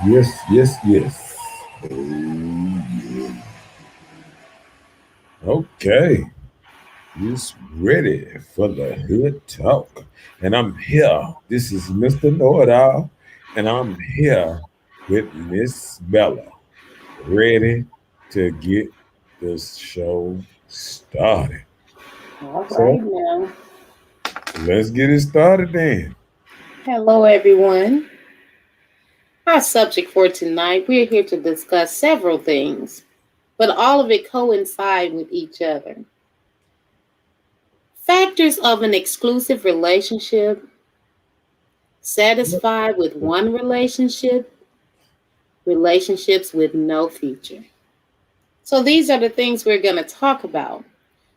Yes, yes, yes. Oh, yeah. Okay, it's ready for the hood talk. And I'm here. This is Mr. Know It All, and I'm here with Miss Bella, ready to get this show started. All So right now. let's get it started then. Hello, everyone. Our subject for tonight, we're here to discuss several things, but all of it coincide with each other. Factors of an exclusive relationship, satisfied with one relationship, relationships with no future. So these are the things we're going to talk about.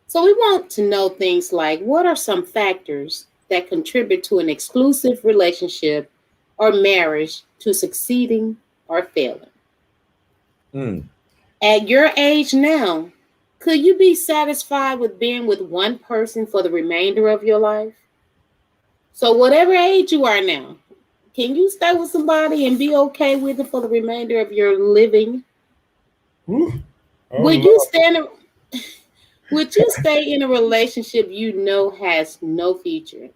So we want to know things like what are some factors that contribute to an exclusive relationship or marriage to succeeding or failing? Mm. At your age now, could you be satisfied with being with one person for the remainder of your life? So, whatever age you are now, can you stay with somebody and be okay with it for the remainder of your living? Whew. Oh, Would you Lord. stand? Would you stay in a relationship you know has no future?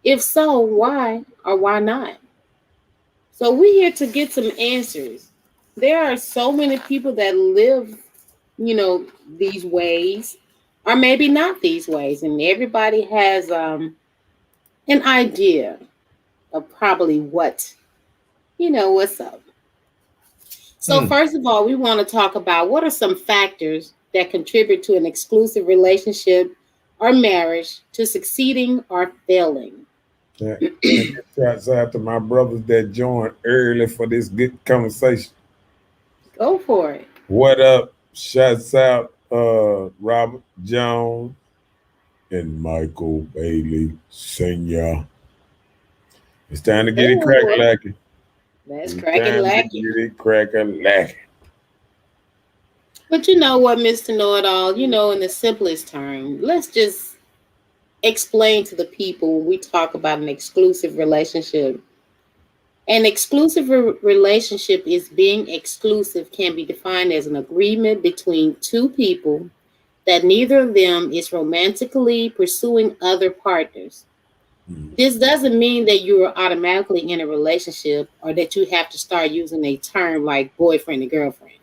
If so, why or why not? So we're here to get some answers. There are so many people that live, these ways, or maybe not these ways, and everybody has an idea of probably what's up. So Mm. first of all, we want to talk about what are some factors that contribute to an exclusive relationship or marriage to succeeding or failing. Yeah. Can I get shouts out to my brothers that joined early for this good conversation? Go for it. What up? Shouts out Robert Jones and Michael Bailey Sr. It's time to get it crack Oh, lacking. that's It's cracking time to lacking. get it crack lacking. But you know what, Mr. Know It All, in the simplest term, let's just explain to the people when we talk about an exclusive relationship. An exclusive relationship is being exclusive, can be defined as an agreement between two people that neither of them is romantically pursuing other partners. Mm. This doesn't mean that you are automatically in a relationship or that you have to start using a term like boyfriend and girlfriend.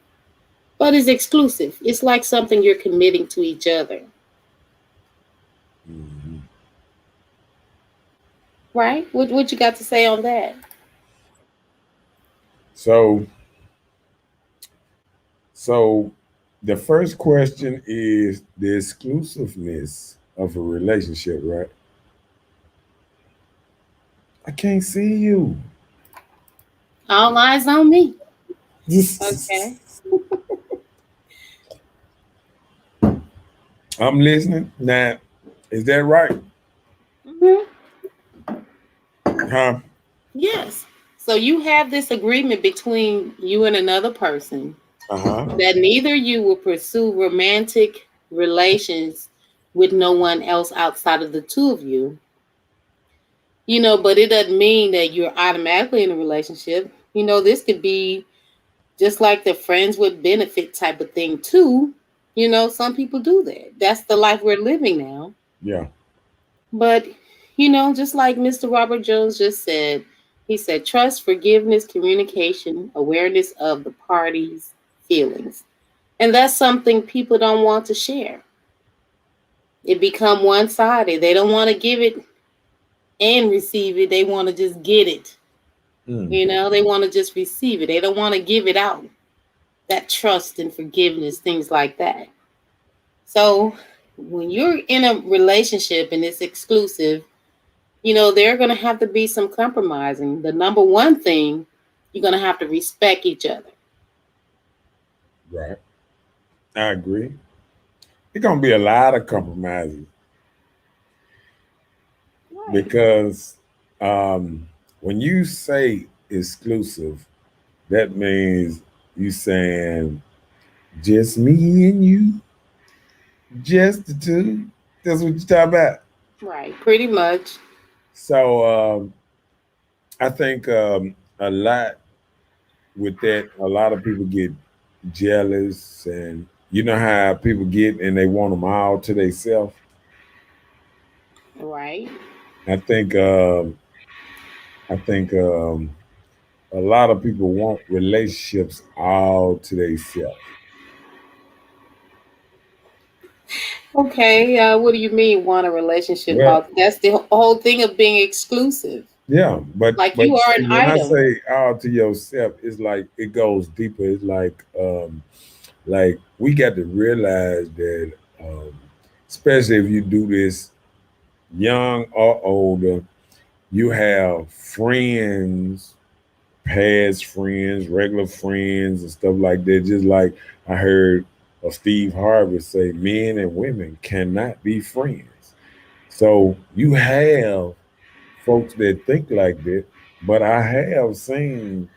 But it's exclusive. It's like something you're committing to each other, Mhm. right? What you got to say on that? So, so the first question is the exclusiveness of a relationship, right? I can't see you. All eyes on me. Okay. I'm listening. Now, is that right? Hmm. Huh? Yes. So you have this agreement between you and another person Uh-huh. that neither you will pursue romantic relations with no one else outside of the two of you. But it doesn't mean that you're automatically in a relationship. This could be just like the friends with benefit type of thing too. Some people do that. That's the life we're living now. Yeah. But just like Mr. Robert Jones just said, he said trust, forgiveness, communication, awareness of the party's feelings. And that's something people don't want to share. It become one-sided. They don't want to give it and receive it. They want to just get it. Mm. They want to just receive it. They don't want to give it out. That trust and forgiveness, things like that. So when you're in a relationship and it's exclusive, there are going to have to be some compromising. The number one thing, you're going to have to respect each other. Right. I agree. It's gonna be a lot of compromises Right. because um, when you say exclusive, that means you saying just me and you, just the two. That's what you talk about. Right. Pretty much. So I think a lot. with that, a lot of people get jealous, and you know how people get and they want them all to themselves. Right. I think I think a lot of people want relationships all to themselves. Okay. What do you mean want a relationship? Well, That's the whole thing of being exclusive. yeah, Like but you are see, an when I item. say all to yourself, it's like it goes deeper. It's like we got to realize that, um, especially if you do this young or older, you have friends, past friends, regular friends, and stuff like that. Just like I heard Steve Harvey say, men and women cannot be friends. So you have folks that think like that, but I have seen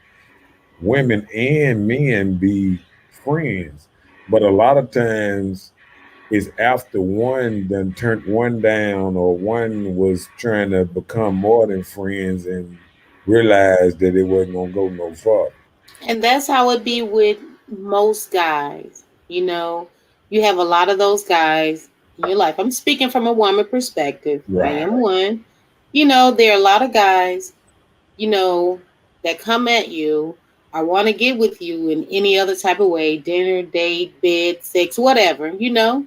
women and men be friends. But a lot of times it's after one done turned one down, or one was trying to become more than friends and realized that it wasn't gonna go no far. And that's how it be with most guys. You know, you have a lot of those guys in your life. I'm speaking from a woman perspective. I Right. am one. You know, there are a lot of guys, you know, that come at you or want to get with you in any other type of way, dinner, date, bed, sex, whatever, you know.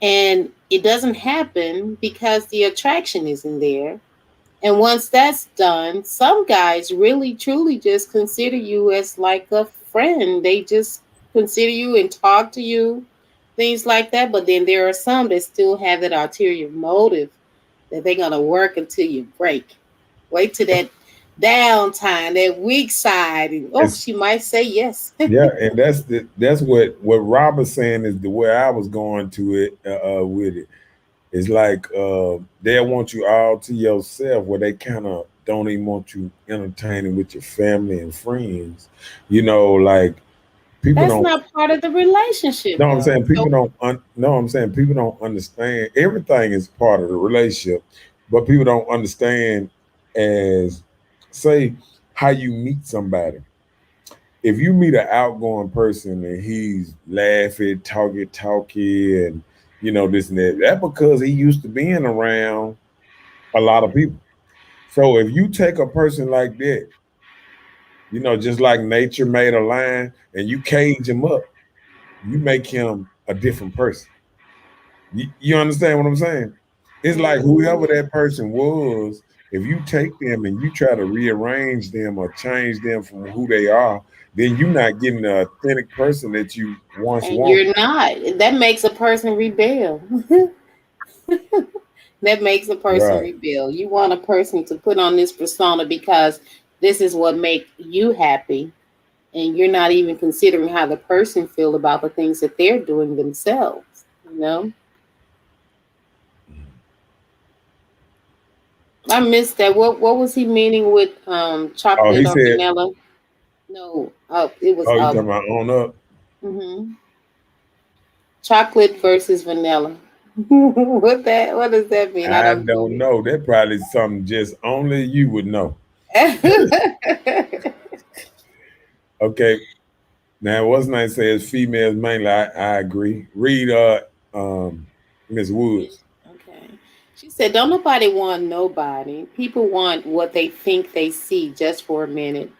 And it doesn't happen because the attraction isn't there. And once that's done, some guys really truly just consider you as like a friend. They just consider you and talk to you, things like that. But then there are some that still have that ulterior motive that they're gonna work until you break. Wait till that downtime, that weak side, and oh, It's she might say yes. yeah, and that's what Robert's saying is the way I was going to it with it. It's like they want you all to yourself, where they kind of don't even want you entertaining with your family and friends. You know, like people That's don't. not part of the relationship, No, I'm though. saying people So don't. No, I'm saying people don't understand. Everything is part of the relationship, but people don't understand as, say, how you meet somebody. If you meet an outgoing person and he's laughing, talky, and this and that because he used to being around a lot of people. So if you take a person like that, just like nature made a lion, and you cage him up, you make him a different person. You understand what I'm saying? It's like whoever mhm. that person was, if you take them and you try to rearrange them or change them from who they are, then you're not getting the authentic person that you once And wanted. you're not. That makes a person rebel. That makes a person Right. rebel. You want a person to put on this persona because this is what make you happy, and you're not even considering how the person feel about the things that they're doing themselves. You know, I missed that. What was he meaning with Oh, chocolate he or said, vanilla? No, it was oh, you talking about on up? mhm. Chocolate versus vanilla. What does that mean? I I don't get don't know. That probably something just only you would know. it. Okay. Now, what's nice says females mainly. I agree. Read Miss Woods. Okay. She said, don't nobody want nobody. People want what they think they see just for a minute.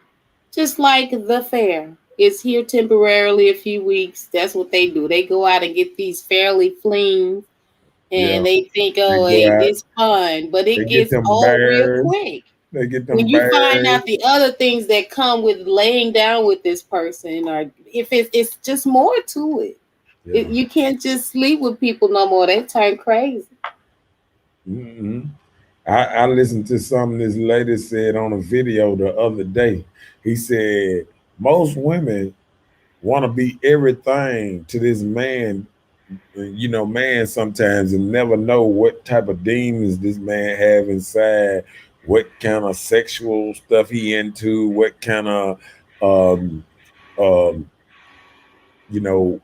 Just like the fair. It's here temporarily a few weeks. That's what they do. They go out and get these fairly flings Yeah. and they think, They oh, go hey, out, this fun. But they it get gets them old real bears, quick. they get When them you find bears. out the other things that come with laying down with this person, or if it's just more to it. Yeah. You can't just sleep with people no more. They turn crazy. hmm I listened to something this lady said on a video the other day. He said most women want to be everything to this man, man sometimes, and never know what type of demons this man have inside, what kind of sexual stuff he into, what kind of um um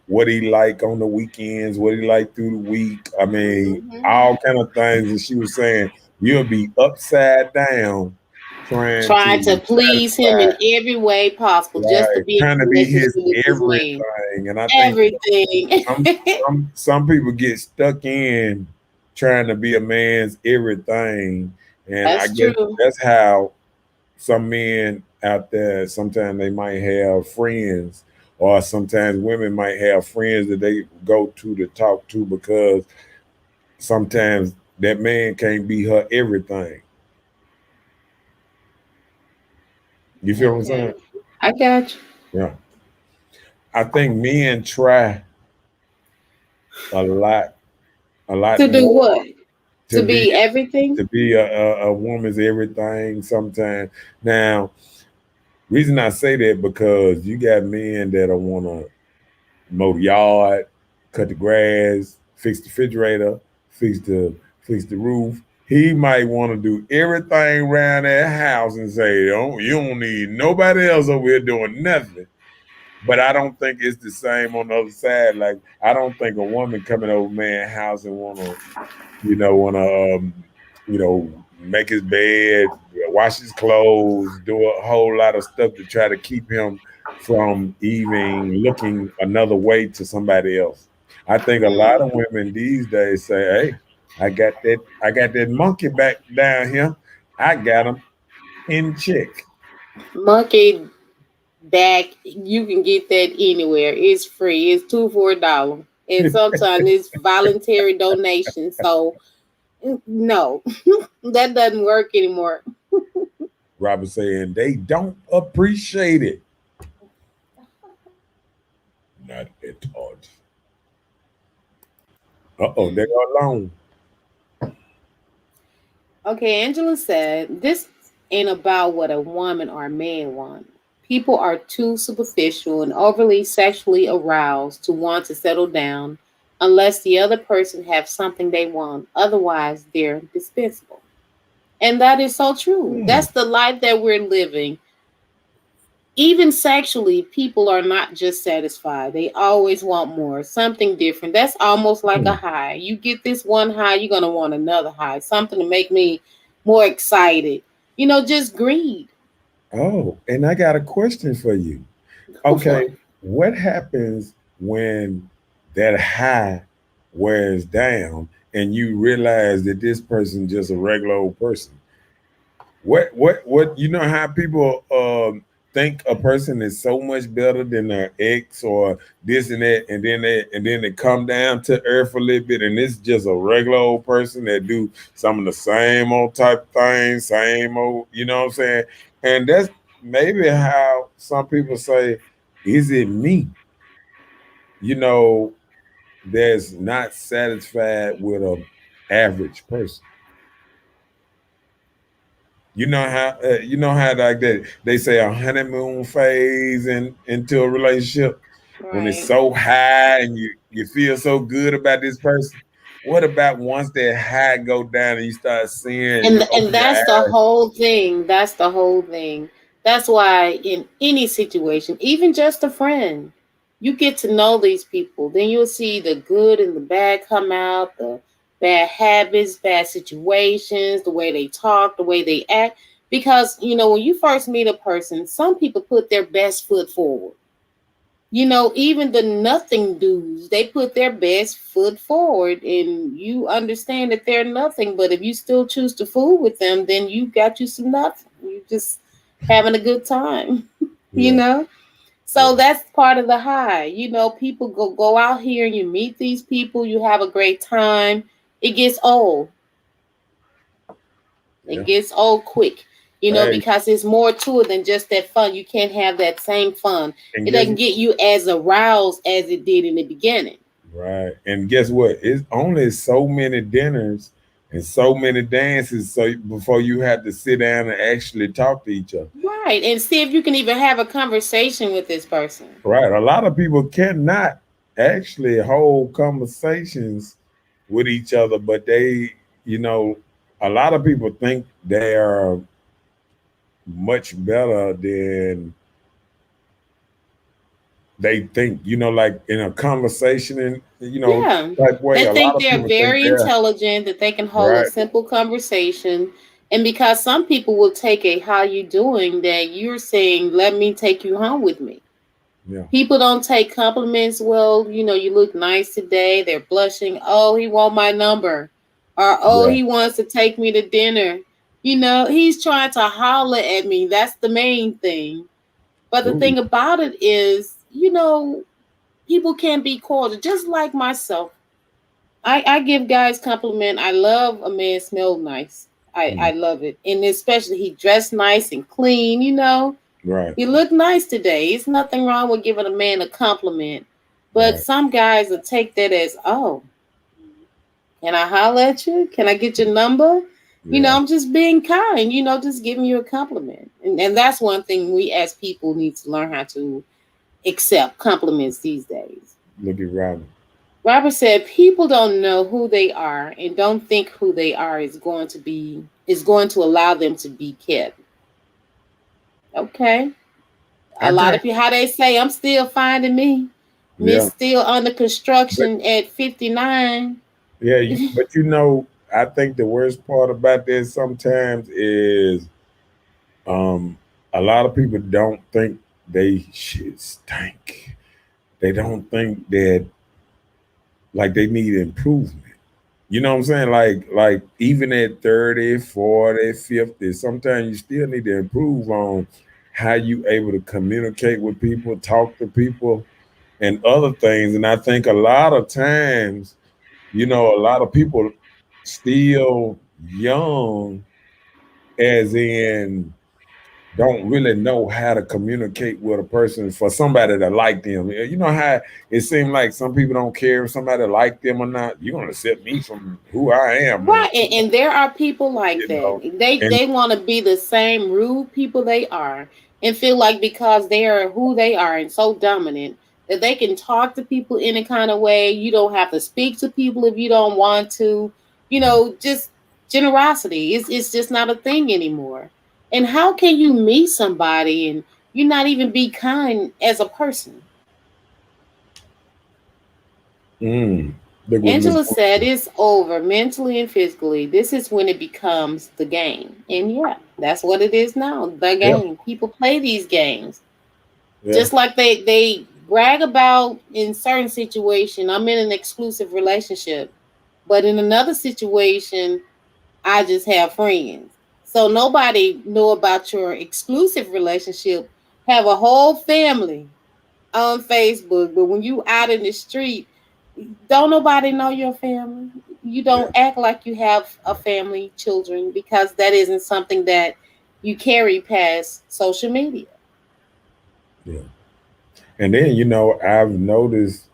what he like on the weekends, what he like through the week. I mean, Mhm. all kind of things. And she was saying you'll be upside down trying to please him in every way possible, just to right, be in trying a to be relationship his with this man. everything. And I think Everything. some people get stuck in trying to be a man's everything. And I That's guess true. that's how some men out there, sometimes they might have friends, or sometimes women might have friends that they go to talk to, because sometimes that man can't be her everything. You feel what I'm saying? Okay. I got you. Yeah. I think men try a lot, a lot To do more what? To to be be everything? a woman's everything sometimes. Now, reason I say that, because you got men that want to mow the yard, cut the grass, fix the refrigerator, fix the fix the roof. He might want to do everything around that house and say, "Oh, you don't need nobody else over here doing nothing." But I don't think it's the same on the other side. Like, I don't think a woman coming over man's house and wanna make his bed, wash his clothes, do a whole lot of stuff to try to keep him from even looking another way to somebody else. I think a lot of Mm. women these days say, "Hey, I got that monkey back down here. I got him in check." Monkey back, you can get that anywhere. It's free. It's two for $1. And sometimes it's voluntary donation. So no, that doesn't work anymore. Robert saying they don't appreciate it. Not at all. Uh-oh, they Mm. go alone. Okay, Angela said, this ain't about what a woman or a man want. People are too superficial and overly sexually aroused to want to settle down unless the other person have something they want. Otherwise, they're dispensable. And that is so true. Hmm. That's the life that we're living. Even sexually, people are not just satisfied. They always want more, something different. That's almost like a Hmm. high. You get this one high, you're going to want another high, something to make me more excited. Just greed. Oh, and I got a question for you. Go for Okay, it. what happens when that high wears down and you realize that this person just a regular old person? What you know how people think a person is so much better than their ex or this and that, and then they come down to earth a little bit, and it's just a regular old person that do some of the same old type things, same old, you know what I'm saying? And that's maybe how some people say, is it me? You know, that's not satisfied with a average person. You know how like that they say a honeymoon phase into a relationship when it's Right. so high and you feel so good about this person. What about once that high go down and you start seeing, And you and open your that's the eyes? whole thing. That's the whole thing. That's why in any situation, even just a friend, you get to know these people. Then you'll see the good and the bad come out, the bad habits, bad situations, the way they talk, the way they act. Because, when you first meet a person, some people put their best foot forward. Even the nothing dudes, they put their best foot forward, and you understand that they're nothing. But if you still choose to fool with them, then you got you some nothing. You just having a good time, you Yeah, know. yeah, So that's part of the high. People go out here and you meet these people, you have a great time. It gets old. It yeah. gets old quick, Hey, because it's more to it than just that fun. You can't have that same fun. and It guess doesn't get you as aroused as it did in the beginning. right, and guess what? It's only so many dinners and so many dances so before you have to sit down and actually talk to each other. Right. And see if you can even have a conversation with this person. Right. A lot of people cannot actually hold conversations with each other, but you know, a lot of people think they are much better than they think, like in a conversation and, Yeah. type way. They A lot think of they're people think very they're intelligent, that they can hold a right. simple conversation And because some people will take a how you doing that you're saying, let me take you home with me. Yeah. People don't take compliments. Well, you look nice today. They're blushing. Oh, he want my number. Or, oh, Yeah. he wants to take me to dinner. He's trying to holler at me. That's the main thing. But the Ooh. thing about it is, people can be cordial. Just like myself. I give guys compliment. I love a man smell nice. I Mm. love it. And especially he dressed nice and clean. Right. You look nice today. It's nothing wrong with giving a man a compliment. But Right. some guys will take that as, oh, can I holler at you? Can I get your number? Yeah. I'm just being kind, just giving you a compliment. And that's one thing we as people need to learn how to accept compliments these days. Look at Robin. Robert said people don't know who they are and don't think who they are is going to allow them to be kept. Okay. A I lot can't. of people, how they say, I'm still finding me. Yeah. Miss still under But construction at 59. yeah, but I think the worst part about this sometimes is um a lot of people don't think they should stink. They don't think that like they need improvement. You know what I'm saying? Like even at 30, 40, 50, sometimes you still need to improve on how you able to communicate with people, talk to people and other things. And I think a lot of times, a lot of people still young as in don't really know how to communicate with a person for somebody that like them. You know how it seems like some people don't care if somebody like them or not. You're gonna accept me from who I am, Right. And there are people like you that. know. They And they want to be the same rude people they are and feel like because they are who they are and so dominant that they can talk to people in a kind of way. You don't have to speak to people if you don't want to. Just generosity. It's just not a thing anymore. And how can you meet somebody and you not even be kind as a person? mm, look what Miss Angela said Winston. it's over mentally and physically. This is when it becomes the game. And yeah, that's what it is now. The Yeah, game. People play these games. yeah, Just like they brag about in certain situation, I'm in an exclusive relationship. But in another situation, I just have friends. So nobody know about your exclusive relationship. Have a whole family on Facebook, but when you out in the street, don't nobody know your family. You yeah, don't act like you have a family, children, because that isn't something that you carry past social media. yeah. And then, I've noticed,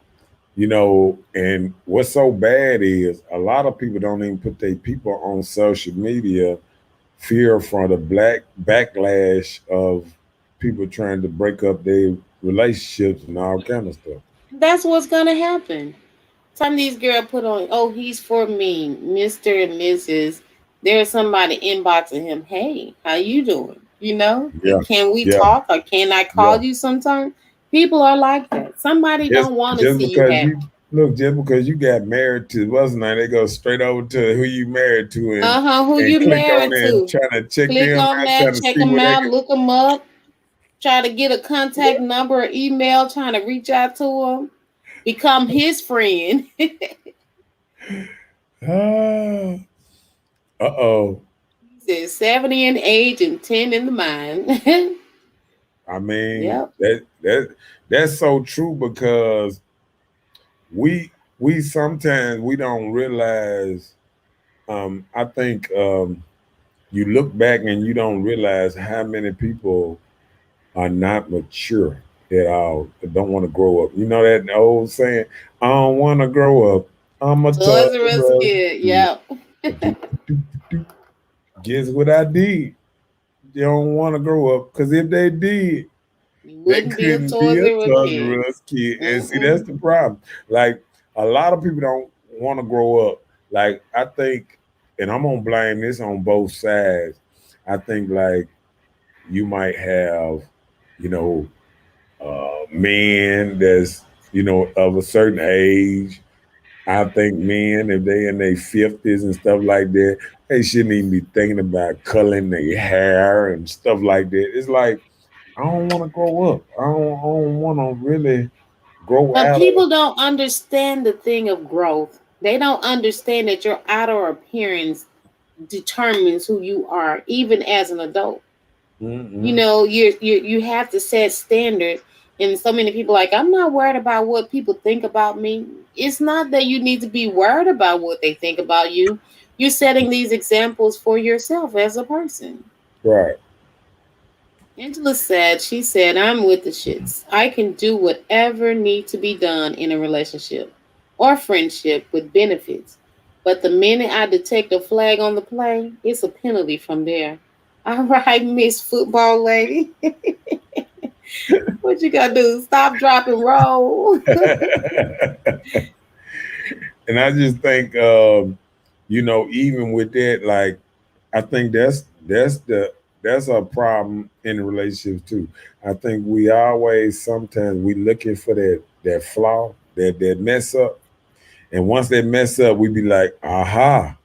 and what's so bad is a lot of people don't even put their people on social media fear from the black backlash of people trying to break up their relationships and all kind of stuff. That's what's gonna happen. Some of these girls put on, oh, he's for me, Mr. and Mrs. There's somebody inboxing him, hey, how you doing? Yeah, Can we yeah, talk or can I yeah. call you sometime? People are like that. Somebody Just don't want to just see you because happy. you look, just because you got married to what's the name, they go straight over to who you married to Uh-huh, who and you click on married it and to? trying to check Click them on out, that, trying to check see them where they out, can. look them up, try to get a contact number or email, trying to reach out to him, become his friend. Ah, uh-oh. He says 70 in age and 10 in the mind. I mean, Yep. that's so true because we sometimes we don't realize I think you look back and you don't realize how many people are not mature at all, don't want to grow up. You know that old saying, I don't want to grow up. I'm a Toys Toys R Us R Us kid. kid. Yep. Do. Guess what I did? They don't want to grow up because if they did, You they wouldn't be a couldn't be Toys a R Us Toys kid. R Us kid. And see, that's Mm-mm. the problem. Like a lot of people don't want to grow up. Like I think, and I'm gonna blame this on both sides. I think like you might have, you know, men that's of a certain age. I think men, if they in their 50s and stuff like that, they shouldn't even be thinking about coloring their hair and stuff like that. It's like, I don't want to grow up. I don't want to really grow But out of. people don't understand the thing of growth. They don't understand that your outer appearance determines who you are, even as an adult. You Mm-mm. know, you have to set standard. And so many people like, I'm not worried about what people think about me. It's not that you need to be worried about what they think about you. You're setting these examples for yourself as a person. Right. Angela said, she said, I'm with the shits. I can do whatever needs to be done in a relationship or friendship with benefits. But the minute I detect a flag on the play, it's a penalty from there. All right, Miss Football Lady. What you gotta do? Stop, drop, and roll. And I just think, even with that, like, I think that's a problem in relationships too. I think we always sometimes we looking for that flaw, that mess up, and once they mess up, we be like, aha,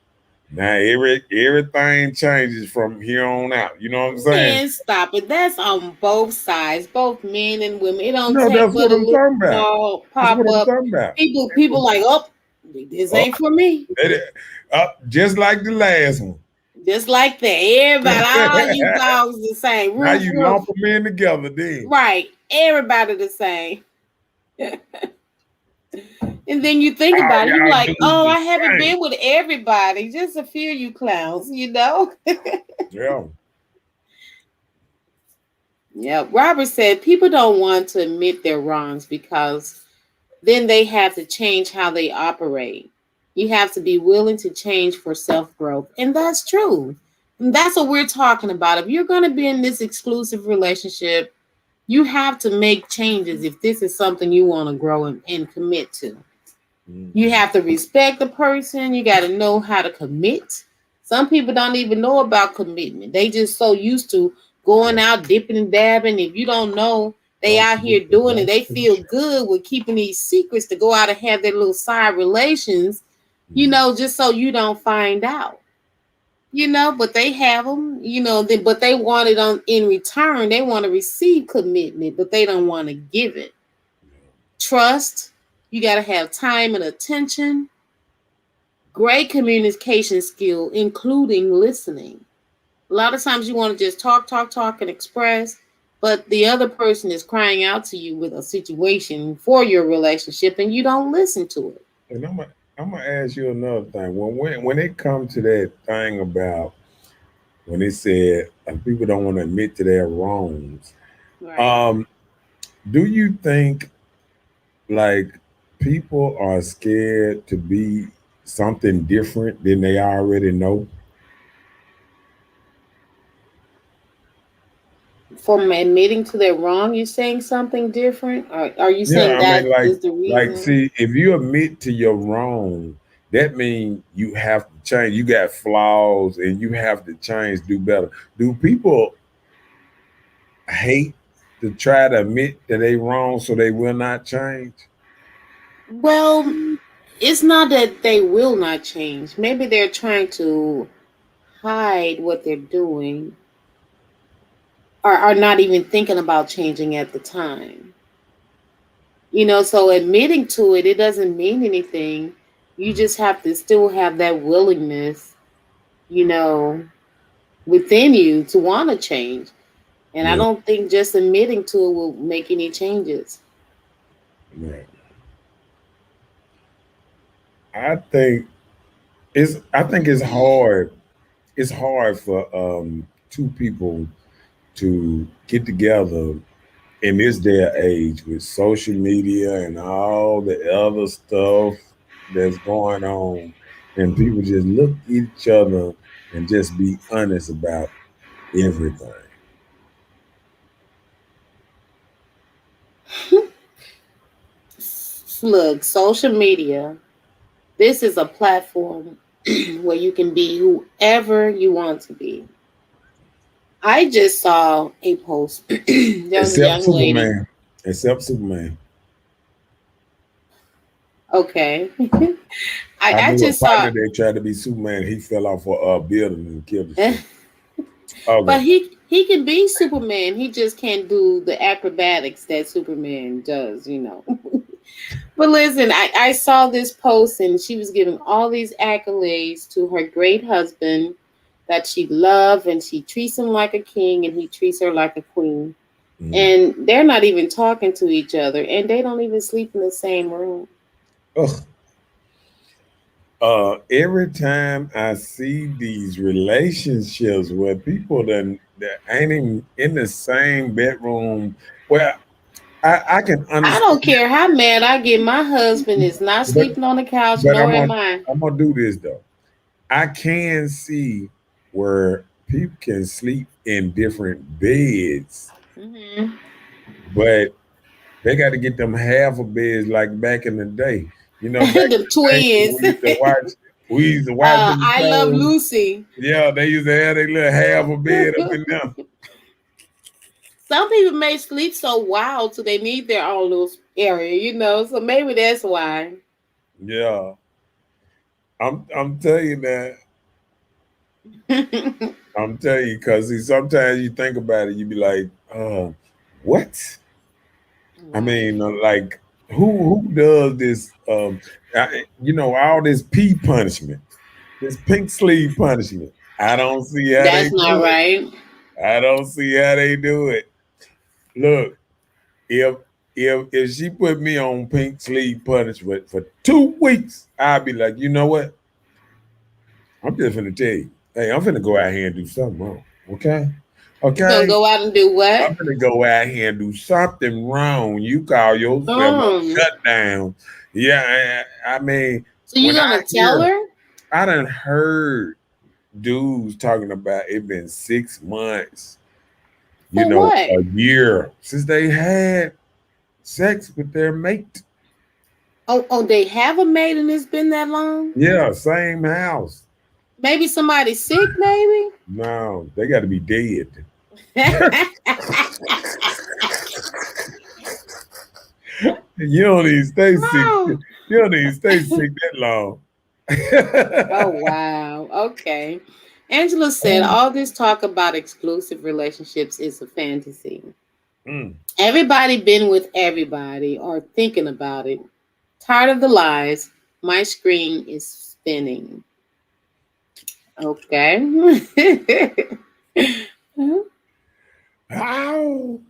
now everything changes from here on out. You know what I'm saying? Man, stop it. That's on both sides, both men and women. It don't No, take that's but what a I'm little talking about. small That's pop what I'm up. talking about. People like, oh, this Oh, ain't for me. just like the last one. Just like that. Everybody, all you dogs the same. Now Roof, you roof. lump them in together, then. Right. Everybody the same. And then you think All about it, you y'all like, dudes oh, the I haven't same. been with everybody, just a few of you clowns, you know? Yeah. Yeah. Robert said people don't want to admit their wrongs because then they have to change how they operate. You have to be willing to change for self growth. And that's true. And that's what we're talking about. If you're going to be in this exclusive relationship, you have to make changes if this is something you want to grow and commit to. You Mhm. have to respect the person. You got to know how to commit. Some people don't even know about commitment. They just so used to Yeah. going out dipping and dabbing. If you don't know, they Don't out forget here the doing it. don't They forget feel good with keeping these secrets to go out and have their little side relations, Mhm. just so you don't find out. But they have them, but they want it on in return. They want to receive commitment, but they don't want to give it. Trust, you got to have time and attention. Great communication skill, including listening. A lot of times you want to just talk, talk, talk, and express, but the other person is crying out to you with a situation for your relationship, and you don't listen to it. And I'm gonna ask you another thing. When it comes to that thing about when it said people don't want to admit to their wrongs, Right. um, do you think like people are scared to be something different than they already know? From admitting to their wrong, you're saying something different? Or are you Yeah, saying I mean, that is the reason? see, if you admit to your wrong, that means you have to change. You got flaws, and you have to change, do better. Do people hate to try to admit that they wrong so they will not change? Well, it's not that they will not change. Maybe they're trying to hide what they're doing or are not even thinking about changing at the time. So admitting to it, it doesn't mean anything. You just have to still have that willingness, you know, within you to want to change. And I Yeah, don't think just admitting to it will make any changes. right. I think it's hard. It's hard for two people to get together in this day and age with social media and all the other stuff that's going on, and people just look at each other and just be honest about everything. Look, social media, this is a platform where you can be whoever you want to be. I just saw a post. There was a Except young lady. Superman. Except Superman. Okay. I I knew a just saw partner that tried to be Superman. He fell off a building and killed himself. Okay. but he can be Superman. He just can't do the acrobatics that Superman does, you know. But listen, I saw this post and she was giving all these accolades to her great husband that she loved and she treats him like a king and he treats her like a queen. Mm. And they're not even talking to each other and they don't even sleep in the same room. Ugh. Every time I see these relationships where people that ain't even in the same bedroom, well, I can I don't understand, care how mad I get, my husband is not but sleeping on the couch, but nor am I. I'm gonna do this though. I can see where people can sleep in different beds, Hmm. but they got to get them half of beds like back in the day. You know, back in The the day twins. we used to watch them I love shows. Lucy. Yeah, they used to have their little half a bed up in there. Some people may sleep so wild so they need their own little area, you know. So maybe that's why. Yeah, I'm telling you that. I'm telling you because sometimes you think about it, you be like, what? I Right. mean, like who does this? All this P punishment, this pink sleeve punishment. I don't see how they That's not do it. right. I don't see how they do it. Look, if if she put me on pink sleeve punishment for 2 weeks, I'd be like, you know what? I'm just gonna tell you, hey, I'm finna go out here and do something wrong. Okay, You gonna okay. go out and do what? I'm gonna go out here and do something wrong. You call yourself a Um. shutdown. Yeah, I mean, So you when gonna tell her? I done heard dudes talking about it been 6 months, For what? a year since they had sex with their mate. Oh, they have a maid and it's been that long? Yeah, same house. Maybe somebody's sick, maybe? No, they got to be dead. You don't even stay sick. Oh. You don't even stay sick that long. Oh wow. Okay. Angela said all this talk about exclusive relationships is a fantasy. Mm. Everybody been with everybody or thinking about it. Tired of the lies. My screen is spinning. Okay. How?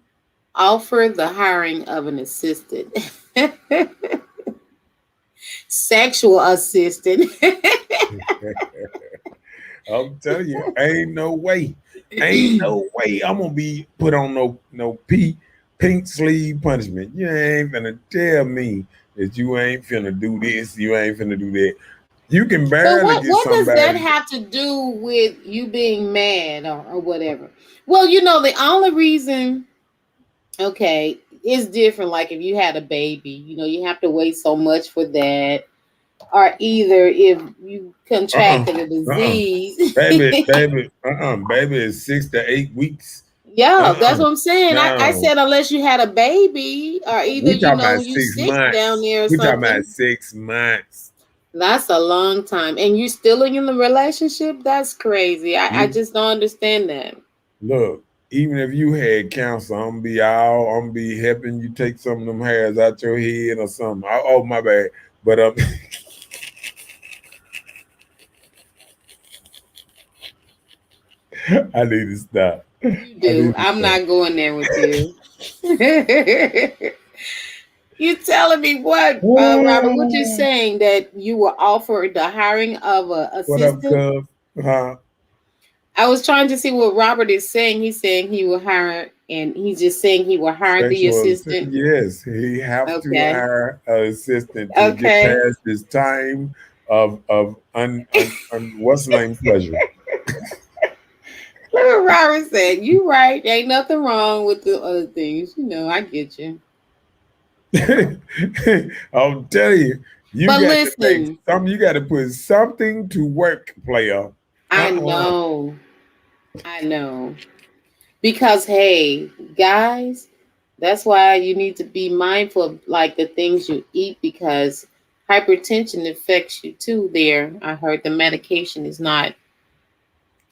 Offer the hiring of an assistant. Sexual assistant. I'm telling you, ain't no way. Ain't no way I'm gonna be put on no pink sleeve punishment. You ain't finna tell me that you ain't finna do this, you ain't finna do that. You can But barely get what does that somebody. have to do with you being mad or whatever? Well, you know, the only reason, okay, it's different. Like if you had a baby, you know, you have to wait so much for that. Or either if you Uh-uh. contracted a Uh-uh. disease. Baby is 6 to 8 weeks. Yeah, that's Uh-uh. what I'm saying. I No. said unless you had a baby or either, We you talking know, about you six sick down months. there or We talking about something. 6 months. That's a long time. And you still in the relationship? That's crazy. I You just don't understand that. look, even if you had cancer, I'm gonna be helping you take some of them hairs out your head or something. Oh my bad. But I need to stop. You I do. need to I'm stop. not going there with you. You telling me what, Robert? What you Oh, saying that you were offered the hiring of a what up, assistant? Cub? Huh? I was trying to see what Robert is saying. He's saying he will hire, and he's just saying he will hire the assistant. Yes, he have to Okay. hire an assistant to get Okay. past this time of what's the name pleasure. Look what Robert said. You right. Ain't nothing wrong with the other things. You know, I get you. I'll tell you, But listen, you got to put something to work, player. I Uh-uh. know. I know. Because hey, guys, that's why you need to be mindful of like the things you eat because Hypertension affects you too. There, I heard the medication is not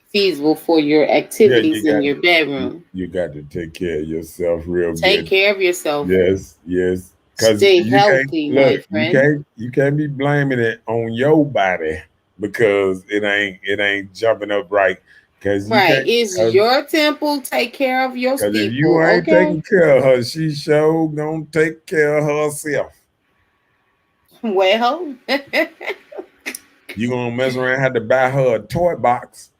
feasible for your Yeah, activities in your bedroom. you got to take care of yourself real Take good. care of yourself. Yes, yes. Cause Stay you can't healthy, my look, friend. you can't be blaming it on your body because it ain't jumping up right. Cause you Right. can't It's your temple. Take care of your cause if you steeple. ain't Okay. taking care of her, she sure gonna take care of herself. Well, You gonna mess around have to buy her a toy box.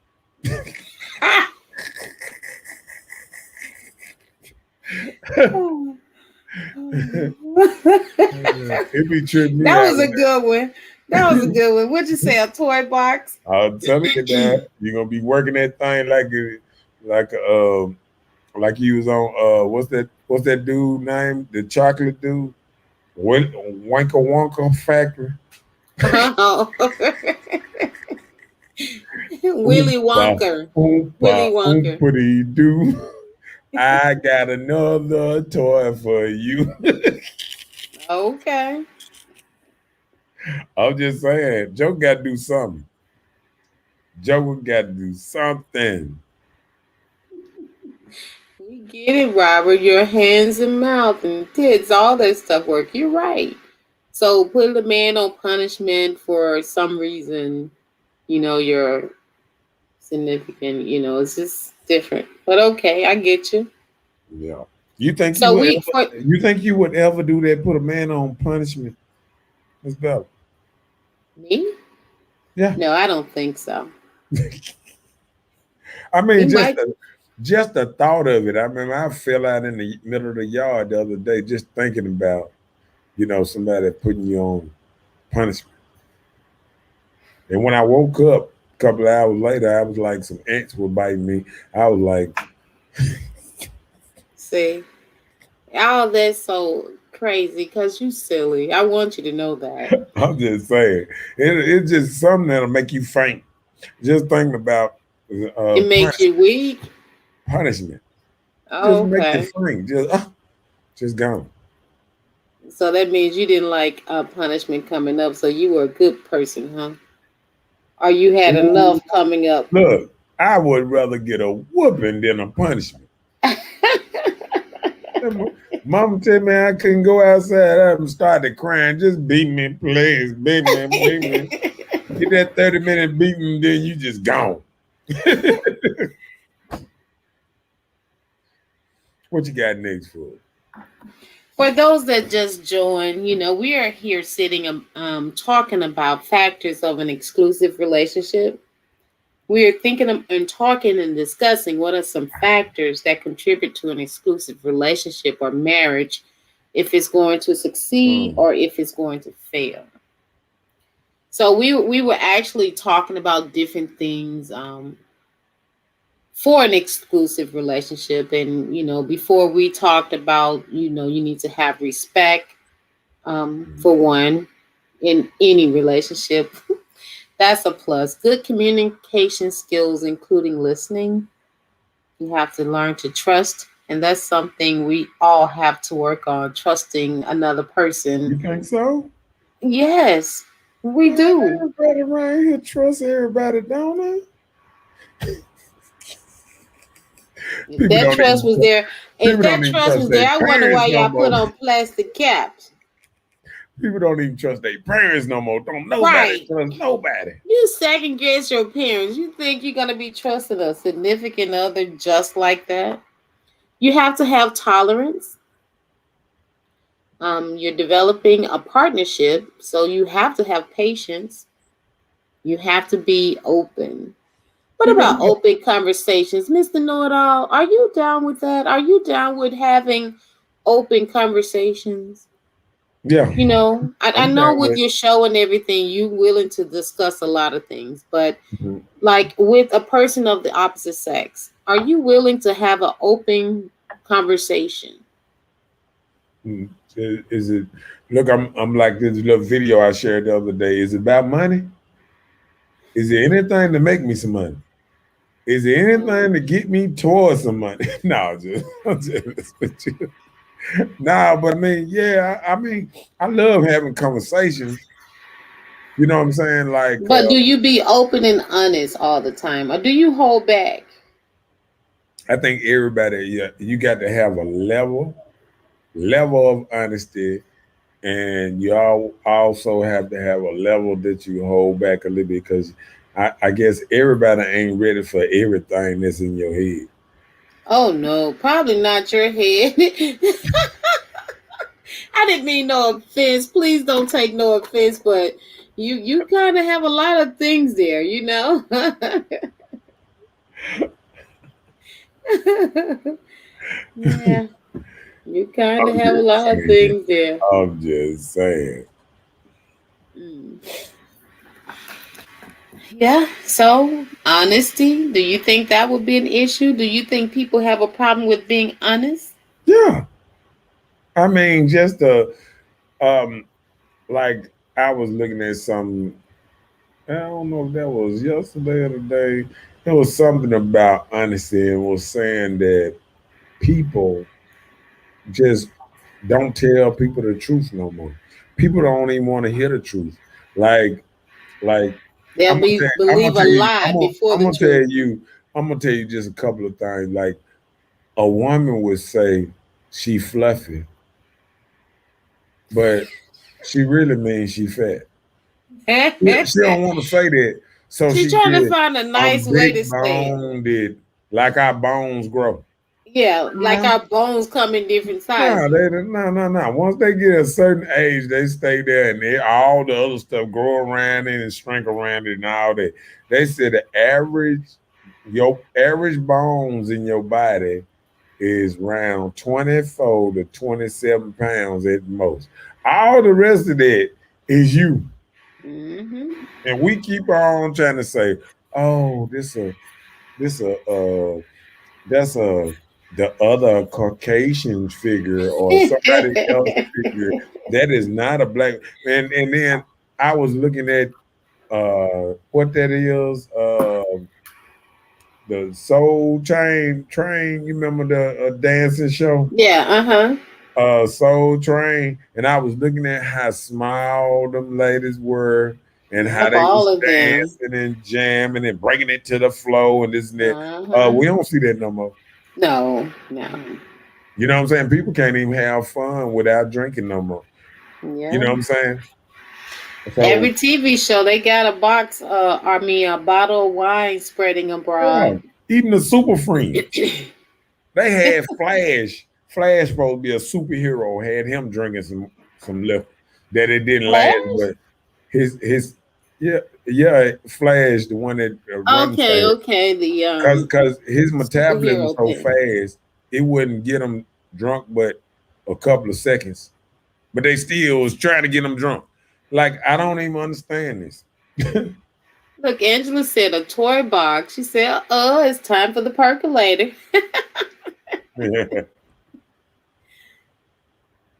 It be tripping me that out. was a good one. That was a good one. What'd you say? A toy box? I'm telling you that you're gonna be working that thing like you was on what's that dude name? The chocolate dude? Wanka Wonka Factory. Oh. Willy Oompa, Wonka. Willy oompa, Wonka. oompity doo. I got another toy for you. Okay. I'm just saying, Joe got to do something. Joe got to do something. We get it, Robert. Your hands and mouth and tits, all that stuff work. You're right. So put a man on punishment for some reason, you're significant, it's just different. But okay, I get you. Yeah. You think So we for you would ever do that? Put a man on punishment? It's better. me? Yeah. No, I don't think so. I He mean, might. just the thought of it. I mean, I fell out in the middle of the yard the other day just thinking about, somebody putting you on punishment. And when I woke up a couple of hours later, I was like, some ants were biting me. I was like, See, all that's so crazy because you silly. I want you to know that. I'm just saying, it's just something that'll make you faint. Just thinking about It makes you weak. punishment. Just Oh, make you okay. faint. Just gone. So that means you didn't like punishment coming up. So you were a good person, huh? Or you had Ooh, enough coming up. look, I would rather get a whooping than a punishment. Mama tell me I couldn't go outside. I started crying. Just beat me, please. Beat me, beat me. Get that 30-minute beating, then you just gone. What you got next for? For those that just joined, we are here sitting talking about factors of an exclusive relationship. We are thinking and talking and discussing what are some factors that contribute to an exclusive relationship or marriage, if it's going to succeed or if it's going to fail. So we were actually talking about different things for an exclusive relationship, and before we talked about you need to have respect for one in any relationship. That's a plus. Good communication skills, including listening. You have to learn to trust, and that's something we all have to work on, trusting another person. You think so? Yes, we do. Everybody around here trust everybody, don't they? If that trust was there, if people that don't even trust trust was their there, I wonder parents why no y'all more. put on plastic caps. People don't even trust their parents no more. Don't nobody Right. trust nobody. You second guess your parents. You think you're gonna be trusting a significant other just like that? You have to have tolerance. You're developing a partnership, so you have to have patience. You have to be open. What You know, about open conversations, Mr. Know It All? Are you down with that? Are you down with having open conversations? yeah, I I'm know down with with. your show and everything, you willing to discuss a lot of things, but Mhm. like with a person of the opposite sex, are you willing to have an open conversation? Mm. Is it? Look, I'm like this little video I shared the other day. Is it about money? Is there anything to make me some money? Is there anything to get me towards some money? No, I'm just with you. Nah, but I mean, yeah, I mean, I love having conversations, You know what I'm saying? Like, But do you be open and honest all the time, or do you hold back? I think everybody, yeah, you got to have a level of honesty, and you all also have to have a level that you hold back a little bit because I guess everybody ain't ready for everything that's in your head. Oh no, probably not your head. I didn't mean no offense. Please don't take no offense, but you kind of have a lot of things there, you know. Yeah, you kind of I'm have a just lot of saying. things there. I'm just saying. Mm. Yeah. So honesty. Do you think that would be an issue? Do you think people have a problem with being honest? Yeah. I mean, just um, like I was looking at some. I don't know if that was yesterday or the day. It was something about honesty and was saying that people just don't tell people the truth no more. People don't even want to hear the truth. Like, like They'll be I'm gonna believe a tell you, lie before I'm the gonna tell truth. you, I'm gonna tell you just a couple of things. Like a woman would say she fluffy, but she really means she fat. She don't want to say that, so She's she trying to said, find a "I'm nice way to big say it. boned, like our bones grow." Yeah, like No, our bones come in different no, sizes. they no. Once they get a certain age, they stay there, and all the other stuff grow around it and shrink around it, and all that. They said your average bones in your body is around 24 to 27 pounds at most. All the rest of that is you. Hmm. And we keep on trying to say, oh, this a that's a the other Caucasian figure or somebody else figure. That is not a black. And then I was looking at what that is, the Soul Train. You remember the dancing show? Yeah, uh-huh. Soul Train, and I was looking at how small them ladies were and how Yep, they all was of them. dancing and jamming and breaking it to the flow and this and that. Uh-huh. We don't see that no more. No, no. You know what I'm saying? People can't even have fun without drinking no more. You know Yeah. what I'm saying? So Every TV show they got a box, a bottle of wine spreading yeah, abroad. even the Super Friends, they had Flash. Flash supposed to be a superhero. Had him drinking some liquor that it didn't last, Flash? but his yeah, Flash, the one that runs Okay, fast, okay. The because his metabolism superhero so thing. fast, it wouldn't get him drunk, but a couple of seconds. But they still was trying to get him drunk. Like I don't even understand this. Look, Angela said a toy box. She said, it's time for the percolator.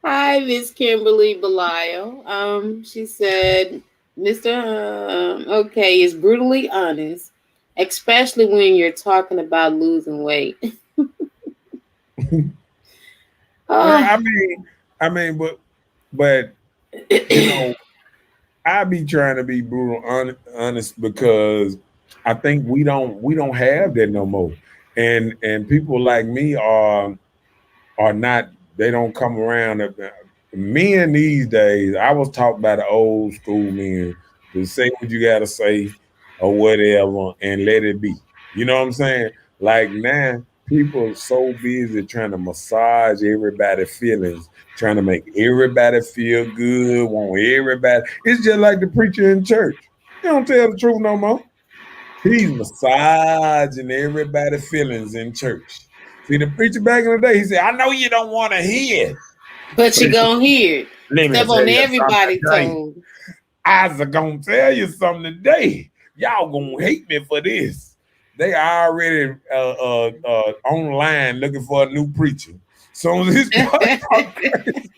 Hi, Miss Kimberly Belial. She said, Mr. Okay, is brutally honest, especially when you're talking about losing weight. Yeah, Oh, but you know, I be trying to be brutal honest because I think we don't have that no more. And people like me are not, they don't come around. Men these days, I was taught by the old school men to say what you gotta say or whatever and let it be. You know what I'm saying? Like now, people are so busy trying to massage everybody's feelings, trying to make everybody feel good, want everybody. It's just like the preacher in church. He don't tell the truth no more. He's massaging everybody's feelings in church. See, the preacher back in the day, he said, I know you don't want to hear it, but but you gonna hear it. let me Step tell on you something everybody today. toes. I's gonna tell you something today. Y'all gonna hate me for this. They already online looking for a new preacher. So as he start talking crazy,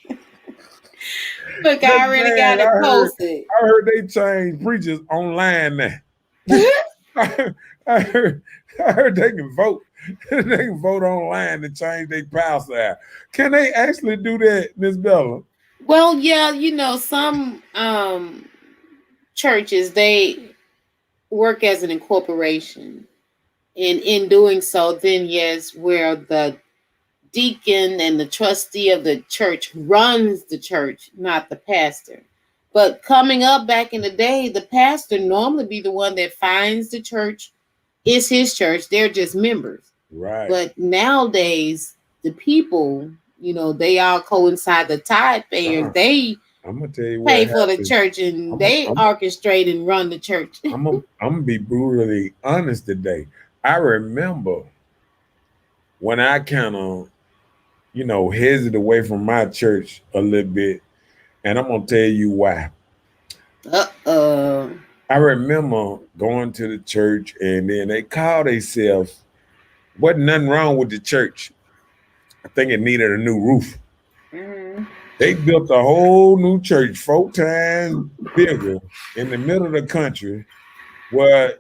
Look, that I already man, got it posted. I heard they change preachers online now. I heard, I heard they can vote. They can vote online to change their pastor out. Can they actually do that, Miss Bella? Well, yeah, some churches, they work as an incorporation. And in doing so, then yes, where the deacon and the trustee of the church runs the church, not the pastor. But coming up back in the day, the pastor normally be the one that finds the church. It's his church. They're just members. Right. But nowadays, the people, they all coincide the tithe payers. They I'm gonna tell you what pay for the happened. church and they orchestrate and run the church. I'm gonna be brutally honest today. I remember when I kind of, hesitate away from my church a little bit, and I'm gonna tell you why. I remember going to the church, and then they called themselves. Wasn't nothing wrong with the church. I think it needed a new roof. Mm-hmm. They built a whole new church 4 times bigger in the middle of the country, where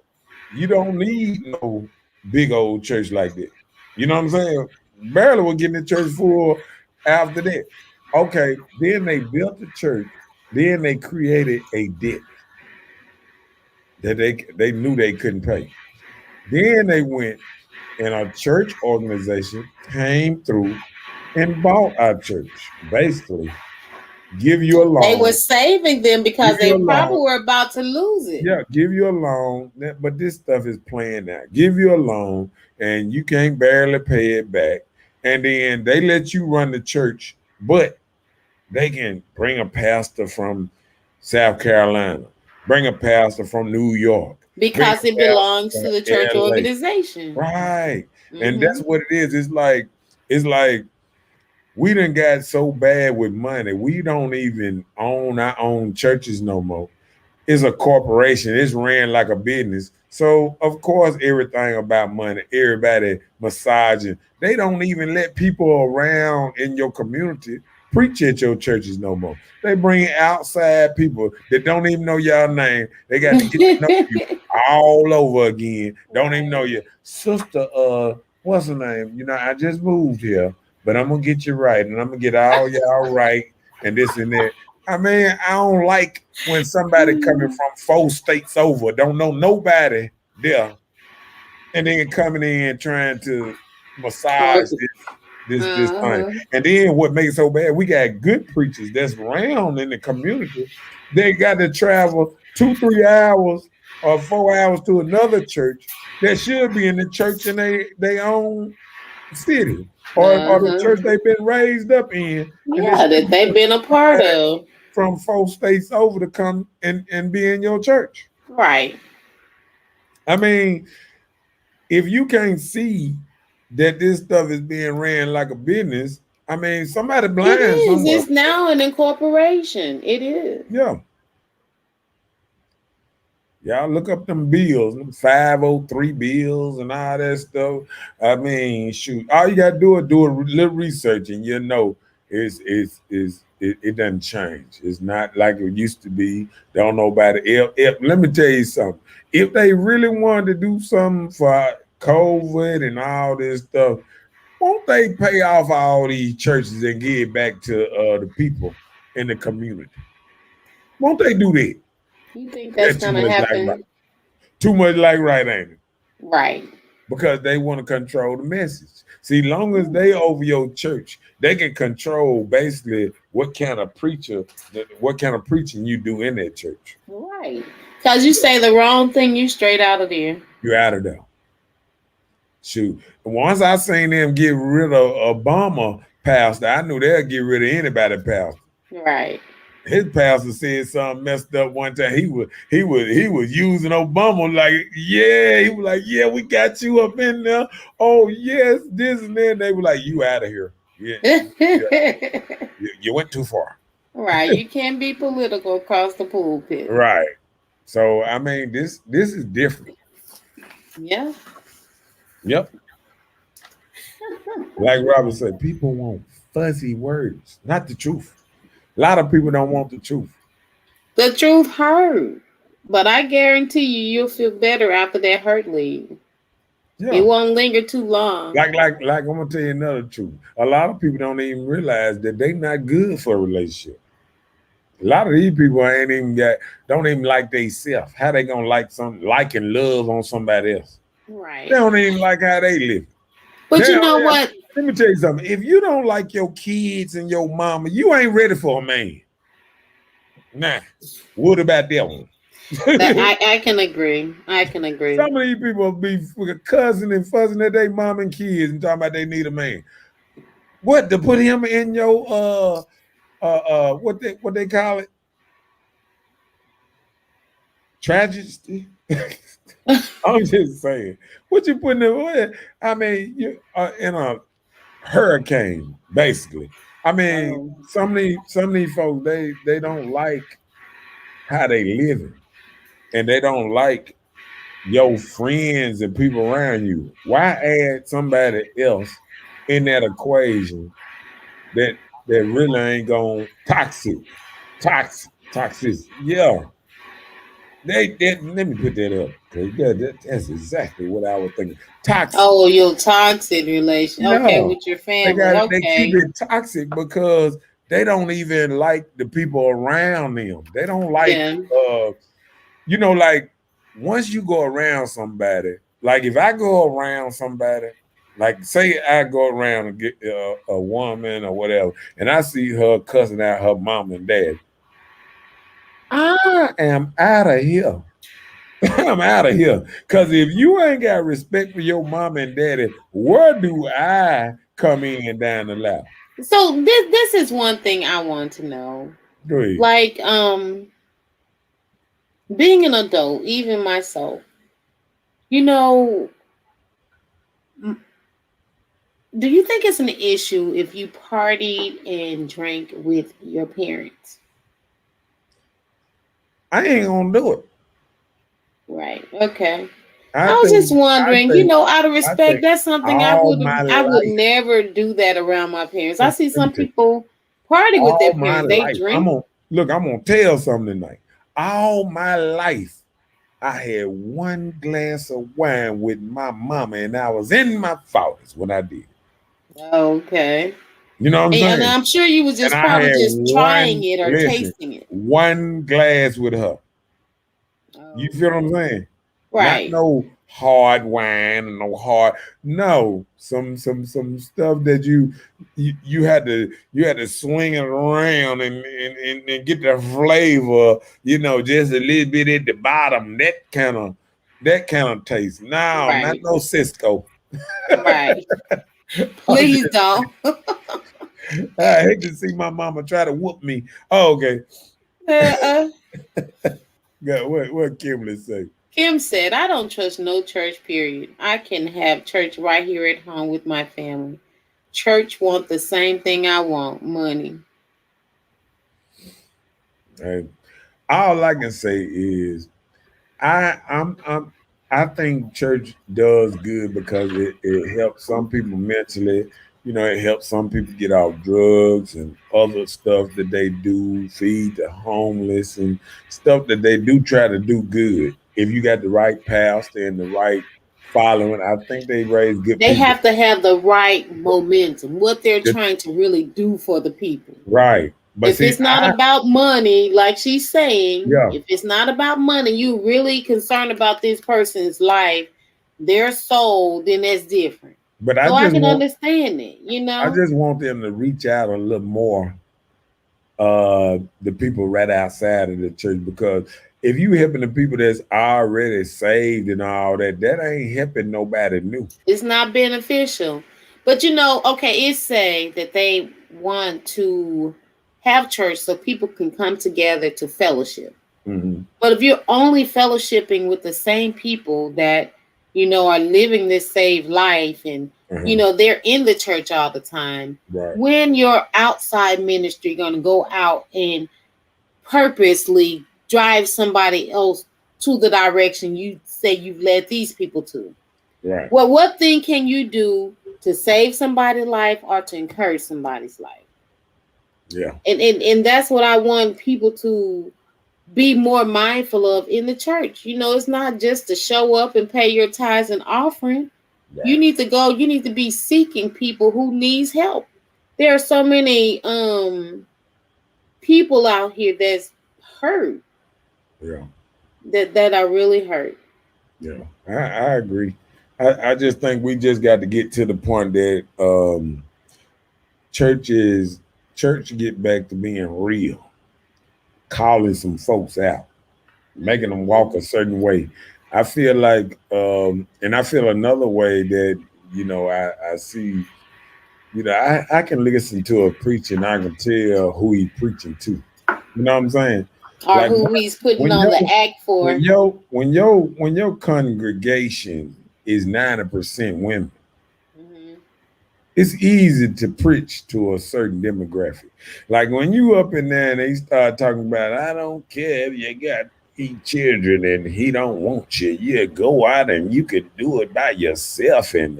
you don't need no big old church like that. You know what I'm saying? Barely were getting the church full after that. Okay, then they built the church. Then they created a debt that they knew they couldn't pay. Then they went and a church organization came through and bought our church. Basically, give you a loan. They were saving them because they probably were about to lose it. Yeah, give you a loan, but this stuff is playing out. Give you a loan, and you can't barely pay it back. And then they let you run the church, but they can bring a pastor from South Carolina, bring a pastor from New York. Because it belongs to the church organization. Right. Mm-hmm. And that's what it is. It's like we done got so bad with money. We don't even own our own churches no more. It's a corporation. It's ran like a business. So, of course, everything about money, everybody massaging. They don't even let people around in your community preach at your churches no more. They bring outside people that don't even know your name. They got to get to know you all over again. Don't even know your sister. What's her name? I just moved here, but I'm gonna get you right, and I'm gonna get all y'all right, and this and that. I mean, I don't like when somebody coming from 4 states over, don't know nobody there, and then coming in trying to massage this thing. And then what makes it so bad, we got good preachers that's around in the community. They got to travel 2-3 hours or 4 hours to another church that should be in the church in their own city or the church they've been raised up in. Yeah, that they've been a part of. From 4 states over to come and be in your church. Right. I mean, if you can't see that this stuff is being ran like a business, I mean, somebody blind. It is. Somewhere. It's now an incorporation. It is. Yeah. Y'all look up them bills, them 503 bills and all that stuff. I mean, shoot, all you gotta do is do a little research, and it doesn't change. It's not like it used to be. Don't know about it. If let me tell you something. If they really wanted to do something for COVID and all this stuff, won't they pay off all these churches and give it back to the people in the community? Won't they do that? You think that's gonna happen? Like too much like right, ain't it? Right. Because they want to control the message. See, long as they over your church, they can control basically what kind of preaching you do in that church. Right. Because you say the wrong thing, you straight out of there. You're out of there. Shoot. Once I seen them get rid of Obama pastor, I knew they'd get rid of anybody pastor. Right. His pastor said something messed up one time. He was using Obama like, yeah. He was like, yeah, we got you up in there. Oh yes, this and that. They were like, you out of here. Yeah, you went too far. Right. You can't be political across the pulpit. Right. So I mean, this is different. Yeah. Yep. Like Robert said, people want fuzzy words, not the truth. A lot of people don't want the truth. The truth hurt. But I guarantee you'll feel better after that hurt leaves. Yeah. It won't linger too long. Like I'm gonna tell you another truth. A lot of people don't even realize that they're not good for a relationship. A lot of these people don't even like themselves. How they gonna like and love on somebody else? They Right. don't even like how they live. But you Hell know yeah. what? Let me tell you something. If you don't like your kids and your mama, you ain't ready for a man. Nah. What about that one? That I can agree. I can agree. Some of these people be cussing and fussing at their mom and kids and talking about they need a man. What to put him in your what they call it? Tragedy. I'm just saying. What you putting in? I mean, you in a hurricane, basically. I mean, Oh. some of these folks they don't like how they living, and they don't like your friends and people around you. Why add somebody else in that equation that really ain't going toxic? Yeah, let me put that up because that's exactly what I was thinking. Toxic. Oh, your toxic relation. Okay, Yeah, with your family. they keep Okay. it toxic because they don't even like the people around them. They don't like Yeah. like once you go around somebody, like if I go around somebody, like say I go around and get a woman or whatever, and I see her cussing out her mom and dad, I am out of here. I'm out of here. Because if you ain't got respect for your mom and daddy, where do I come in down the line? So this is one thing I want to know. Go ahead. Like being an adult, even myself, you know, m- do you think it's an issue if you partied and drank with your parents? I ain't gonna do it. Right. Okay. I I was think just wondering, out of I respect, think that's something all my I would life. never do that around my parents. I Let see me some tell you, people party with all their my parents. They life. drink. I'm gonna tell something tonight. All my life, I had one glass of wine with my mama, and I was in my 40s when I did. Okay. You know what I'm And saying? I'm sure you was And just I probably had just trying it or listen, tasting it. one glass with her. You feel what I'm Okay. saying? Not Right. no hard wine and no hard. No, some stuff that you had to swing it around and get the flavor. Just a little bit at the bottom. That kind of taste. No, not Right. no Cisco. Right. I'm Please don't. I hate to see my mama try to whoop me. Oh, okay. Uh, Yeah, what Kimberly say? Kim said, I don't trust no church, period. I can have church right here at home with my family. Church want the same thing I want, money. And all I can say is I'm I think church does good because it helps some people mentally. It helps some people get off drugs and other stuff that they do, feed the homeless and stuff that they do try to do good. If you got the right pastor and the right following, I think they raise good They people. have to have the right momentum, what they're Good- trying to really do for the people. Right. But If see, it's not about money, like she's saying, yeah, if it's not about money, you really concerned about this person's life, their soul, then that's different. but So I can understand I it. just want them to reach out a little more the people right outside of the church because if you helping the people that's already saved and all that, that ain't helping nobody new. It's not beneficial. But okay, it say that they want to have church so people can come together to fellowship. Hmm. But if you're only fellowshipping with the same people that, are living this saved life and, Uh-huh. they're in the church all the time, Right. when your outside ministry going to go out and purposely drive somebody else to the direction you say you've led these people to? Right. Well, what thing can you do to save somebody's life or to encourage somebody's life? Yeah. And that's what I want people to be more mindful of in the church. It's not just to show up and pay your tithes and offering. You Right. need to go, you need to be seeking people who needs help. There are so many people out here that's hurt, Yeah. that are really hurt. Yeah. I agree. I just think we just got to get to the point that churches church get back to being real, calling some folks out, making them walk a certain way. I feel like and I feel another way that, I see, I can listen to a preacher and I can tell who he preaching to. You know what I'm saying? Or Like who he's putting when on the your act for. when your congregation is 90% women, Mhm. it's easy to preach to a certain demographic. Like when you up in there and they start talking about, I don't care if you got 8 children and he don't want you. You go out and you can do it by yourself and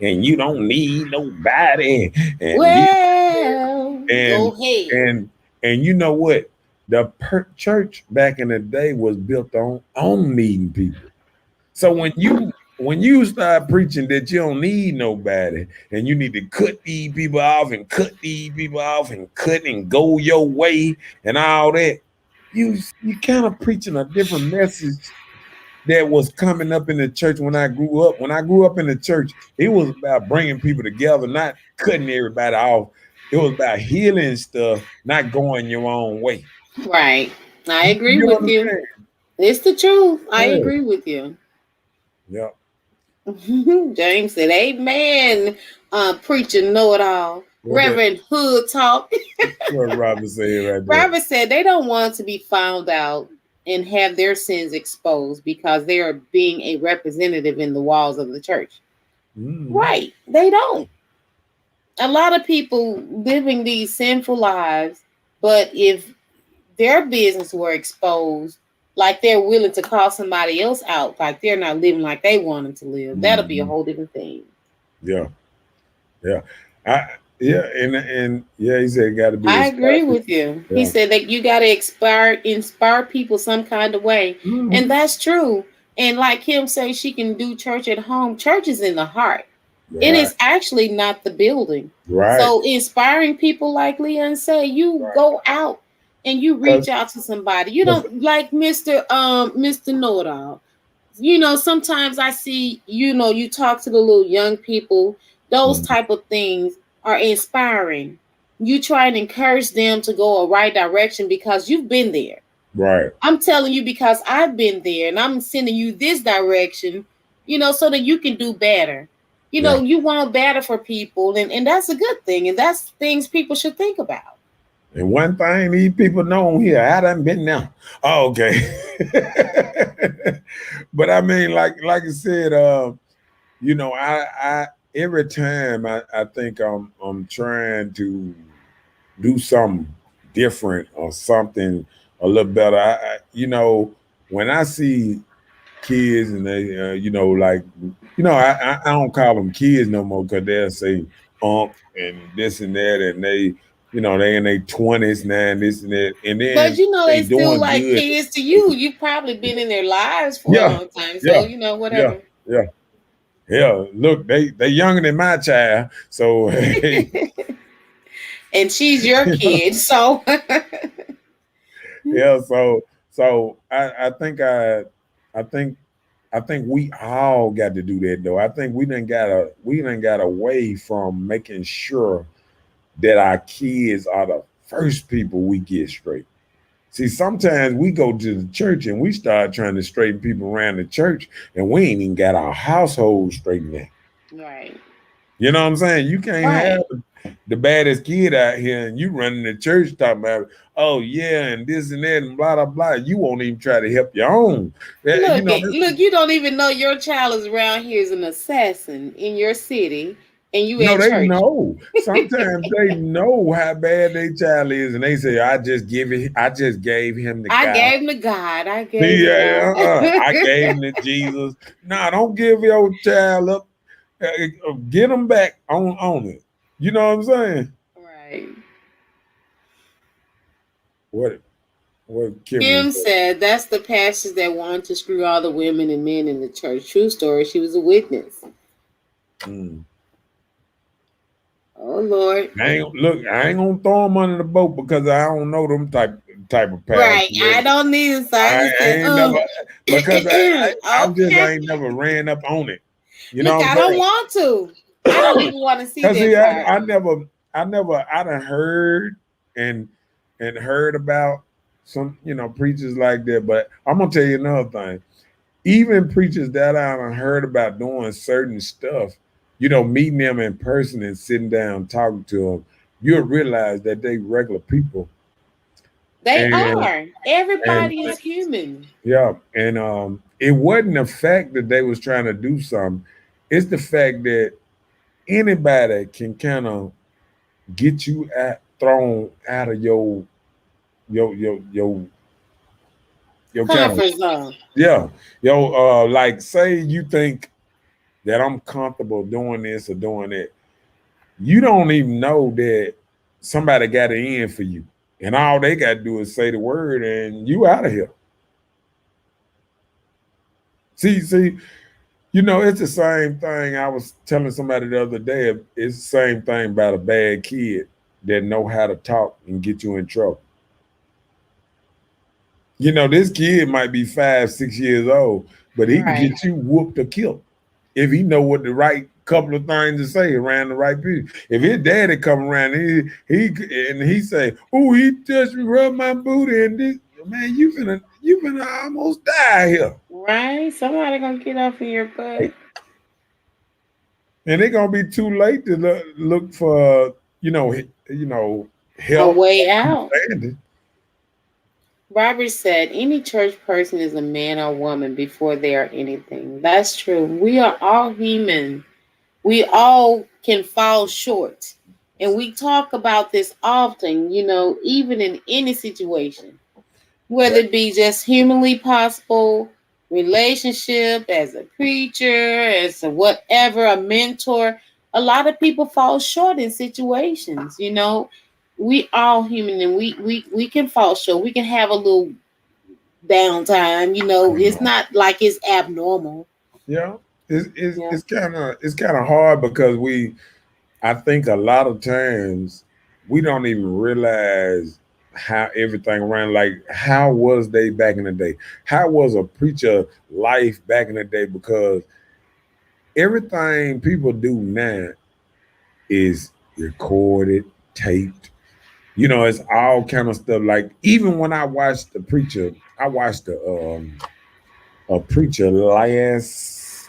and you don't need nobody. And this, Well, and go ahead. and you know what? The church back in the day was built on needing people. So when you start preaching that you don't need nobody and you need to cut these people off and cut these people off and cut and go your way and all that, you kind of preaching a different message that was coming up in the church when I grew up. When I grew up in the church, it was about bringing people together, not cutting everybody off. It was about healing stuff, not going your own way. Right. I You agree know what with I'm you. saying? It's the truth. I Yeah. agree with you. Yeah. James said, Amen. Preacher know it all. What that Reverend Hood talk. what Robert said right there. Robert said they don't want to be found out and have their sins exposed because they are being a representative in the walls of the church. Mm. Right. They don't. A lot of people living these sinful lives, but if their business were exposed, like they're willing to call somebody else out, like they're not living like they wanted to live, that'll be a Mhm. whole different thing. Yeah, yeah, I yeah, and yeah, he said got to be I agree inspired. with you. He Yeah, said that you got to inspire people some kind of way. And hmm, that's true. And like him say she can do church at home. Church is in the heart. It right, is actually not the building. right, So inspiring people like Leon say, you right. go out and you Cause, reach out to somebody. You 'cause- don't like Mr. Know-it-all. Sometimes I see, you talk to the little young people, those mhm, type of things are inspiring. You try and encourage them to go a right direction because you've been there. right, I'm telling you because I've been there and I'm sending you this direction, so that you can do better. yeah. You want better for people, and that's a good thing, and that's things people should think about. And one thing these people know on here, I done been now. Oh, okay. But I mean, like I said, I every time I think I'm trying to do something different or something a little better. When I see kids and they, like, I don't call them kids no more because they'll say and this and that, and they in their 20s now and this and that, and But then they they still doing like good. kids to you. You've probably been in their lives for a Yeah, long time, so yeah, yeah, whatever. yeah, yeah. Look, they younger than my child, so hey, And she's your kid, so yeah. So I think I think we all got to do that though. I think we done got away from making sure that our kids are the first people we get straight. See, sometimes we go to the church and we start trying to straighten people around the church, and we ain't even got our household straightened out. right, You know what I'm saying? You can't right. have the baddest kid out here and you running the church talking about, oh yeah, and this and that and blah blah blah. You won't even try to help your own. Look, you don't even know your child is around here as an assassin in your city, and you No, at they church. know. Sometimes they know how bad their child is, and they say, I just gave him to I God. gave him to God. I gave him to Yeah, God. I gave him to Jesus. Nah, don't give your child up. Get them back on it. You know what I'm saying? Right. What what Kimberly Kim said that's the pastor that wanted to screw all the women and men in the church. True story. She was a witness. said? Oh Lord. I ain't gonna throw them under the boat because I don't know them type of Right. I pastors. don't need it, so I just I said, ain't never because I just okay. ain't never ran up on it. You know Look, what I I'm don't saying? want to. I don't even want to see Cause see, that part. I done heard and heard about some, preachers like that. But I'm gonna tell you another thing. Even preachers that I done heard about doing certain stuff, meeting them in person and sitting down talking to them, you'll realize that they regular people. They And are. and Everybody is human. yeah, and it wasn't the fact that they was trying to do something. It's the fact that anybody can kind of get you thrown out of your your your your kind of Comfort zone. yeah like say you think that I'm comfortable doing this or doing that. You don't even know that somebody got it in for you, and all they got to do is say the word, and you out of here. See, it's the same thing. I was telling somebody the other day. It's the same thing about a bad kid that know how to talk and get you in trouble. This kid might be 5, 6 years old, but he can Right. get you whooped or killed if he know what the right couple of things to say around the right people. If his daddy come around and he say, "Oh, he touched me, rub my booty," and this man, you finna almost die here, Right. Somebody gonna get off of your butt. and it's gonna be too late to look for A help way or out. understanding. Robert said, any church person is a man or woman before they are anything. That's true. We are all human. We all can fall short. And we talk about this often, even in any situation, whether it be just humanly possible, relationship, as a preacher, as a whatever, a mentor. A lot of people fall short in situations, We all human and we can fall short. We can have a little downtime, it's not like it's abnormal. Yeah, it's it's Yeah. it's kind of hard because I think a lot of times we don't even realize how everything ran. Like, how was they back in the day? How was a preacher life back in the day? Because everything people do now is recorded, taped. It's all kind of stuff. Like, even when I watched the preacher, I watched a preacher last.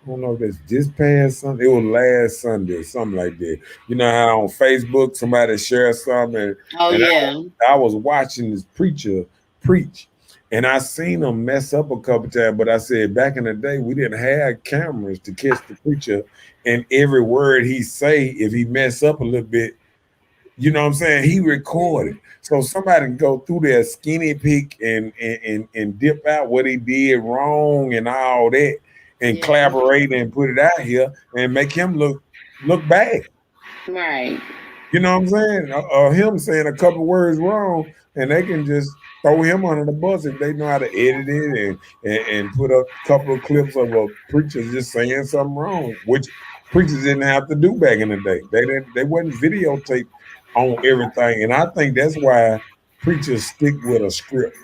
I don't know if it's this past Sunday. It was last Sunday or something like that. You know how on Facebook somebody shares something, Oh and yeah. I was watching this preacher preach, and I seen him mess up a couple times. But I said back in the day we didn't have cameras to catch the preacher, and every word he say, if he mess up a little bit, you know what I'm saying, he recorded. So somebody can go through there, skinny pick and dip out what he did wrong and all that, and Yeah. collaborate and put it out here and make him look bad. Right. You know what I'm saying? Or him saying a couple words wrong, and they can just throw him under the bus if they know how to edit it and put a couple of clips of a preacher just saying something wrong, which preachers didn't have to do back in the day. They wasn't videotaped on everything, and I think that's why preachers stick with a script.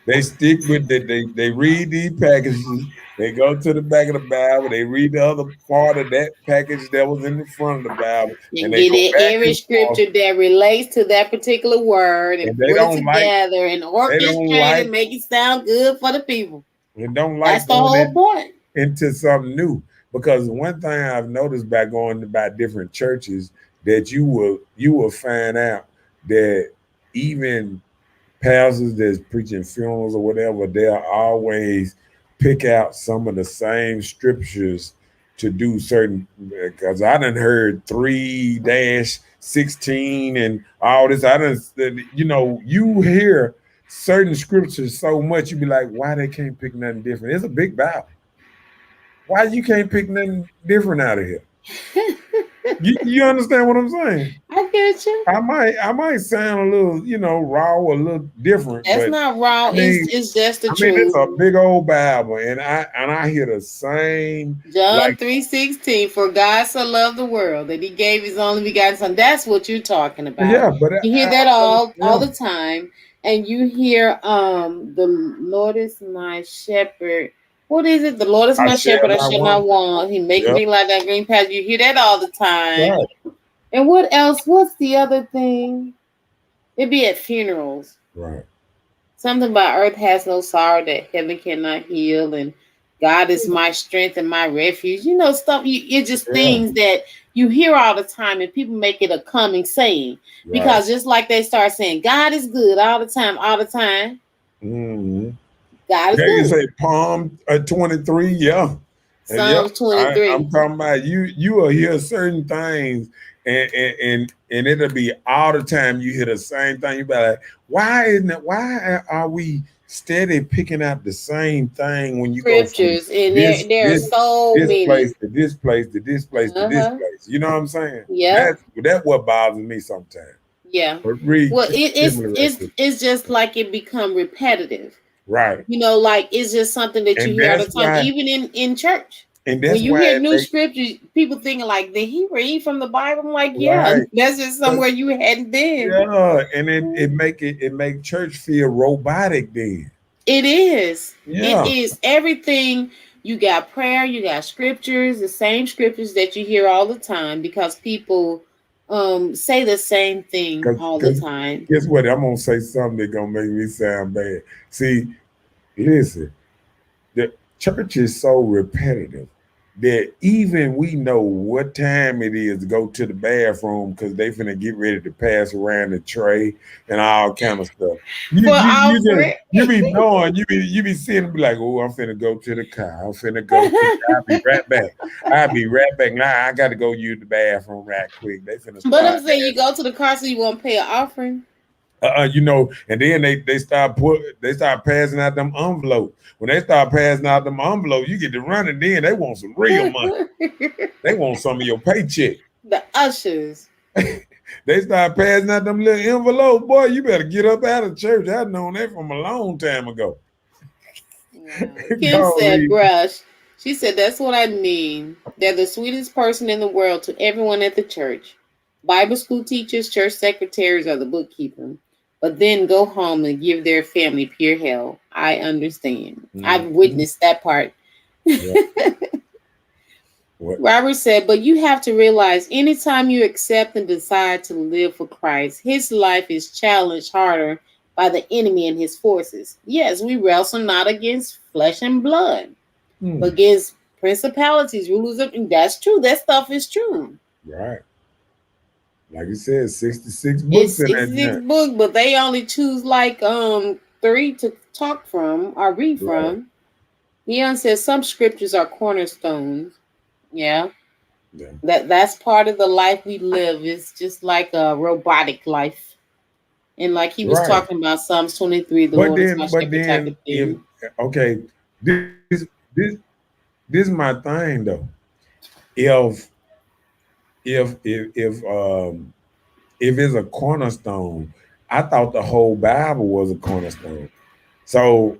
They stick with that. They read these packages. They go to the back of the Bible. They read the other part of that package that was in the front of the Bible, and And they get go in back every and forth. scripture that relates to that particular word and And they put it don't like. together and They don't orchestrate it, like. make it sound good for the people. And don't That's like the going whole point. into something new. Because one thing I've noticed by going by different churches, that you will find out that even pastors that's preaching funerals or whatever, they'll always pick out some of the same scriptures to do certain. Because I done heard 3-16 and all this. You hear certain scriptures so much, you be like, why they can't pick nothing different? It's a big Bible. Why you can't pick nothing different out of here? You understand what I'm saying? I get you. I might sound a little, raw or a little different, That's but not wrong. I mean, It's just the it's a truth. big old Bible, and I hear the same, John like, 3:16, for God so loved the world that he gave his only begotten son. That's what you're talking about. yeah, but You hear I that all yeah, the time. And you hear the Lord is my shepherd. What is it? The Lord is I my shall shepherd, I not shall not want. want. He make Yep, me like that green pasture. You hear that all the time. right, And what else? What's the other thing? It'd be at funerals. right. Something about earth has no sorrow that heaven cannot heal, and God is my strength and my refuge. You know, stuff. It's just Yeah, things that you hear all the time, and people make it a coming saying right. because just like they start saying, God is good all the time, all the time. Hmm. God is Yeah, you good. say Palm 23, yeah. And yeah, Psalms 23. I'm talking about you will hear certain things and it'll be all the time you hear the same thing. You be like, why are we steady picking out the same thing when you go from Scriptures, and this there are this so this place many. to this place to this place to this Uh-huh. place? You know what I'm saying? Yep. That's what bothers me sometimes. Yeah. But read, Well, give me the rest of it. it's just like it become repetitive. Right. You know, like it's just something that you And hear all the that's time, why even in church. and When that's you hear why new they scriptures, people thinking like, did he read from the Bible? I'm like, yeah, right. that's just But somewhere you hadn't been. yeah, and it make church feel robotic then. It is. It Yeah, is everything. You got prayer, you got scriptures, the same scriptures that you hear all the time because people say the same thing all the because time. guess what? I'm gonna say something that gonna make me sound bad. See, listen, the church is so repetitive that even we know what time it is to go to the bathroom because they finna get ready to pass around the tray and all kind of stuff. For Alfred. You be knowing you be seeing them be like, oh, I'm finna go to the car. I'm finna go to. I'll be right back. I'll be right back. Now I got to go use the bathroom right quick. They finna But start I'm saying you go to the car so you won't pay an offering. and then they start passing out them envelopes. When they start passing out them envelopes, you get to running. Then they want some real money. They want some of your paycheck. The ushers. They start passing out them little envelopes. Boy, you better get up out of church. I've known that from a long time ago. Wow. Kim Go said, read. brush. She said, that's what I mean. They're the sweetest person in the world to everyone at the church. Bible school teachers, church secretaries, or the bookkeeper. But then go home and give their family pure hell. I understand. I've Mhm. witnessed that part. Yeah. What? Robert said, but you have to realize anytime you accept and decide to live for Christ, his life is challenged harder by the enemy and his forces. Yes, we wrestle not against flesh and blood, but Hmm. against principalities, rulers of, and that's true. That stuff is true. Right. Like you said, 66 It's books in that 66 junk. books, but they only choose like three to talk from or read Right. from. Leon says some scriptures are cornerstones. Yeah. Yeah. That's part of the life we live. It's just like a robotic life. And like he was Right. talking about Psalms 23, the But Lord is my then, but shepherd type of then, if thing. okay, this this is my thing though. If if if if um if it's a cornerstone, I thought the whole Bible was a cornerstone. So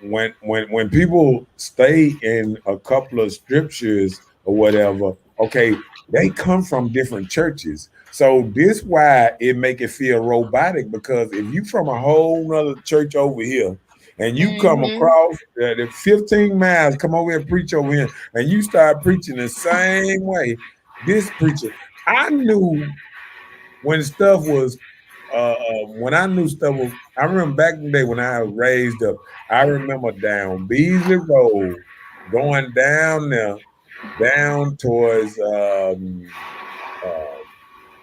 when people stay in a couple of scriptures or whatever, okay, they come from different churches. So this why it make it feel robotic because if you from a whole nother church over here and you come Mm-hmm. across the 15 miles, come over here and preach over here, and you start preaching the same way, this preacher, I knew when stuff was when I knew stuff was, I remember back in the day when I was raised up, I remember down Beasley Road, going down there, down towards uh,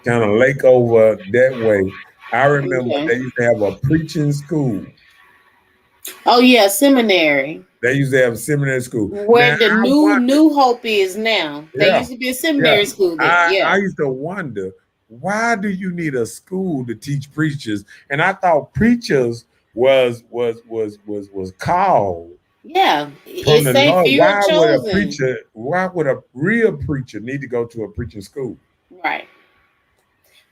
kind of lake over that way. I remember Okay. they used to have a preaching school. Oh yeah, seminary. They used to have a seminary school. Now Where the I new wonder, New Hope is now. There yeah, used to be a yeah. seminary school there. I Yeah. used to wonder why do you need a school to teach preachers? And I thought preachers was called Yeah. from It the say Lord. few are chosen. Why would a real preacher need to go to a preaching school? Right.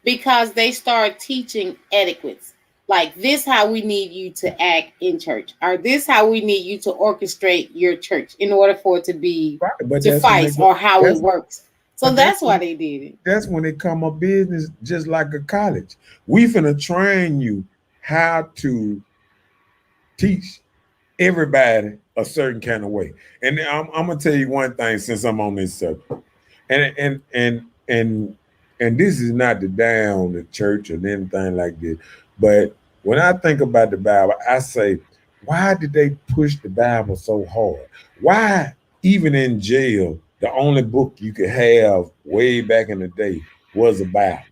Because they start teaching etiquettes. Like this how we need you to act in church. Or this how we need you to orchestrate your church in order for it to be Right, but that's when they suffice go. or how it That's works. So but that's that's why when they did it. that's when it come a business just like a college. We finna train you how to teach everybody a certain kind of way. And I'm gonna tell you one thing since I'm on this subject. And this is not to down the church or anything like this. But when I think about the Bible, I say, why did they push the Bible so hard? Why, even in jail, the only book you could have way back in the day was a Bible?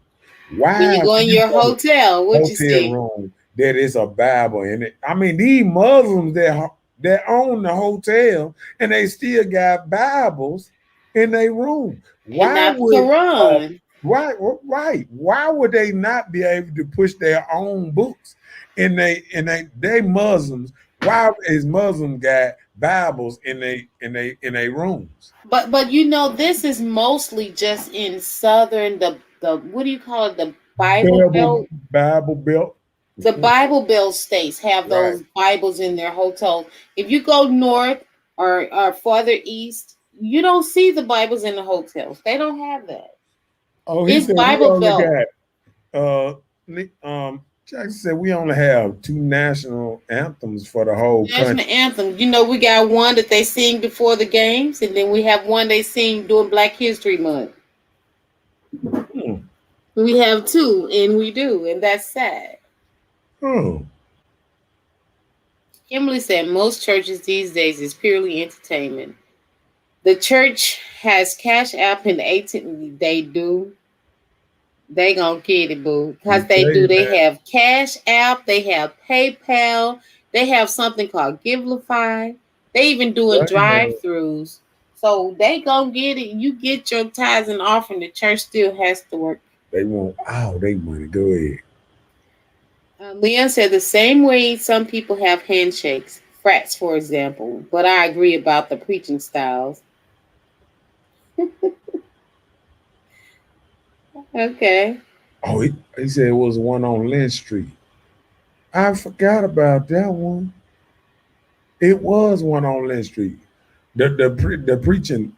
When you Why go in you your go to hotel, a what you hotel see? room that is a Bible in it? I mean, these Muslims that own the hotel and they still got Bibles in their room. And Why not the would Quran. why would they not be able to push their own books they Muslims? Why is Muslim got Bibles in they rooms? But you know, this is mostly just in southern the what do you call it? The Bible Bible Belt. Bible belt. The Bible Belt states have Right. those Bibles in their hotels. If you go north or farther east, you don't see the Bibles in the hotels. They don't have that. Oh, he It's said we Bible only Belt. got Jackson said we only have two national anthems for the whole National country. anthem. You know, we got one that they sing before the games, and then we have one they sing during Black History Month. Hmm. We have two, and we do, and that's sad. Oh, Kimberly said most churches these days is purely entertainment. The church has Cash App and ATM. They do. They gonna get it, boo. I'm Because they telling do. you, They man. have Cash App. They have PayPal. They have something called Givelify. They even doing They have drive-throughs. So they gonna get it. You get your tithes and offering. The church still has to work. they want all they money. Go ahead. Leon said the same way some people have handshakes, frats, for example. But I agree about the preaching styles. Okay. Oh, he said it was one on Lynch Street. I forgot about that one. It was one on Lynch Street. The preaching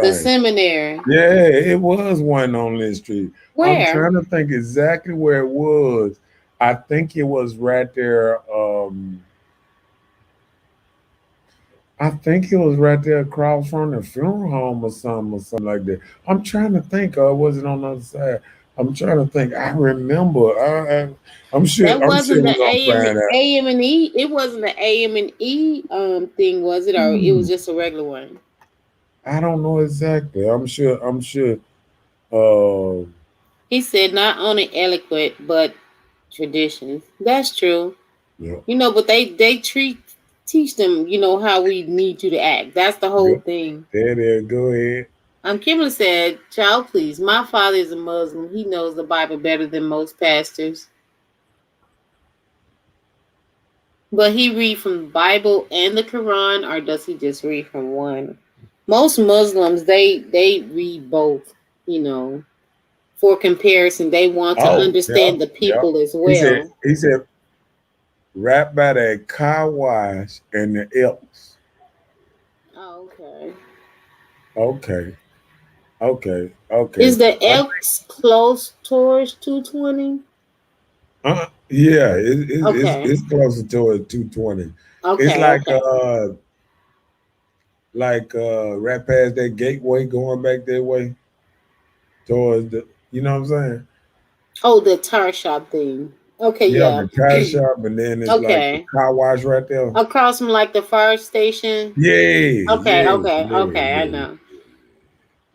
The thing. seminary. Yeah, it was one on Lynch Street. I'm Where? trying to think exactly where it was. I think it was right there. I think it was right there across from the funeral home or something like that. I'm trying to think. Was it on the other side? I'm trying to think. I remember. I'm sure. That I'm sure wasn't the we're gonna find out. AM and E. It wasn't the AM and E thing, was it? Or it Hmm, was just a regular one. I don't know exactly. I'm sure. I'm sure. Uh, He said not only eloquent but traditions. That's true. yeah. You know, but they teach them, you know, how we need you to act. That's the whole Go thing. there. Go ahead. Kimberly said, child, please, my father is a Muslim. He knows the Bible better than most pastors. But he read from the Bible and the Quran, or does he just read from one? Most Muslims they read both, you know, for comparison. They want to Oh, yeah, understand the yeah. people as He said. well. He said right by that car wash and the Elks. Oh, okay. Okay. Okay. Is the I Elks close towards 220? Yeah, it's Okay. closer to a 220. It's Okay, okay. like right past that gateway going back that way towards the you know what I'm saying? Oh, the tire shop thing. Okay, Yeah, yeah. the tire shop and then it's like the Okay. car wash right there. Across from like the fire station. Okay, okay, okay, I Yeah. know.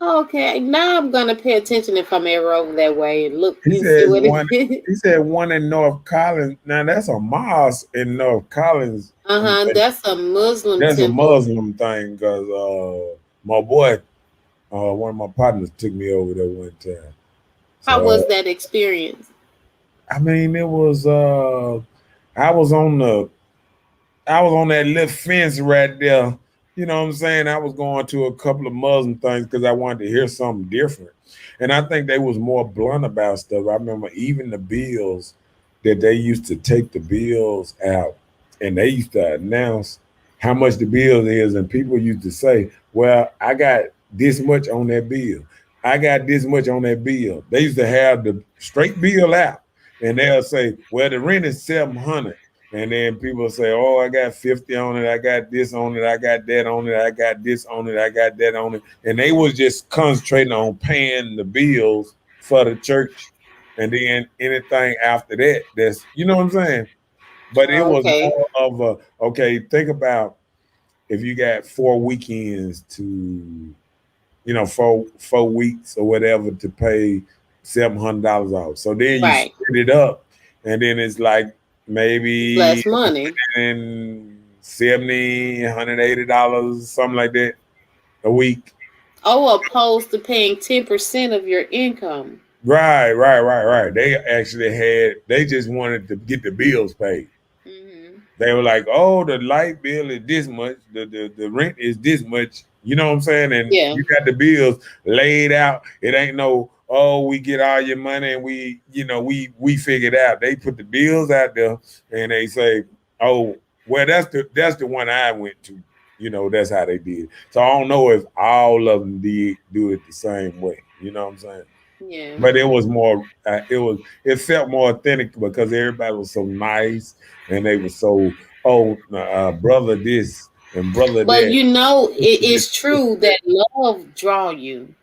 Okay, now I'm gonna pay attention if I'm ever over that way and look He and see says what it one is. he said one in North Collins. Now that's a mosque in North Collins. I'm Uh-huh. thinking That's a Muslim that's a temple. Muslim thing because my boy, one of my partners took me over there one time. How So was that experience? I mean, it was. I was on the. I was on that little fence right there You know what I'm saying? I was going to a couple of Muslim things because I wanted to hear something different. And I think they was more blunt about stuff. I remember even the bills that they used to take the bills out and they used to announce how much the bill is. And people used to say, well, I got this much on that bill. I got this much on that bill. They used to have the straight bill out. And they'll say, well, the rent is 700. And then people say, oh, I got 50 on it. I got this on it. I got that on it. I got this on it. I got that on it. And they was just concentrating on paying the bills for the church. And then anything after that, that's, you know what I'm saying? But it was Okay. more of a, okay, think about if you got 4 weekends to, four weeks or whatever to pay $700 off. So then you Right. split it up and then it's like maybe Less money. and $70, $180, something like that a week. Oh, opposed to paying 10% of your income. Right. They just wanted to get the bills paid. Hmm. They were like, oh, the light bill is this much, the rent is this much. You know what I'm saying? And Yeah. you got the bills laid out. It ain't no, oh, we get all your money and we figured out. They put the bills out there and they say, oh, well, that's the one I went to. That's how they did. So I don't know if all of them did do it the same way. You know what I'm saying? Yeah. But it was more, it felt more authentic because everybody was so nice and they were so, oh, brother this and brother But that. you know, it is true that love draw you.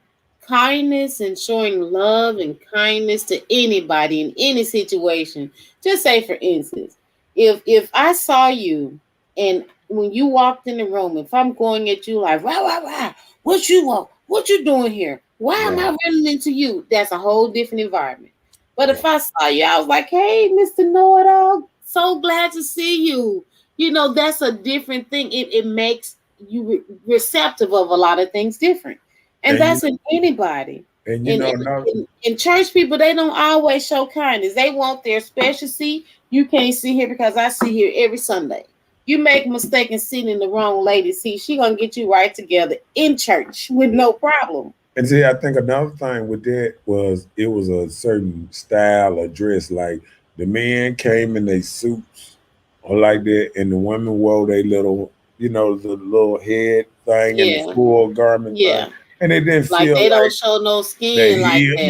Kindness and showing love and kindness to anybody in any situation. Just say, for instance, if I saw you and when you walked in the room, if I'm going at you like rah rah rah, what you want? What you doing here? Why am Right, I running into you? That's a whole different environment. But right. if I saw you, I was like, hey, Mr. Know It All, so glad to see you. You know, that's a different thing. It makes you receptive of a lot of things different, and And you that's in anybody. and you In, know in, no, in church people, they don't always show kindness. They want their special seat. You can't sit here because I sit here every Sunday. You make a mistake and sit in the wrong lady's seat, she gonna get you right together in church with no problem. and see, I think another thing with that was it was a certain style of dress. Like the men came in their suits or like that, and the women wore their little, the little head thing and the Yeah, full garment thing, yeah. and it didn't Like feel they don't like show no the skin like heel, that.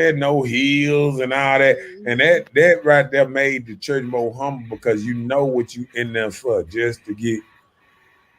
yeah, no heels and all that. Mhm. And that right there made the church more humble because you know what you in there for, just to get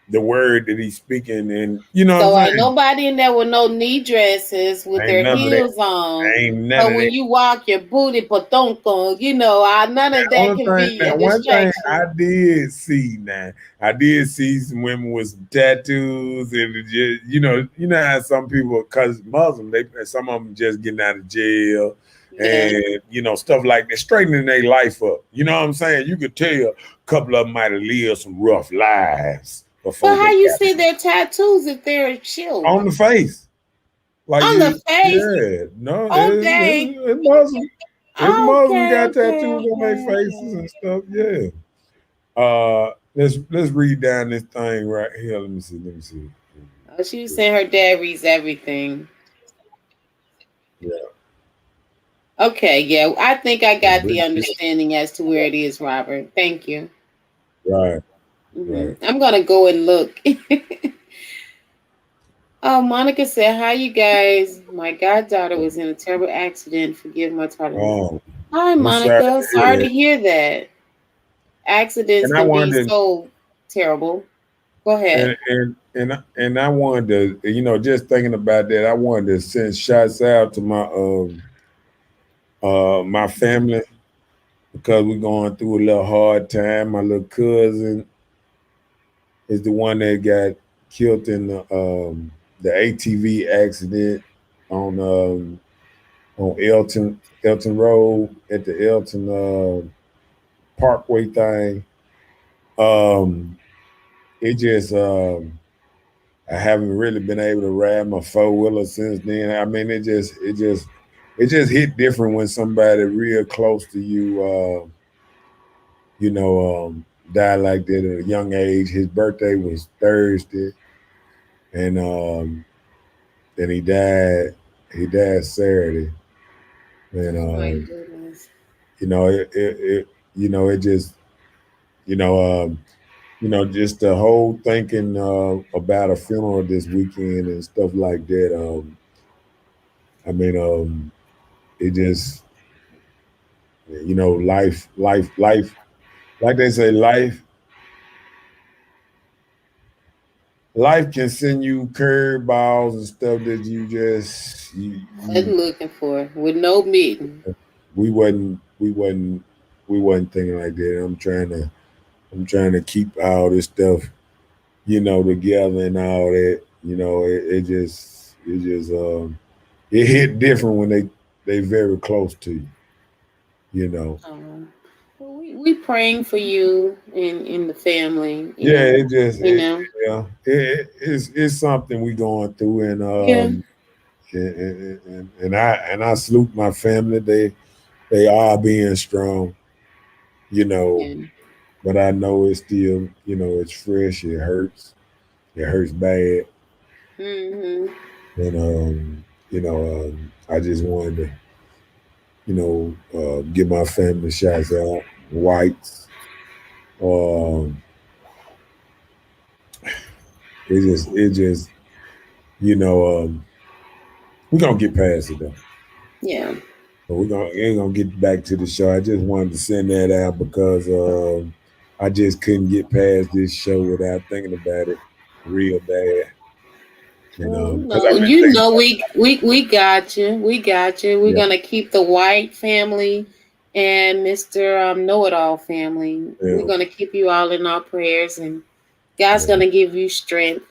the word that he's speaking. And you know what I'm So ain't saying? nobody in there with no knee dresses with Ain't their none of that. heels on. Ain't none So of when that. you walk your booty patonko, none of that Only can thing, be a now one thing I distraction. did see now, I did see some women with some tattoos and it just, how some people, cause Muslim, some of them just getting out of jail Yeah. and stuff like that, straightening their life up. You know what I'm saying? You could tell a couple of them might have lived some rough lives But before how they you got see their tattoos if they're on the children? face. Like On the face? yeah, no, Oh dang. it's Muslim. It's Muslim Okay, got okay, tattoos on their okay, faces okay. and stuff. Yeah. Let's read down this thing right here. Let me see. Let me see. Oh, she was saying her dad reads everything. Yeah, Okay, yeah. I think I the got the British. understanding as to where it is, Robert. Thank you. Right, right. I'm gonna go and look. Oh, Monica said, "Hi, you guys. My goddaughter was in a terrible accident. Forgive my tardiness." Oh, Hi, I'm sorry Monica. to hear Sorry to that. hear that. Accidents And I can be wanted, so terrible. Go ahead. and I wanted to, just thinking about that, I wanted to send shots out to my family because we're going through a little hard time. My little cousin is the one that got killed in the ATV accident on Elton Road at the Elton Parkway thing. Um, it just I haven't really been able to ride my 4 wheeler since then. I mean, it just hit different when somebody real close to you, died like that at a young age. His birthday was Thursday. and then he died. He died Saturday, and Oh my goodness. you know it it just you know just the whole thinking about a funeral this weekend and stuff like that. I mean, it just life, like they say, life can send you curveballs and stuff that you just Wasn't looking for with no meeting. we wasn't thinking like that. I'm trying to keep all this stuff together and all that. It hit different when they very close to you. You know. Well, we praying for you and the family, Yeah, and you it know, yeah, it's something we going through, and yeah, I salute my family. They are being strong, you know, yeah. but I know it's still it's fresh. It hurts bad, Mm-hmm. and I just wanted to give my family shots out. Whites, um, it just you know we're gonna get past it though. Yeah. But ain't gonna get back to the show. I just wanted to send that out because I just couldn't get past this show without thinking about it real bad. And Well, because I've been you thinking know, about we got you. We got you. We're yeah, gonna keep the White family and Mister Know It All family. We're yeah, gonna keep you all in our prayers, and God's yeah, gonna give you strength.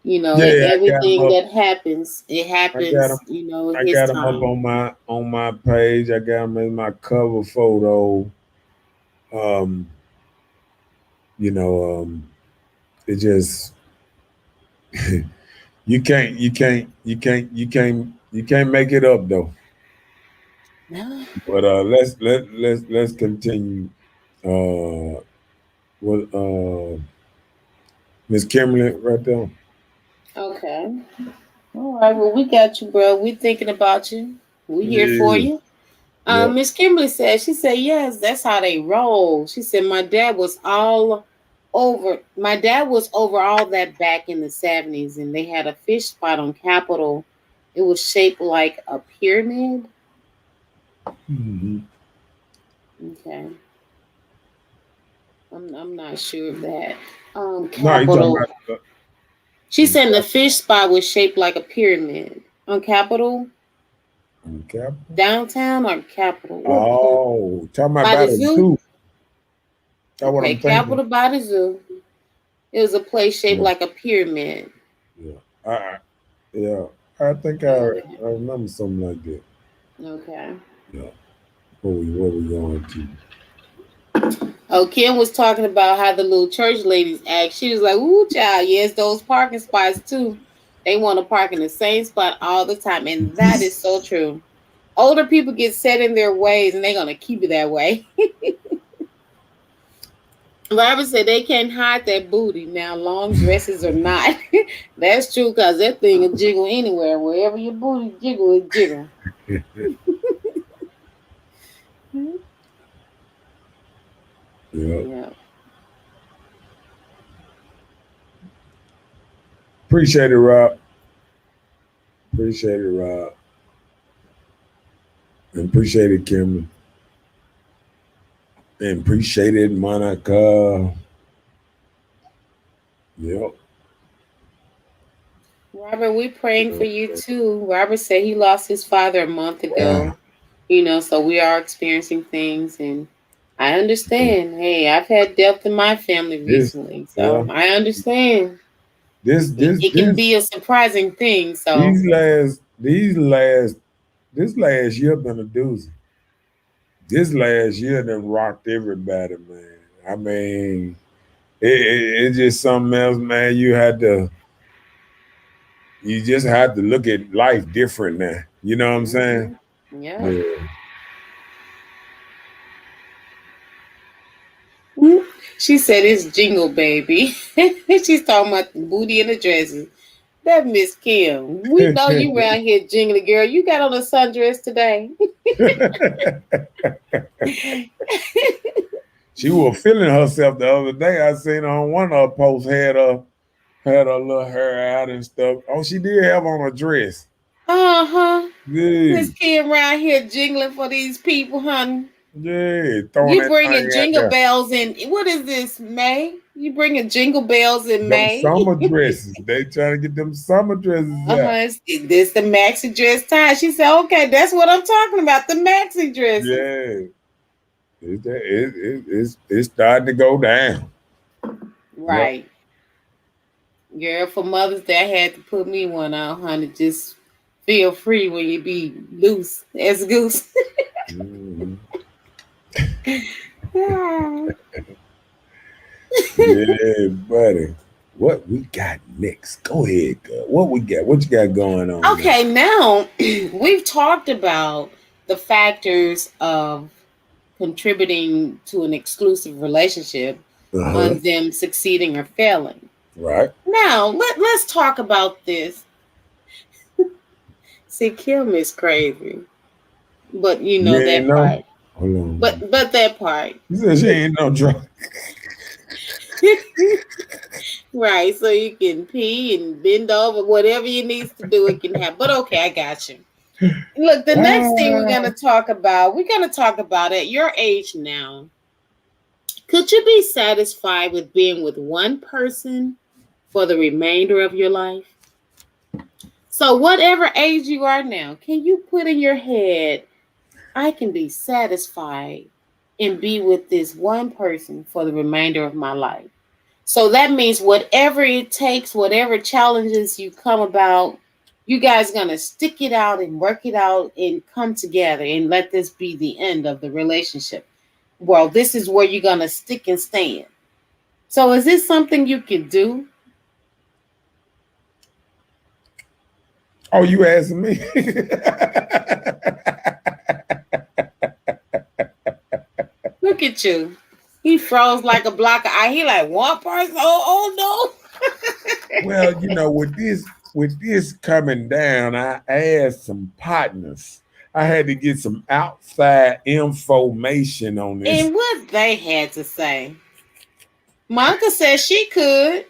You know, and yeah. I got 'em everything up. that happens, it I got 'em. happens. You know, I His got 'em up time. on my page. I got 'em in my cover photo. Um, you know, it just you can't make it up though. No. But let's continue. Uh, what Miss Kimberly right there? Okay. All right. Well, we got you, bro. We thinking about you. We here for Yeah, you. yep. Miss Kimberly said, she said, yes, that's how they roll. She said, my dad was over all that back in the 70s, and they had a fish spot on Capitol. It was shaped like a pyramid. Hmm. Okay. I'm not sure of that. No, you talking Capitol. about She said the fish spot was shaped like a pyramid on Capitol, Cap. downtown or Capitol. What? Oh, talking By about the a zoo? zoo. That's what Okay, I'm thinking. Capitol by the zoo. It was a place shaped Yeah, like a pyramid. yeah. Yeah. I think I remember something like that. Okay. Yeah. What we going to? Oh, Kim was talking about how the little church ladies act. She was like, "Ooh, child, yes, those parking spots too. They want to park in the same spot all the time," and that is so true. Older people get set in their ways, and they're gonna keep it that way. Robert said they can't hide that booty now, long dresses or not. That's true, cause that thing will jiggle anywhere, wherever your booty jiggle, it jiggle. Yeah. Yeah. Appreciate it, Rob. Appreciate it, Rob. And appreciate it, Kim. And appreciate it, Monica. Yep. Robert, we praying for you too. Robert said he lost his father a month Wow. ago. You know, so we are experiencing things, and I understand. Hey, I've had death in my family This, recently, yeah. so I understand. This, It, this, it can this, be a surprising thing. So these last, this last year been a doozy. This last year done rocked everybody, man. I mean, it's just something else, man. You just had to look at life different now. You know what I'm saying? yeah. Yeah. She said it's jingle baby. She's talking about the booty and the dresses. That Miss Kim. We know you around here jingling, girl. You got on a sundress today. She was feeling herself the other day. I seen her on one of her posts had her little hair out and stuff. Oh, she did have on a dress. Uh-huh. Yeah, Miss Kim around here jingling for these people, honey. yeah, throwing You that bringing thing out jingle there. bells in. What is this, May? You bringing jingle bells in Them May? summer dresses. They trying to get them summer dresses out. This the maxi dress time. She said, okay, that's what I'm talking about. The maxi dresses. Yeah. It's starting to go down. Right. Girl, for Mother's Day, I had to put me one on, honey. Just feel free when you be loose as a goose. Mhm. Yeah. Yeah, buddy. What we got next? Go ahead, girl. What we got? What you got going on? Okay, now we've talked about the factors of contributing to an exclusive relationship Uh-huh. on them succeeding or failing. Right. Now, let's talk about this. See, Kim is crazy. But you know You ain't that know? part. Hold on. But that part. You said she ain't no drunk. Right, so you can pee and bend over, whatever you need to do, it can happen. But okay, I got you. Look, the next thing we're going to talk about at your age now. Could you be satisfied with being with one person for the remainder of your life? So, whatever age you are now, can you put in your head, I can be satisfied and be with this one person for the remainder of my life? So that means whatever it takes, whatever challenges you come about, you guys gonna stick it out and work it out and come together and let this be the end of the relationship. Well, this is where you're gonna stick and stand. So is this something you can do? Oh, you asking me? Look at you. He froze like a block of ice. He like one person. Oh no. Well, with this coming down, I asked some partners. I had to get some outside information on this. And what they had to say. Monica said she could.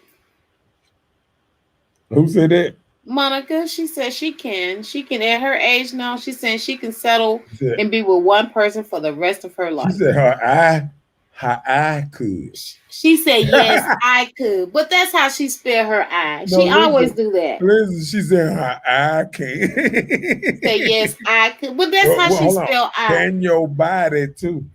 Who said that? Monica, she said she can. She can at her age now. She's saying she can settle She said, and be with one person for the rest of her she life. said her eye could. She said yes, I could, but that's how she spell her eye. No, She always listen. do that. Listen, she said her eye can. Say yes, I could, but that's how she hold on. spell eye. Can your body too?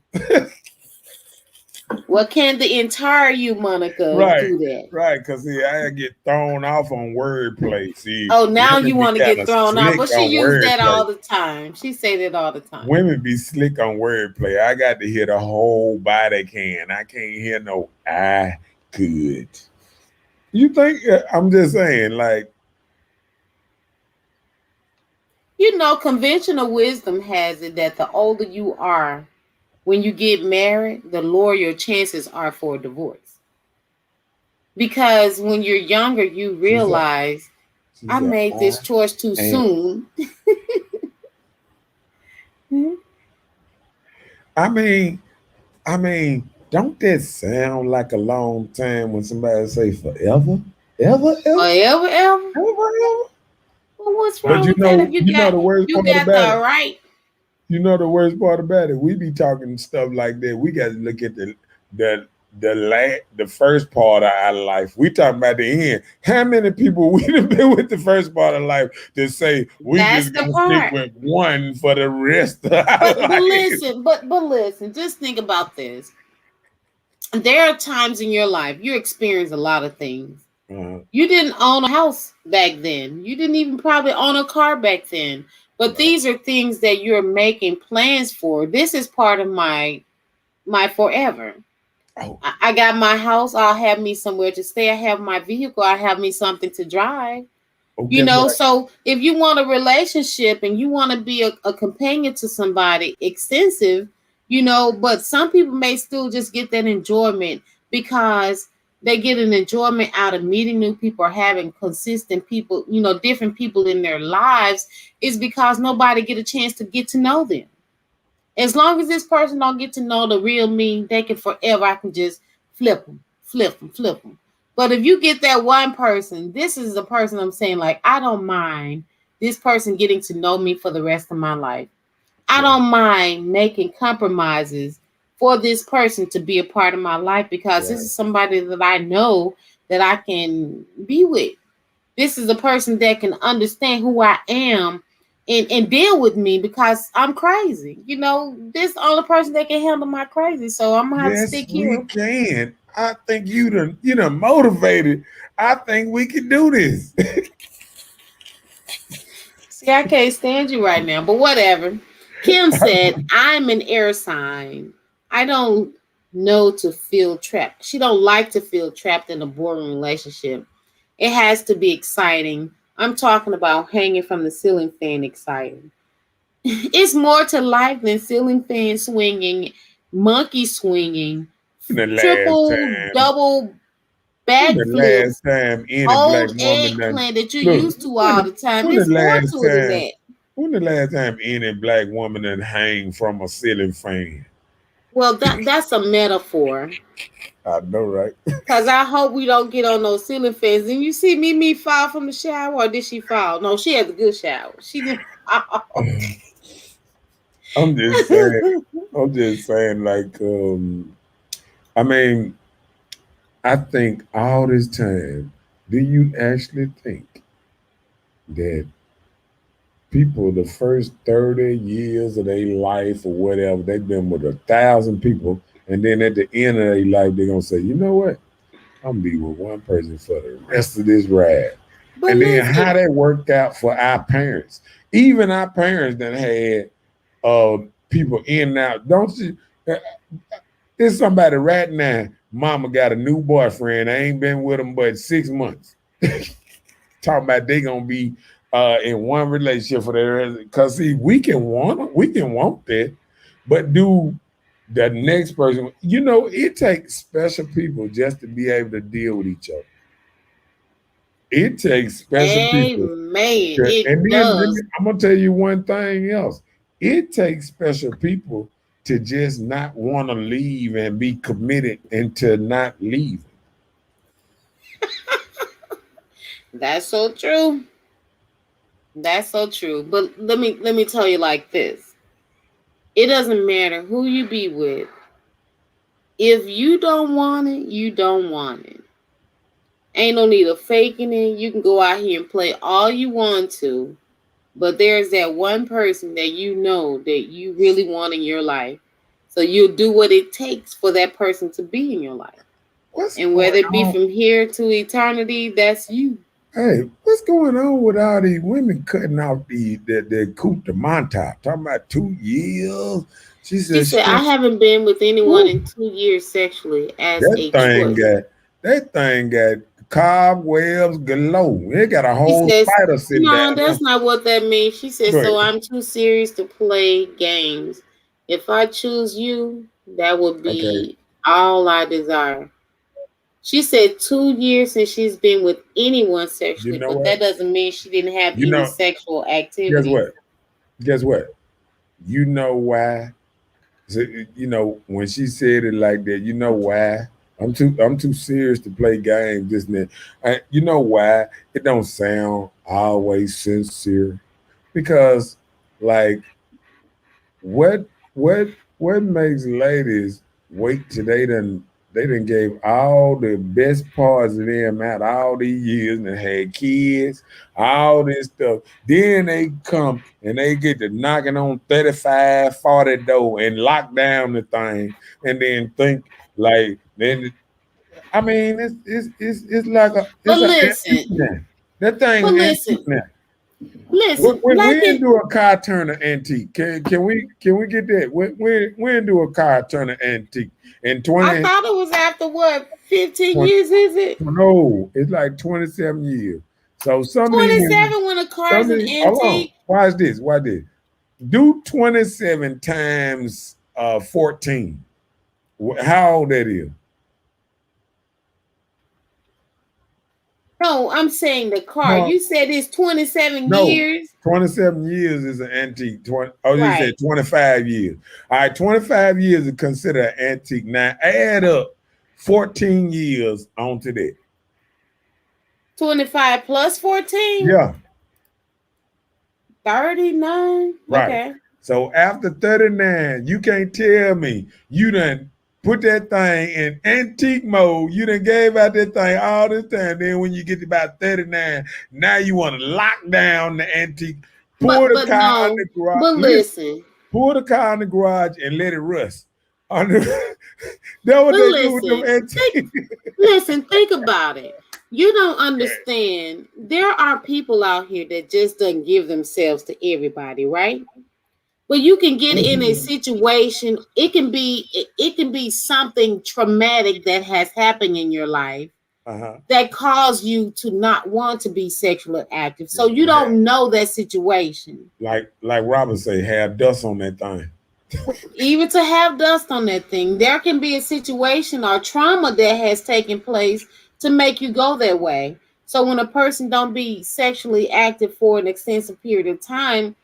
Well, can the entire you, Monica, Right. do that? Right, because see, I get thrown off on wordplay. See, Oh, now women you be want to kinda get thrown out, slick but she on used that wordplay. all the time. She say that all the time. Women be slick on wordplay. I got to hear the whole body can. I can't hear no I could. You think, I'm just saying, like, Conventional wisdom has it that the older you are, when you get married, the lower your chances are for a divorce. Because when you're younger, you realize I made this choice too soon. I mean, don't that sound like a long time when somebody say forever? Ever? Forever? Well, what's wrong with that? If you got the worst you part got about the right. You know the worst part about it? We be talking stuff like that. We got to look at the first part of our life. We talking about the end. How many people we have been with the first part of life to say we That's just the gonna part. stick with one for the rest of our life? But listen, just think about this. There are times in your life you experience a lot of things. You didn't own a house back then. You didn't even probably own a car back then. But these are things that you're making plans for. This is part of my forever. Oh. I got my house. I'll have me somewhere to stay. I have my vehicle. I have me something to drive. Okay, So if you want a relationship and you want to be a companion to somebody extensive, but some people may still just get that enjoyment because they get an enjoyment out of meeting new people or having consistent people, different people in their lives, is because nobody get a chance to get to know them. As long as this person don't get to know the real me, they can forever. I can just flip them, flip them, flip them. But if you get that one person, this is the person I'm saying, like, I don't mind this person getting to know me for the rest of my life. I don't mind making compromises for this person to be a part of my life because this is somebody that I know that I can be with. This is a person that can understand who I am and deal with me because I'm crazy. This is the only person that can handle my crazy. So I'm gonna have to Yes, stick we here. can. I think you done motivated. I think we can do this. See, I can't stand you right now, but whatever. Kim said, I'm an air sign. I don't know to feel trapped. She don't like to feel trapped in a boring relationship. It has to be exciting. I'm talking about hanging from the ceiling fan exciting. It's more to life than ceiling fan swinging, monkey swinging, When the last triple, time, double when the backflips, last time any black old woman done eggplant that you're look, used to all the time. when the It's more last to it than time that. when the last time any black woman done hang from a ceiling fan? Well, that's a metaphor. I know, right? Cause I hope we don't get on those ceiling fans. And you see Mimi fall from the shower, or did she fall? No, she had a good shower. She didn't fall. I'm just saying. I'm just saying, like, I mean, I think all this time, do you actually think that people, the first 30 years of their life or whatever, they've been with 1,000 people, and then at the end of their life, they're gonna say, you know what? I'm gonna be with one person for the rest of this ride. But And then how listen, that worked out for our parents. Even our parents that had people in and out. Don't you? There's somebody right now. Mama got a new boyfriend. I ain't been with him but 6 months. Talking about they gonna be in one relationship for the rest. Cause see, we can want that, but do the next person? It takes special people just to be able to deal with each other. It takes special people. amen. And It then does. I'm gonna tell you one thing else. It takes special people to just not want to leave and be committed into not leaving. That's so true. That's so true. But let me tell you like this. It doesn't matter who you be with. If you don't want it, you don't want it. Ain't no need of faking it. You can go out here and play all you want to. But there's that one person that you know that you really want in your life. So you'll do what it takes for that person to be in your life. What's And going whether it be on? from here to eternity, that's you. Hey, what's going on with all these women cutting out the coupe de montage? Talking about 2 years. She She said she said, I haven't been with anyone in whew, 2 years sexually as that a thing choice. got that thing got cobwebs galore. It got a She whole says, spider sitting no, down there. that's not what that means. She says, Go so ahead. I'm too serious to play games. If I choose you, that would Okay. be all I desire. She said 2 years since she's been with anyone You sexually, know but that what? doesn't mean she didn't have You any know, sexual guess activity. what? Guess what? You know why? So, when she said it like that, you know why? I'm too serious to play games, this and that. You know why? It don't sound always sincere. Because like what makes ladies wait till they done gave all the best parts of them out all these years and had kids, all this stuff. Then they come and they get to knocking on 35, 40 door and lock down the thing and then think like then I mean it's like But it's an antique listen, now. That thing but antique listen, now. listen, When like it, do a car turn an antique? Can we get that? When do a car turn an antique? In I 20, thought it was after what, 15 20 years, is it? no, it's like 27 years. So some of these women, 27 when a car some is of an these, hold on. antique. Why is this? Why this? Do 27 times 14. How old that is? No, I'm saying the car. No, You said it's 27 no. years. 27 years is an antique. You said Right. 25 years. All right, 25 years is considered an antique. Now add up 14 years onto that. 25 plus 14? Yeah, 39? right. Okay. So after 39, you can't tell me you done put that thing in antique mode. You done gave out that thing all this time. Then when you get to about 39, now you want to lock down the antique, pull the But car in no. the garage. But Listen, listen. pull the car in the garage and let it rust. That what But they do with them listen. antiques. Think about it. You don't understand. There are people out here that just don't give themselves to everybody, right? But you can get in a situation, it can be something traumatic that has happened in your life Uh-huh. that cause you to not want to be sexually active. So you don't know that situation. Like Robert say, have dust on that thing. Even to have dust on that thing, there can be a situation or trauma that has taken place to make you go that way. So when a person don't be sexually active for an extensive period of time,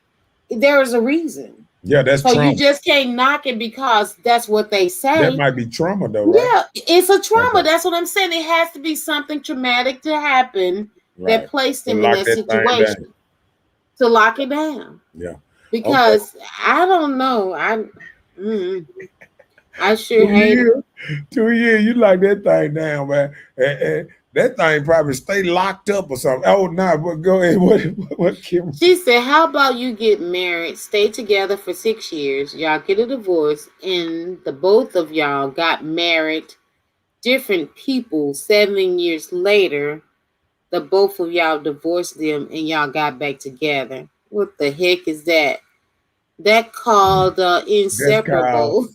there is a reason. Yeah, that's So you trauma. just can't knock it because that's what they That say. might be trauma though, right? Yeah, it's a trauma. Okay. That's what I'm saying. It has to be something traumatic to happen that Right. placed To them in lock that that thing down. situation to lock it down. Yeah. Okay. Because I don't know. I sure hate it. 2 years, you lock that thing down, man. That thing probably stay locked up or something. Oh no, but go ahead. What Kim? She said, how about you get married, stay together for 6 years, y'all get a divorce, and the both of y'all got married, different people, 7 years later, the both of y'all divorced them and y'all got back together. What the heck is that? That called inseparable.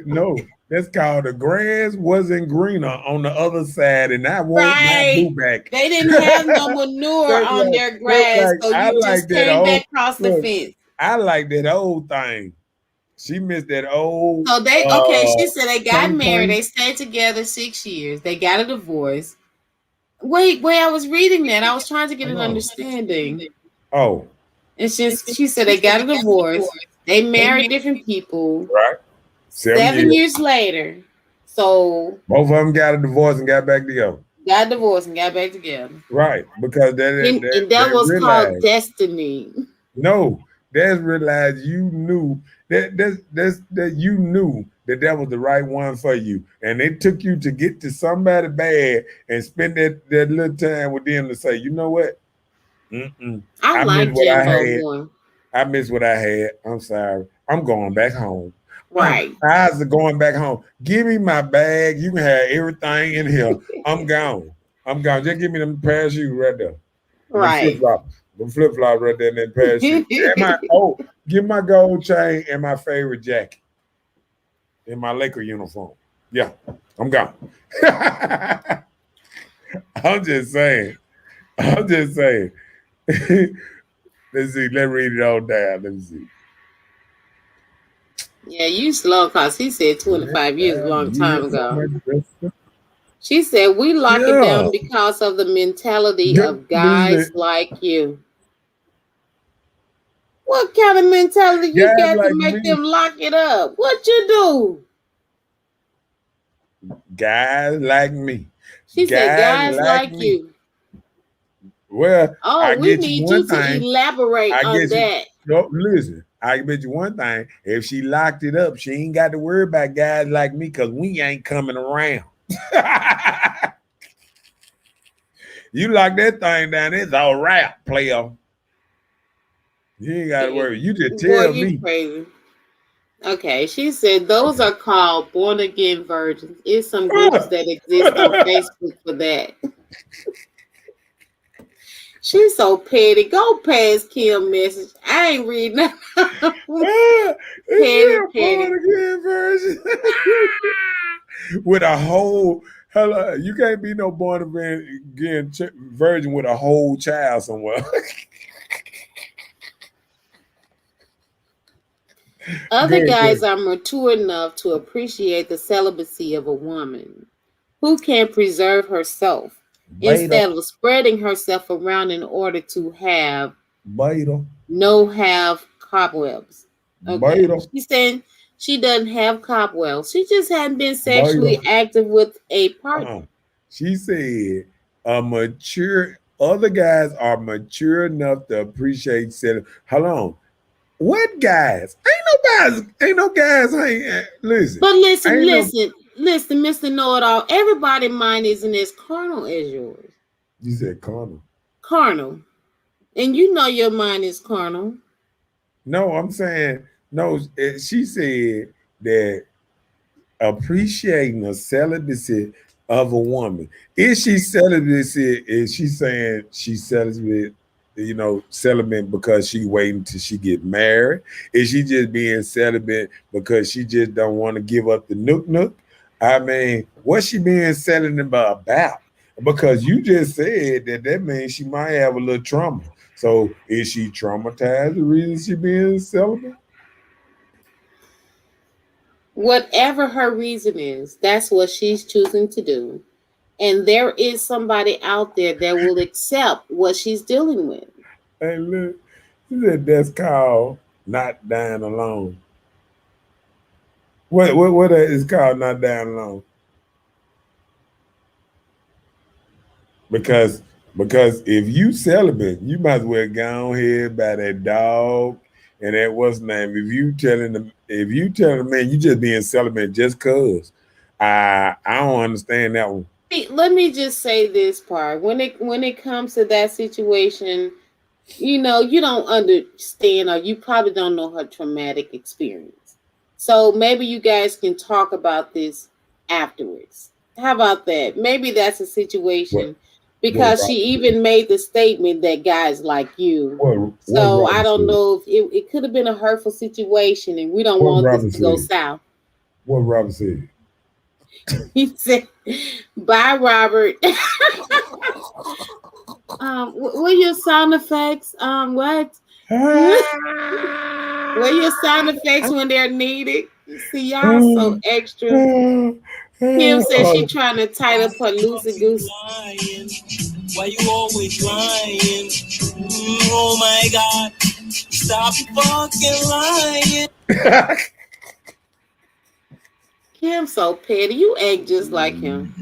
No. That's called the grass wasn't greener on the other side, and I want my boo Right. back. They didn't have no manure That's on like, their grass, so I you like just that came old. back across the Look, fence. I like that old thing. She missed that old. So she said they got Clang, married, clang. they stayed together 6 years, they got a divorce. Wait, I was reading that. I was trying to get an understanding. Oh, And she said they got a divorce, they married different people. right. 7 years later. So Both of them got a divorce and got back together. got divorced and got back together. Right, because And they that was called realized. destiny. No, that's realized you knew that you knew that was the right one for you, and it took you to get to somebody bad and spend that little time with them to say, you know what? I like miss what I Jimbo had. more. I miss what I had. I'm sorry. I'm going back home. Right. Eyes are going back home. Give me my bag. You can have everything in here. I'm gone. Just give me them pair of shoes right there. Right. The flip flops right there and that pair of shoes. Give my gold chain and my favorite jacket in my Laker uniform. Yeah, I'm gone. I'm just saying. Let's see. Let's read it all down. Let me see. Yeah, you slow because he said 25 years a long time ago. She said we lock it down because of the mentality of guys like you. What kind of mentality you got to make them lock it up? What you do? Guys like me. She said guys like you. Well, we need you to elaborate on that. No, listen, I bet you one thing. If she locked it up, she ain't got to worry about guys like me because we ain't coming around. You lock that thing down, it's all wrap, player. You ain't got to worry. You just tell me. Crazy. Okay, she said those are called born again virgins. It's some groups that exist on Facebook for that. She's so petty. Go past Kim message. I ain't reading that. Petty version. With a whole hello, you can't be no born again virgin with a whole child somewhere. Other guys are mature enough to appreciate the celibacy of a woman who can preserve herself Beta, instead of spreading herself around in order to beta, have cobwebs. Okay. beta, She's saying she doesn't have cobwebs. She just hadn't been beta. sexually active with a partner. She said, "A mature other guys are mature enough to appreciate selling." Hold on, what guys? Ain't no guys. Listen, But listen, ain't no. listen, listen, Mr. Know It All. Everybody mind isn't as carnal as yours. You said carnal. Carnal. And you know your mind is carnal. No, I'm saying no. She said that appreciating the celibacy of a woman. Is she celibacy? Is she saying she's celibate? Celibate because she waiting till she get married? Is she just being celibate because she just don't want to give up the nook? I mean, what's she being celibate about? Because you just said that means she might have a little trauma. So is she traumatized? The reason she being celibate? Whatever her reason is, that's what she's choosing to do. And there is somebody out there that will accept what she's dealing with. Hey, look, she said that's called not dying alone. What is called not dying alone? Because if you celibate, you might as well go on here by that dog and that what's name. If you telling the man you just being celibate just cause, I don't understand that one. Let me just say this part. When it comes to that situation, you don't understand, or you probably don't know her traumatic experience. So maybe you guys can talk about this afterwards. How about that? Maybe that's a situation because she even made the statement that guys like you. So I don't know if it could have been a hurtful situation, and we don't want this to go south. What Robert said? He said, "Bye, Robert." What your sound effects? What? What your sound effects when they're needed? See, y'all so extra. Kim said she trying to tighten up her loosey goose. Why you always lying? Oh my God! Stop fucking lying. Kim so petty. You act just like him.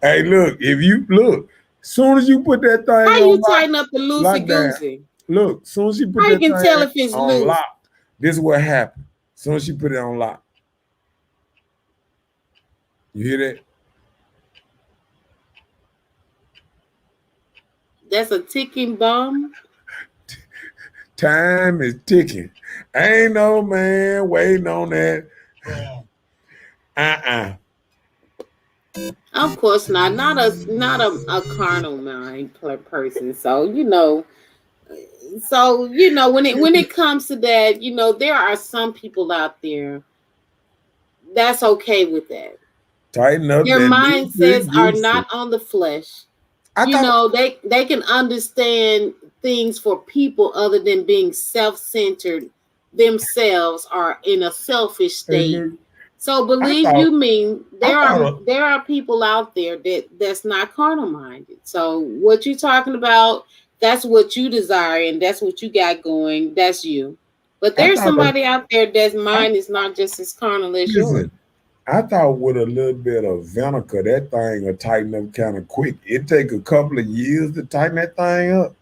Hey, look, if you look, soon as you put that thing how you tighten up the loosey goosey? Look, soon as you put how that you can thing tell if it's on loose? lock, this is what happened. Soon as she put it on lock. You hear that? That's a ticking bomb. Time is ticking. Ain't no man waiting on that. Of course not. Not a carnal mind person. So when it comes to that, there are some people out there that's okay with that. Tighten up. Their mindsets are not on the flesh. They can understand things for people other than being self-centered themselves or in a selfish state. So believe you me, there are people out there that's not carnal minded. So what you're talking about, that's what you desire and that's what you got going. That's you. But there's somebody out there that's mind is not just as carnal as yours. I thought with a little bit of vinegar, that thing will tighten up kind of quick. It take a couple of years to tighten that thing up.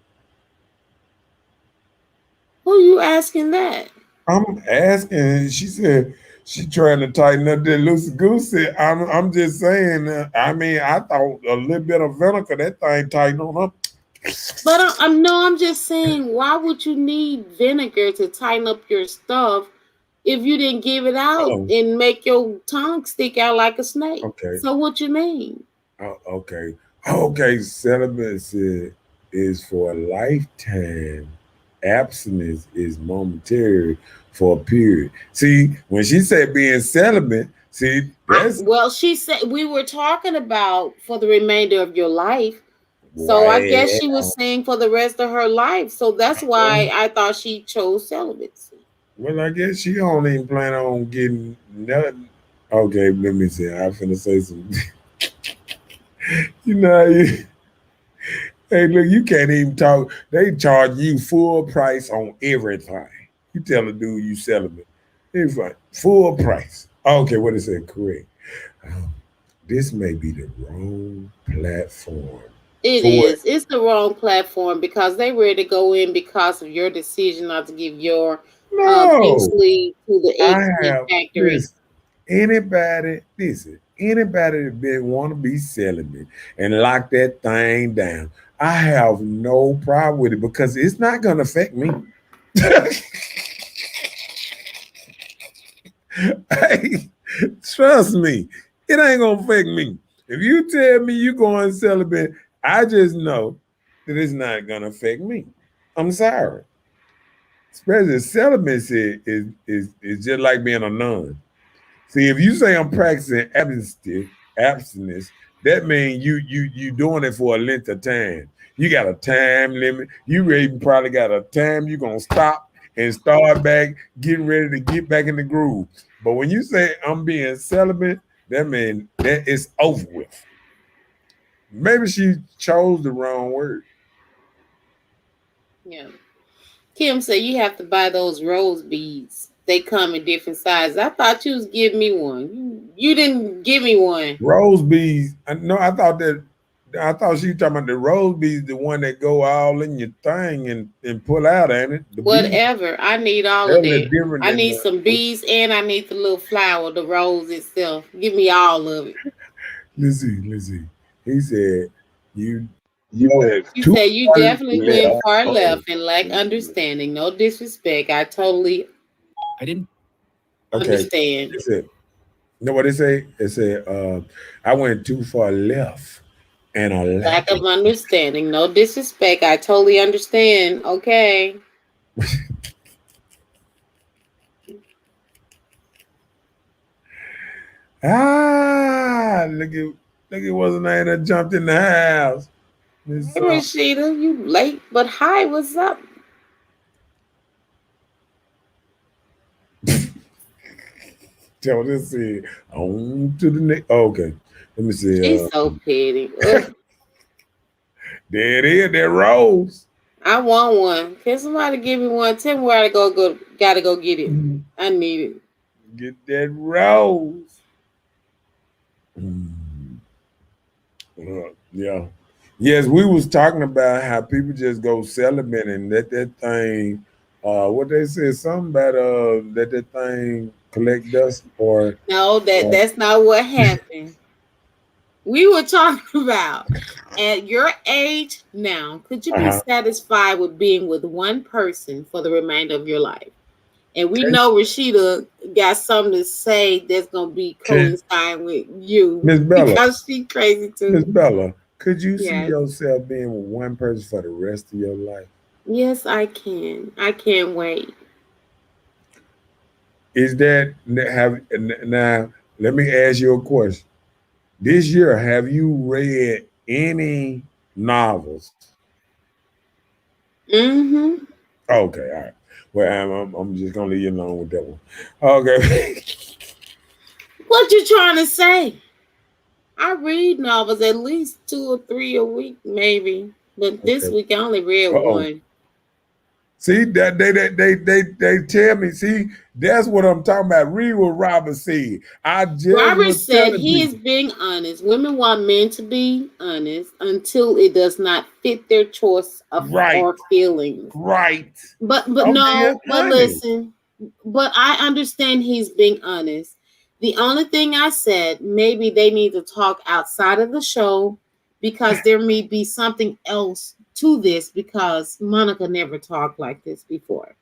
Who you asking that? I'm asking. She said she trying to tighten up that loosey goosey. I'm just saying. I thought a little bit of vinegar, that thing tighten on up. But I'm just saying, why would you need vinegar to tighten up your stuff if you didn't give it out and make your tongue stick out like a snake? Okay. So what you mean? Okay. Celibacy is for a lifetime. Abstinence is momentary for a period. See, when she said being celibate, she said we were talking about for the remainder of your life. So I guess she was saying for the rest of her life. So that's why I thought she chose celibacy. Well, I guess she don't even plan on getting nothing. Okay, let me see. I'm finna say something. You know, hey, look, you can't even talk. They charge you full price on everything. You tell a dude you celibate. It's like full price. Okay, what is it? Correct. Um, this may be the wrong platform It for it. is. It's the wrong platform because they ready to go in because of your decision not to give your pink No, sleeve to the I egg have factory. listen. Anybody, listen, anybody that want to be celibate and lock that thing down, I have no problem with it because it's not gonna affect me. Hey, trust me, it ain't gonna affect me. If you tell me you going celibate, I just know that it's not gonna affect me. I'm sorry. Especially celibacy is just like being a nun. See, if you say I'm practicing abstinence, that means you doing it for a length of time. You got a time limit. You even probably got a time you're gonna stop and start back, getting ready to get back in the groove. But when you say I'm being celibate, that means that it's over with. Maybe she chose the wrong word. Yeah. Kim said you have to buy those rose beads. They come in different sizes. I thought you was giving me one. You didn't give me one. Rose bees. No, I thought she was talking about the rose bees, the one that go all in your thing and pull out, ain't it? The bees. Whatever. I need all They're of a little that. different I than need some bees and I need the little flower, the rose itself. Give me all of it. let's see. He said, you have You two said you months definitely went left. far Oh, left and lack understanding. No disrespect. I totally I didn't. okay. understand. It said, you know what it say? It said, I went too far left and I Lack lack of it. understanding. No disrespect. I totally understand. Okay. Look at what's the name that jumped in the house. Miss Hey Rashida, you late, but hi, what's up? tell this see on to the next. Oh, okay. Let me see. She's so petty. Ugh, There it is. That rose. I want one. Can somebody give me one? Tell me where I go. Gotta go get it. I need it. Get that rose. Mm. Yeah. Yes, we was talking about how people just go celibate and let that thing what they said, something about let that thing collect dust No, or that's not what happened. We were talking about at your age now, could you be uh-huh. satisfied with being with one person for the remainder of your life? And we Can, know Rashida got something to say that's gonna be can coincide with you Miss Bella, because she crazy Miss too. Bella, could you see Yes. yourself being with one person for the rest of your life? Yes, I can. I can't wait. Is that have now let me ask you a question. This year, have you read any novels? Mm-hmm. Okay, all right. Well, I'm just gonna leave you alone with that one. Okay. What you trying to say? I read novels at least 2 or 3 a week, maybe. But this Okay. week I only read Uh-oh. one. See that they tell me. See, that's what I'm talking about. Read what Robert said. I just Robert was said telling he is people. being honest. Women want men to be honest until it does not fit their choice of Right, or feelings. right. But I'm being no, but honest. listen. But I understand he's being honest. The only thing I said, maybe they need to talk outside of the show because there may be something else to this because Monica never talked like this before.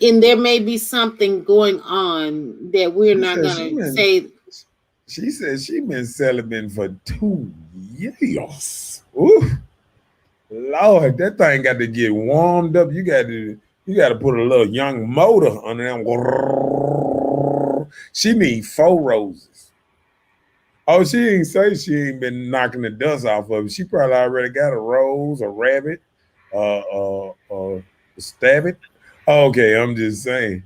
And there may be something going on that we're She not said gonna say. she been celibate for 2 years. Ooh, Lord, that thing got to get warmed up. You got to put a little young motor on them. She need 4 roses. Oh, she ain't say she ain't been knocking the dust off of it. She probably already got a rose, a rabbit, a stabbit. Okay, I'm just saying.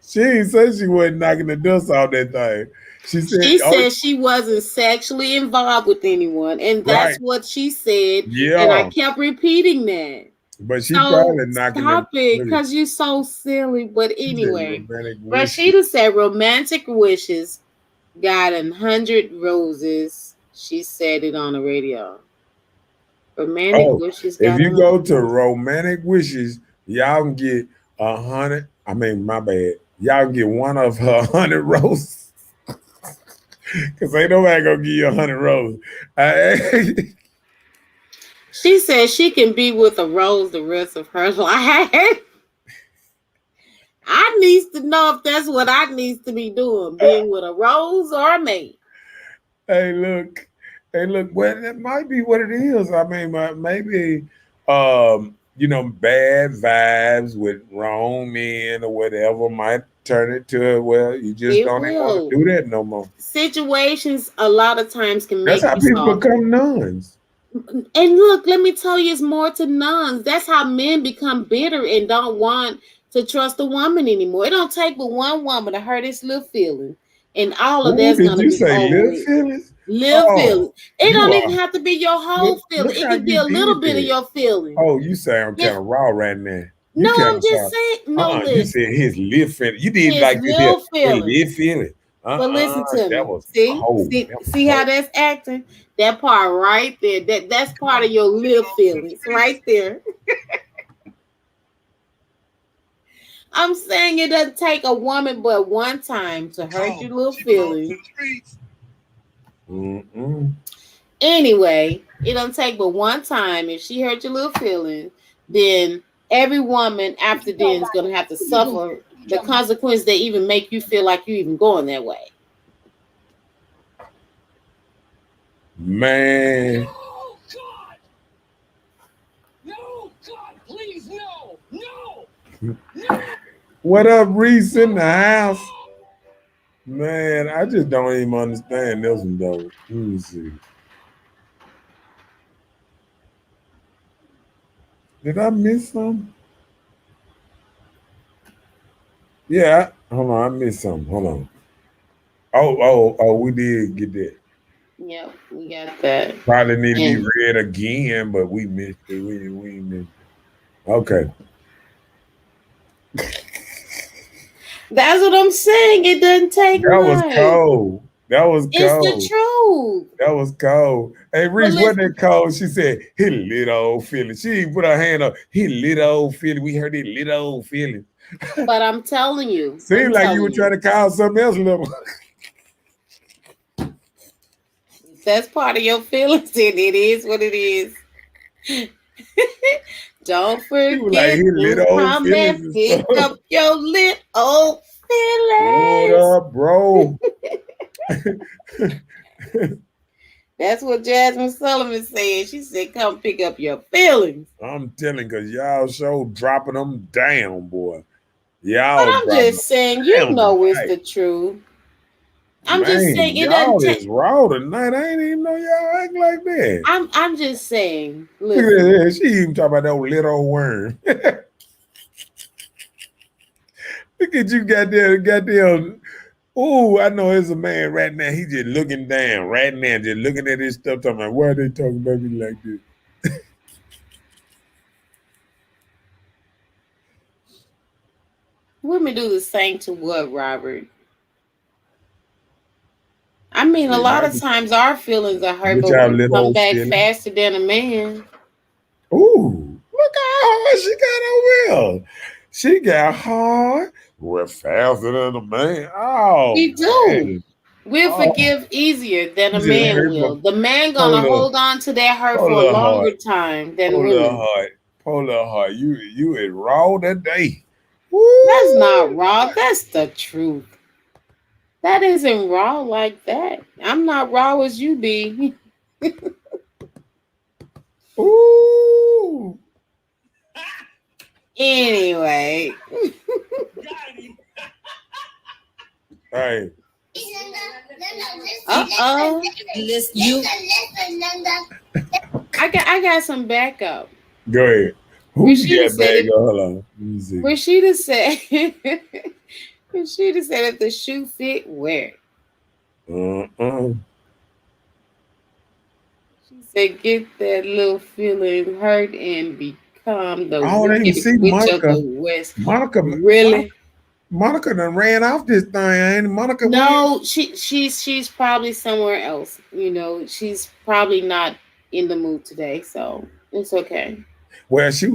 She ain't say she wasn't knocking the dust off that thing. She said, She said she wasn't sexually involved with anyone, and that's right. what she said. And I Yeah. kept repeating that. But she So probably knocking them. stop it, Look at because you're so silly. But she said anyway, romantic wishes. Rashida said romantic wishes got 100 roses. She said it on the radio. Romantic Oh, wishes if got you go 100 to roses. romantic wishes, y'all can get 100. I mean, my bad. Y'all can get one of her 100 roses. Cause ain't nobody gonna give you 100 roses. She said she can be with a rose the rest of her life. I needs to know if that's what I needs to be doing, being with a rose or a mate. Hey, look. Well, that might be what it is. I mean, maybe, bad vibes with wrong men or whatever might turn it to, well, you just It don't even want will. to do that no more. Situations a lot of times can That's make how you people soft. become nuns. And look, let me tell you, it's more to nuns. That's how men become bitter and don't want to trust a woman anymore. It don't take but one woman to hurt his little feeling, and all of Ooh, that's did gonna you be say over little with. feelings? Little feeling. Oh, It you don't are. even have to be your whole feeling. Look It how could be you a little did bit of that. your feeling. Oh, you sound Yeah. kind of raw right now. You No, kind I'm of just sound. saying. No, You listen. said his lip feeling. You did His like this here. little feeling. His lip feeling. But listen to That me. was See, cold. That was see how cold. that's acting. That part right there. That's part of your little feelings right there. I'm saying it doesn't take a woman but one time to hurt your little feelings. Mm-mm. Anyway, it don't take but one time. If she hurt your little feelings, then every woman after then is gonna have to suffer the consequence that even make you feel like you even going that way. Man. Oh, God! No, God, please, no! No! What up, Reese in the house? Man, I just don't even understand this one though. Let me see. Did I miss something? Yeah. Hold on, I missed something. Hold on. Oh, we did get that. Yep, we got that. Probably need to be And read again, but we missed it. We missed it. Okay. that's what I'm saying. It doesn't take That was much. cold. That was It's the cold. truth. That was cold. Hey, Reese, But wasn't listen, that cold? She said, he little old feeling. She didn't put her hand up. He little old feeling. We heard it little old feeling. but I'm telling you, Seemed like you were trying to call something else little. if that's part of your feelings, then it is what it is. Don't You were like, forget he to little old come and feelings and pick stuff. up your little What feelings. up, bro? That's what Jasmine Sullivan said. She said, come pick up your feelings. I'm telling, because y'all show dropping them down, boy. But Y'all I'm dropping just saying, you down know it's tonight. the truth. I'm just Man, saying it y'all doesn't take. is raw tonight. I ain't even know y'all act like that. I'm just saying, Look at listen. that. She even talking about that little worm. Look at you, goddamn. Oh, I know there's a man right now. He just looking down right now, just looking at his stuff, talking about, why are they talking about me like this? Women do the same to what, Robert? I mean, a They lot might of be times our feelings are hurt, with but y'all we little come old back feeling. faster than a man. Ooh, look how hard she got over here. She got hard. We're faster than a man. Oh, We do. man. We'll Oh, forgive easier than a just man hurt will. my The man poor gonna little, hold on to that hurt poor for a little longer heart. time than Poor little women. heart. Poor little heart. You is raw today. That's not Woo! raw. That's the truth. That isn't raw like that. I'm not raw as you be. Ooh. Anyway. Hey. Uh-oh. You. I got some backup. Go ahead. Who you Rashida got said back? it. Hold on. Let me see. Rashida said Rashida said if the shoe fit, wear it. Uh-uh. She said, "Get that little feeling hurt and become the Oh, they can wicked see witch of Monica. the West." Monica, Really? Monica done ran off this thing. Ain't Monica went? No, she's probably somewhere else. You know, she's probably not in the mood today, so it's okay. Well, she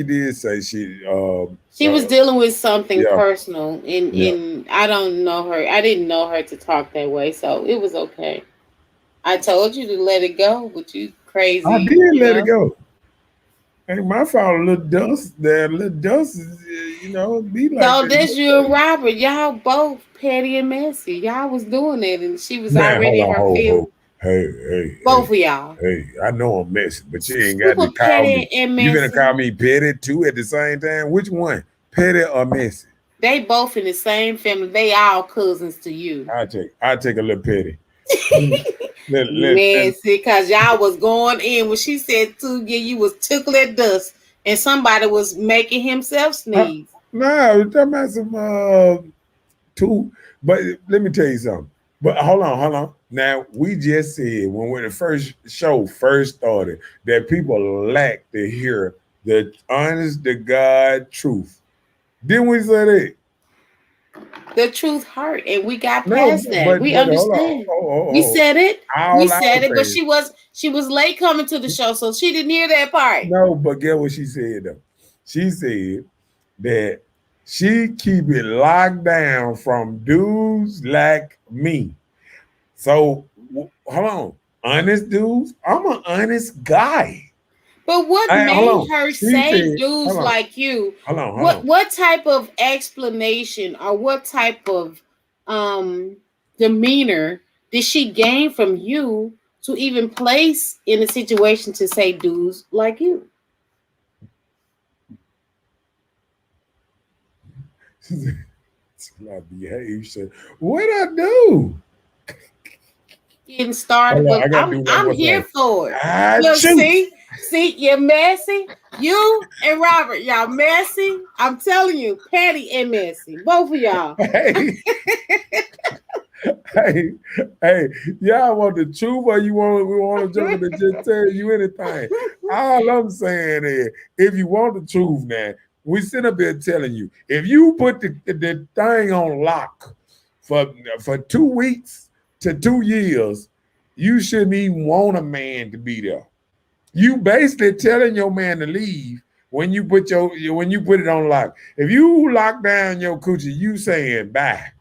did say She was dealing with something yeah, personal, yeah. and I don't know her. I didn't know her to talk that way, so it was okay. I told you to let it go, but you I crazy, did you let it know. go. Ain't my fault. A little dust there, a little dust is, be like So that. that's you and Robert. Y'all both petty and messy. Y'all was doing it, and she was Man, hold already in on, her ho, feelings. ho. Hey, hey, Both hey, of y'all. hey. I know I'm messy, but you ain't got to Super call petty me. and You gonna messy. call me petty too at the same time? Which one? Petty or messy? They both in the same family. They all cousins to you. I take a little petty. Let Messy, cause y'all was going in when she said to you, you was tickling dust, and somebody was making himself sneeze. no, we're talking about some two. But let me tell you something. But hold on. Now we just said when the first show first started that people lack to hear the honest to God truth. Didn't we say that? The truth hurt, and we got No, past that. but We hold on. understand. We Oh. said it. We All I said was it, but saying, she was late coming to the show, so she didn't hear that part. no, but get what she said though. She said that she keep it locked down from dudes like me. So hold on, honest dudes. I'm an honest guy. But what Hold made on. her She say said, dudes like you? hold on. What type of explanation or what type of demeanor did she gain from you to even place in a situation to say dudes like you? She said, "I behave." She said, "What I do?" Getting started, Hold on, but I gotta do one I'm more here thing. for it. I Look, choose. see, you're messy. You and Robert, y'all messy. I'm telling you, petty and messy, both of y'all. Hey, hey, hey, y'all want the truth or we want a joker to just tell you anything? All I'm saying is, if you want the truth now, we sit up here telling you, if you put the thing on lock for 2 weeks to 2 years, you shouldn't even want a man to be there. You basically telling your man to leave when you put it on lock. If you lock down your coochie, you saying bye.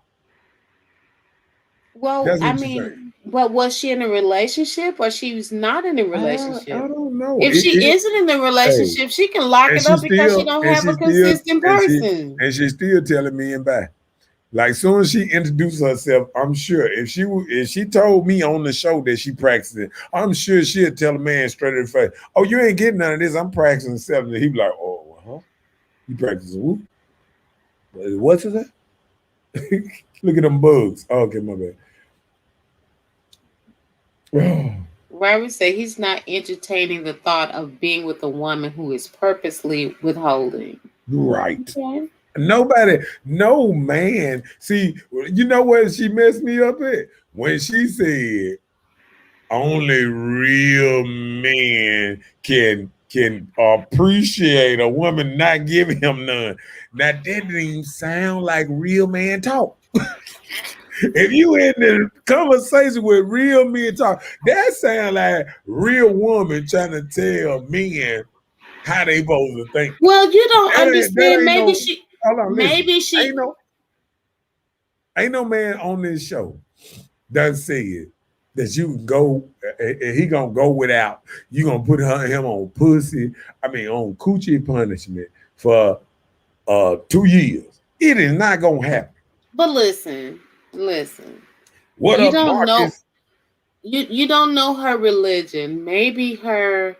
Well, That's I what you say. mean, but was she in a relationship or she was not in a I relationship? don't know. If she isn't in the Hey, relationship, she can lock and it she up because she still don't and have she a still consistent and she person. and she still telling me and back. Like soon as she introduced herself, I'm sure if she told me on the show that she practiced it, I'm sure she'd tell a man straight in the face, "Oh, you ain't getting none of this. I'm practicing selling it." He be like, "Oh, huh? You practicing who? What's that?" Look at them bugs. Oh, okay, my bad. Robert said he's not entertaining the thought of being with a woman who is purposely withholding. Right. Okay. Nobody, no man. See, you know where she messed me up at? When she said only real men can appreciate a woman not giving him none. Now that didn't even sound like real man talk. If you in the conversation with real men talk, that sound like real woman trying to tell men how they supposed to think. Well, you don't That understand. ain't Maybe no. she, Hold on, listen. maybe Ain't she. no ain't no man on this show that said that you can go. He gonna go without. You gonna put him on pussy. I mean, on coochie punishment for 2 years. It is not gonna happen. But listen. What You up, don't know. Marcus? You don't know her religion. Maybe her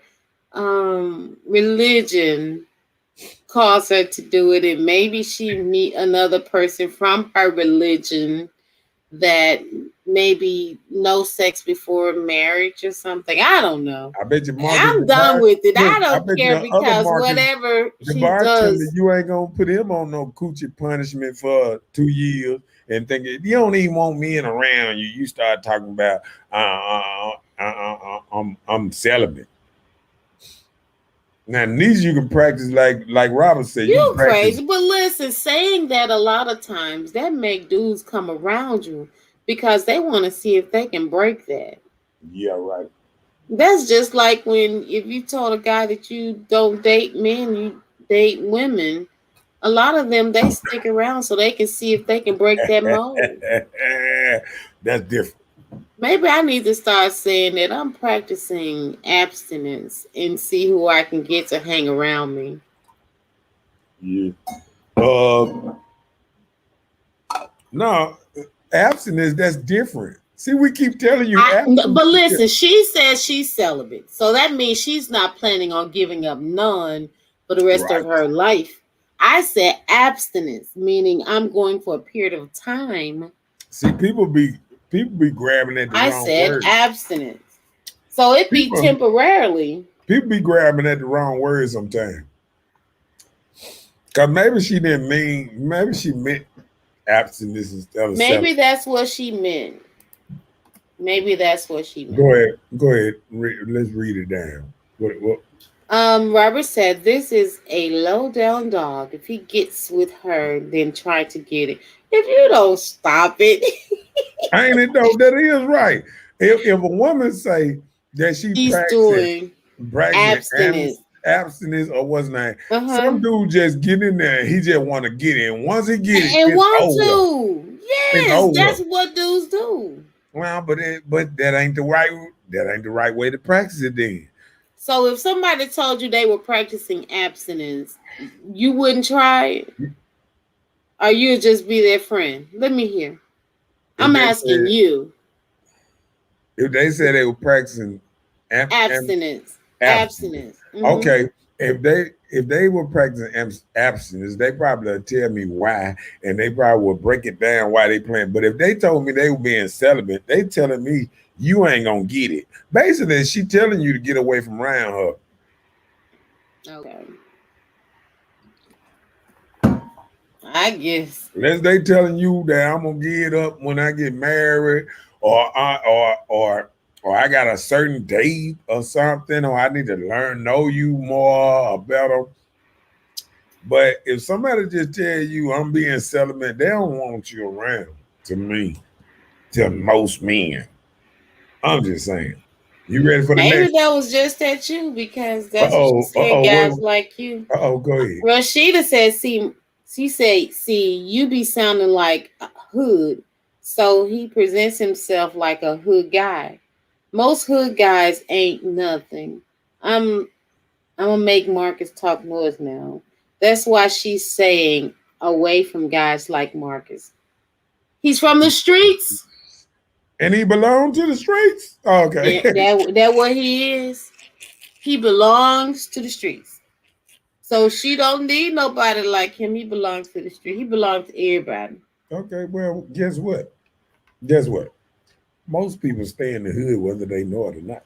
religion caused her to do it, and maybe she meet another person from her religion that maybe no sex before marriage or something. I don't know. I bet you Marcus I'm the done with it. look. I I don't bet you care the other because Marcus, whatever the she bartender, does. you ain't gonna put him on no coochie punishment for 2 years. and thinking you don't even want men around you, you start talking about I'm celibate. Now these you can practice like Robert said. You can You practice. crazy. But listen, saying that a lot of times that make dudes come around you because they want to see if they can break that. Yeah, right. That's just like when if you told a guy that you don't date men, you date women. A lot of them they stick around so they can see if they can break that mold. That's different. Maybe I need to start saying that I'm practicing abstinence and see who I can get to hang around me. Yeah. No, abstinence, that's different. See, we keep telling you abstinence. But listen, she says she's celibate. So that means she's not planning on giving up none for the rest of her life. I said abstinence, meaning I'm going for a period of time. See, people be grabbing at the I wrong said words. abstinence. So it be temporarily. People be grabbing at the wrong words sometimes. Cause maybe she didn't mean, maybe she meant abstinence instead of Maybe that's what she meant. Maybe that's what she meant. Go ahead. Let's read it down. What? Robert said this is a low down dog. If he gets with her, then try to get it. If you don't stop it, Ain't it though? That is right. If a woman say that she's doing abstinence or what's name, some dude just get in there and he just want to get in. Once he get it, and want to, yes, that's what dudes do. Well, but that ain't the right way to practice it then. So if somebody told you they were practicing abstinence, you wouldn't try it? Or you'd just be their friend? Let me hear. I'm asking you. If they said they were practicing abstinence. Mm-hmm. Okay. If they were practicing abstinence, they probably would tell me why, and they probably would break it down why they playing. But if they told me they were being celibate, they telling me you ain't gonna get it. Basically, she telling you to get away from around her. Okay. I guess. Unless they telling you that I'm gonna get up when I get married, or I got a certain date or something, or I need to know you more or better. But if somebody just tell you I'm being celibate, they don't want you around. To me, to most men, I'm just saying. You ready for the next? Maybe that was just at you because that's what she said, guys like you. Go ahead. Rashida said, see, you be sounding like a hood. So he presents himself like a hood guy. Most hood guys ain't nothing. I'm gonna make Marcus talk noise now. That's why she's saying away from guys like Marcus. He's from the streets. And he belongs to the streets? Okay. That what he is. He belongs to the streets. So she don't need nobody like him. He belongs to the street. He belongs to everybody. Okay, well, guess what? Most people stay in the hood whether they know it or not.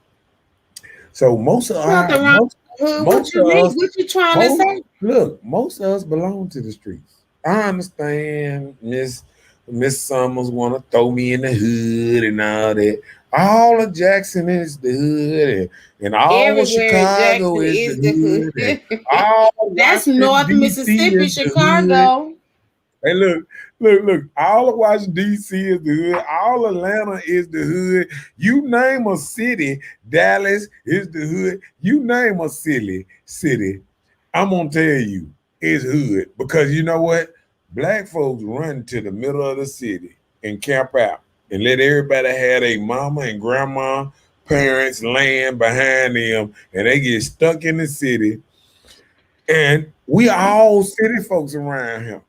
So most of us, what you trying to say? Look, most of us belong to the streets. I understand Miss Summers want to throw me in the hood and all that. All of Jackson is the hood, and all of Chicago is the hood. All that's North Mississippi, Chicago. Hey, look. All of Washington, D.C. is the hood. All Atlanta is the hood. You name a city, Dallas is the hood. You name a city, I'm going to tell you, it's hood. Because you know what? Black folks run to the middle of the city and camp out and let everybody have their mama and grandma, parents, land behind them, and they get stuck in the city. And we all city folks around here.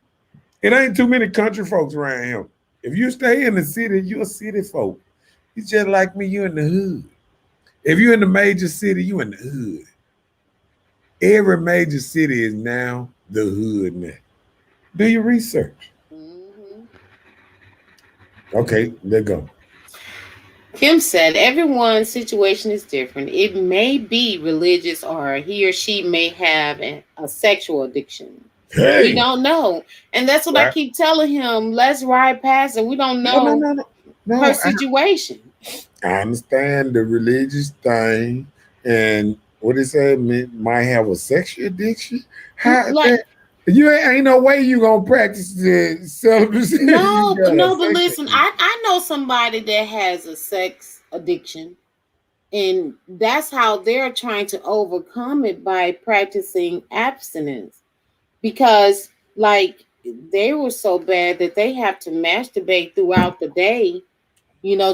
It ain't too many country folks around here. If you stay in the city, you're a city folk. You just like me, you're in the hood. If you're in the major city, you're in the hood. Every major city is now the hood now. Do your research. Mm-hmm. Okay, there go. Kim said, everyone's situation is different. It may be religious or he or she may have a sexual addiction. We don't know. And that's what I keep telling him. Let's ride past it. We don't know No. her situation. I understand the religious thing and what it said might have a sexual addiction. How Like, that, you ain't no way you gonna practice the celibacy. no, You got a no, but sex listen, addiction. I know somebody that has a sex addiction, and that's how they're trying to overcome it by practicing abstinence. Because, like, they were so bad that they have to masturbate throughout the day,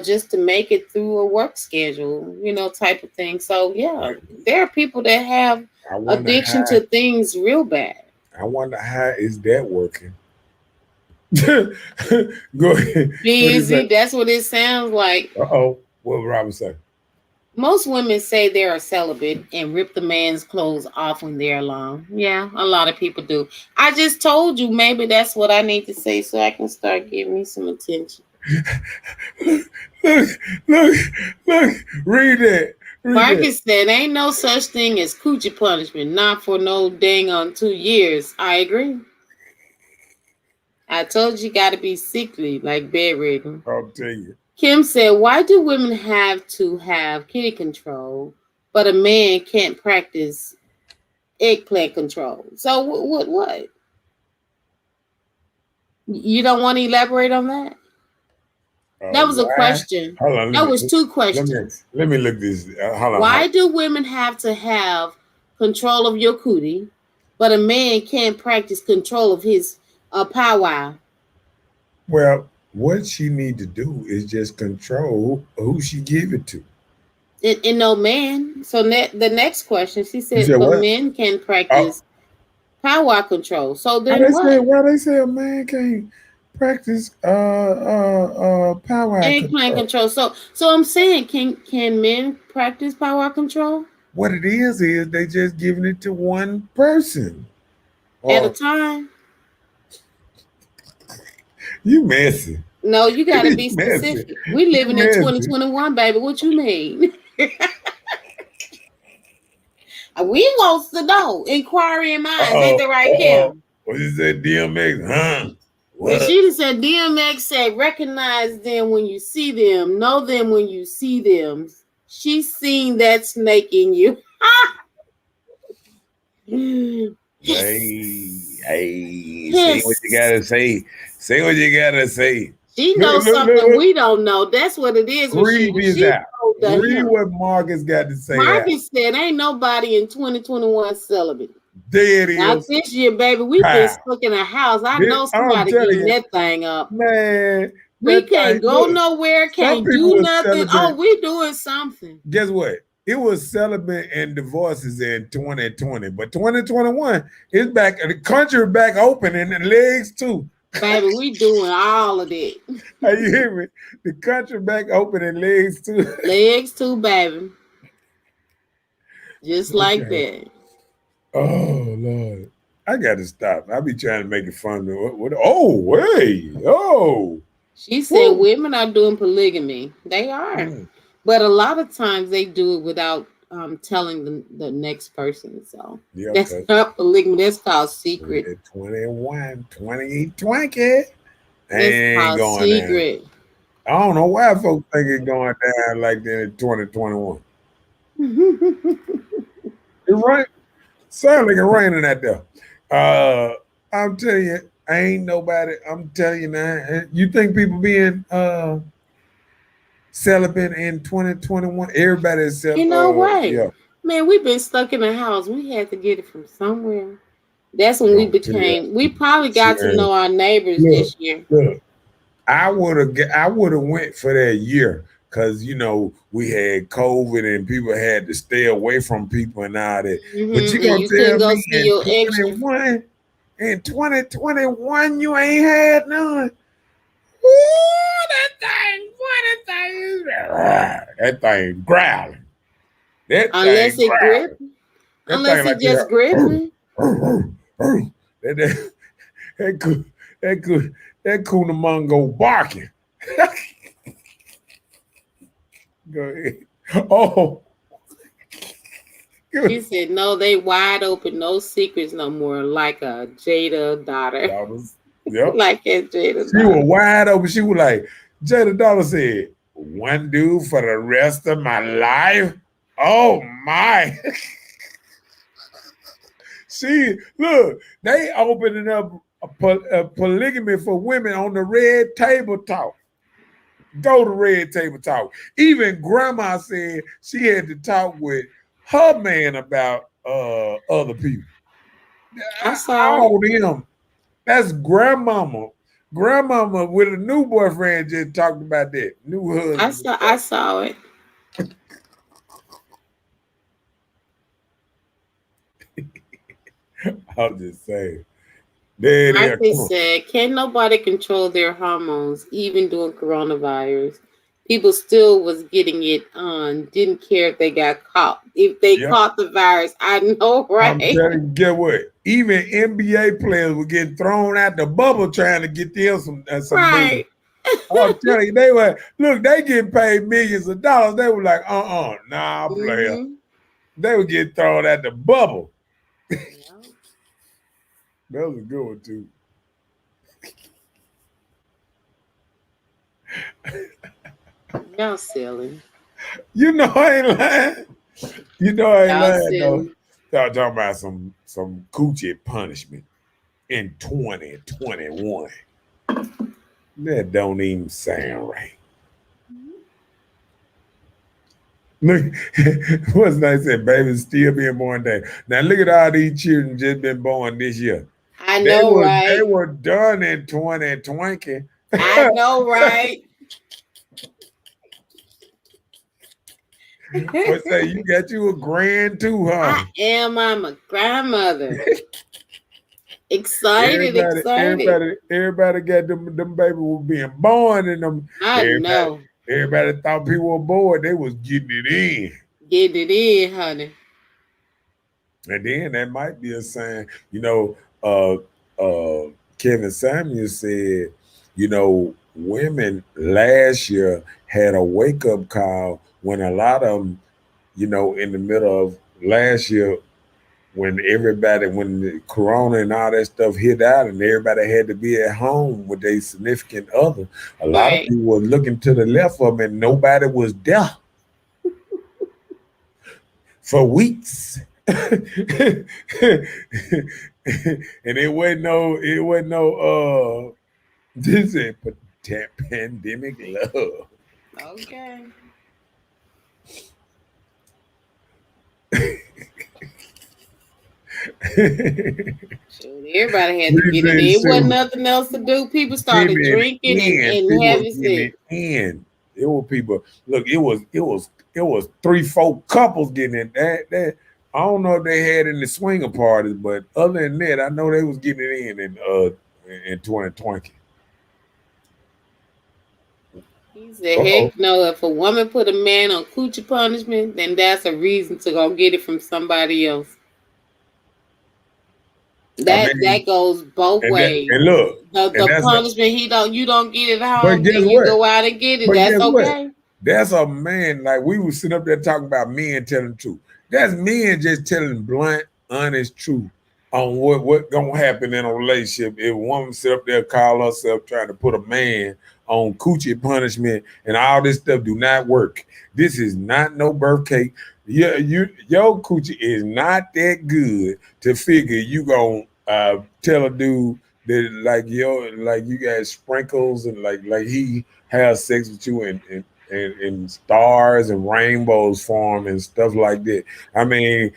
just to make it through a work schedule, type of thing. So, yeah, there are people that have I wonder addiction how. to things real bad. I wonder how is that working. Go ahead. Busy, that's what it sounds like. Uh-oh. What would Robin say? Most women say they are celibate and rip the man's clothes off when they're alone. Yeah, a lot of people do. I just told you maybe that's what I need to say so I can start giving me some attention. Look, read that. Marcus said, ain't no such thing as coochie punishment, not for no dang on 2 years. I agree. I told you got to be sickly, like bedridden. I'll tell you. Kim said, why do women have to have kitty control, but a man can't practice eggplant control? So what? You don't want to elaborate on that? That was a question. Hold on. That was two questions. Let me look this. Hold on. Why do women have to have control of your cootie, but a man can't practice control of his powwow? Well, what she need to do is just control who she give it to. And no man. So the next question, she said, but what? Men can practice powwow control. So then why they say a man can't practice powwow eggplant control. So I'm saying, can men practice powwow control? What it is they just giving it to one person at a time. You messy. No, you got to be specific. We living in 2021, baby. What you mean? We wants to know. Inquiry in minds. Ain't that right, Kim? What you say, DMX? Huh? What? She said DMX said, recognize them when you see them. Know them when you see them. She's seen that snake in you. Hey, say what you gotta say. Say what you gotta say. She knows something we don't know. That's what it is. Read this out. Read what Marcus got to say. Marcus said, ain't nobody in 2021 celibate. There it is. Not this year, baby. We've been stuck in a house. I know somebody getting that thing up. Man. We can't go nowhere, can't do nothing. Oh, we doing something. Guess what? It was celibate and divorces in 2020, but 2021 is back. The country back open and the legs too. Baby, we doing all of that. Are you hear me? The country back open and legs too. Legs too, baby. Just like that. Oh Lord, I got to stop. I be trying to make it fun. Oh wait, oh. She said women are doing polygamy. They are. But a lot of times they do it without telling the next person. So that's not polygamy. That's called secret. 21, 20. That's called secret. Down. I don't know why folks think it's going down like that in 2021. It rain. Sound like it's raining out there. I'm telling you, ain't nobody. I'm telling you now. You think people being celibate in 2021? Everybody is celibate. You know what? Yeah. Man, we've been stuck in the house. We had to get it from somewhere. That's when we became. We probably got to know our neighbors this year. Look, I would have went for that year because we had COVID and people had to stay away from people and all that. Mm-hmm. But you gonna tell me in 2021 you ain't had none? Ooh, that thing growling. Unless it grip. Unless it just gripping. That Coonamungo barking. Go ahead. Oh. She said, no, they wide open, no secrets no more, like a Jada daughter. Yep. Like a Jada She was daughter. wide open. She was like, Jada Dollar said, one dude for the rest of my life. Oh my. Look, they opening up a polygamy for women on the Red Table Talk. Go to Red Table Talk. Even grandma said she had to talk with her man about other people. I saw All them. That's grandmama. Grandmama with a new boyfriend just talked about that. New husband. I saw it. I'm just saying. There it is. Marcy Come on. said, can nobody control their hormones, even during coronavirus? People still was getting it on, didn't care if they got caught. If they Yep. caught the virus, I know, I'm right? telling you, get what? Even NBA players were getting thrown out the bubble trying to get them some Right. I'm telling you, they getting paid millions of dollars. They were like, nah, player. Mhm. They were getting thrown at the bubble. Yeah. That was a good one too. Y'all silly. You know I ain't lying. You know I ain't Y'all lying though. silly. Y'all talking about some coochie punishment in 2021. That don't even sound right. Look, what's nice said, baby's still being born today. Now look at all these children just been born this year. I know, right? They were done in 2020. I know, right? What say you got you a grand too, huh? I am. I'm a grandmother. Excited. Everybody got them baby was being born and them. I know. Everybody thought people were bored. They was getting it in. Getting it in, honey. And then that might be a sign, Kevin Samuel said, women last year had a wake-up call when a lot of them, in the middle of last year, when the corona and all that stuff hit out and everybody had to be at home with their significant other, a lot of people were looking to the left of them and nobody was there for weeks. And it wasn't no this is pandemic love. Okay. Everybody had to get it in. It wasn't nothing else to do. People started drinking and having sex. It was people. Look, it was 3-4 couples getting it. That I don't know if they had in the swinger parties, but other than that, I know they was getting it in 2020. He said, heck no, if a woman put a man on coochie punishment, then that's a reason to go get it from somebody else. That goes both ways. And look, the punishment you don't get it at home, then you go out and get it. That's okay. That's a man, like we was sitting up there talking about men telling the truth. That's men just telling blunt, honest truth on what gonna happen in a relationship if a woman sit up there call herself trying to put a man on coochie punishment and all this stuff do not work. This is not no birth cake. Your coochie is not that good to figure you gonna tell a dude that like you got sprinkles and like he has sex with you and stars and rainbows form and stuff like that. I mean,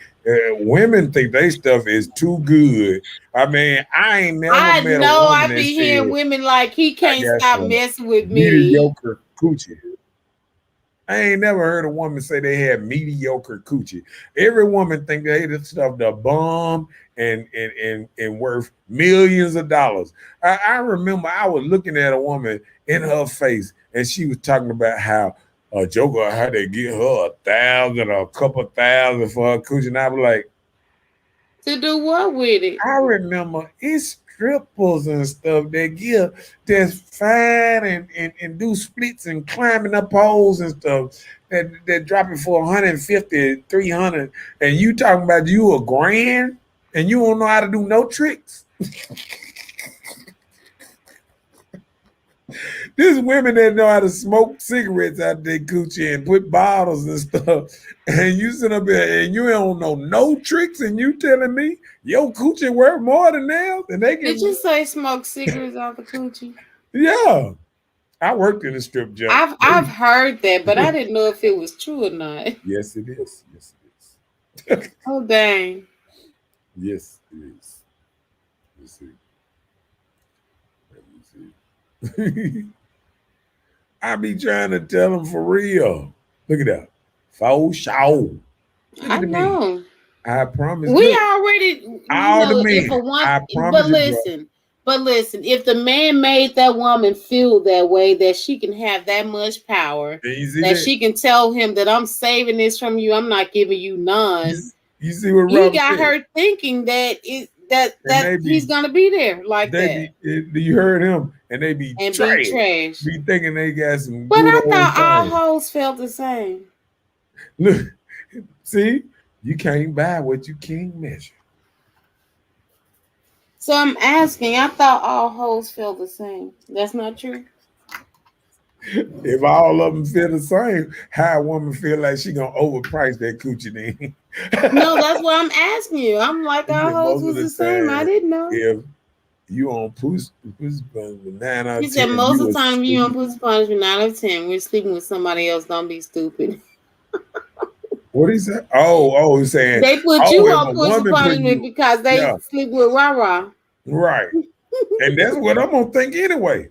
women think they stuff is too good. I mean, I ain't never met a woman I be hearing women like he can't stop messing with me. Mediocre coochie. I ain't never heard a woman say they had mediocre coochie. Every woman think they this stuff the bomb and worth millions of dollars. I remember I was looking at a woman in her face and she was talking about how a joker had to give her $1,000 or a couple $1,000 for her coochie. And I was like, to do what with it? I remember it's strippers and stuff that give that's fine and do splits and climbing up poles and stuff that drop it for 150, 300, and you talking about you a grand and you don't know how to do no tricks. There's women that know how to smoke cigarettes out their coochie and put bottles and stuff. And you sit up there and you don't know no tricks, and you telling me your coochie worth more than theirs? And they can. Did you say smoke cigarettes off the coochie? Yeah. I worked in a strip joint. I've heard that, but I didn't know if it was true or not. Yes, it is. Yes, it is. Oh dang. Yes, it is. Let's see. Let me see. I be trying to tell them for real. Look at that. For sure. Look I at me. know. I promise. We Look, already all the men. if a one, I promise but listen, if the man made that woman feel that way, that she can have that much power, you see that she can tell him that I'm saving this from you, I'm not giving you none. You see what You Robert got said? her thinking that that maybe he's gonna be there like They that. be, you heard him, and they be And trash. be trash. Be thinking they got some. But good I old thought all things. hoes felt the same. Look, see, you can't buy what you can't measure. So I'm asking, I thought all hoes felt the same. That's not true. If all of them feel the same, how a woman feel like she gonna overprice that coochie then? No, that's what I'm asking you. I'm like, all hoes was the same. I didn't know. If you on pussy punishment 9 out of 10. He said most of the time you on stupid. pussy punishment 9 out of 10. We're sleeping with somebody else. Don't be stupid. What he said? Oh, he's saying They put oh, you if on a pussy woman put punishment you- because they Yeah. sleep with rah-rah. right, and that's what I'm gonna think anyway.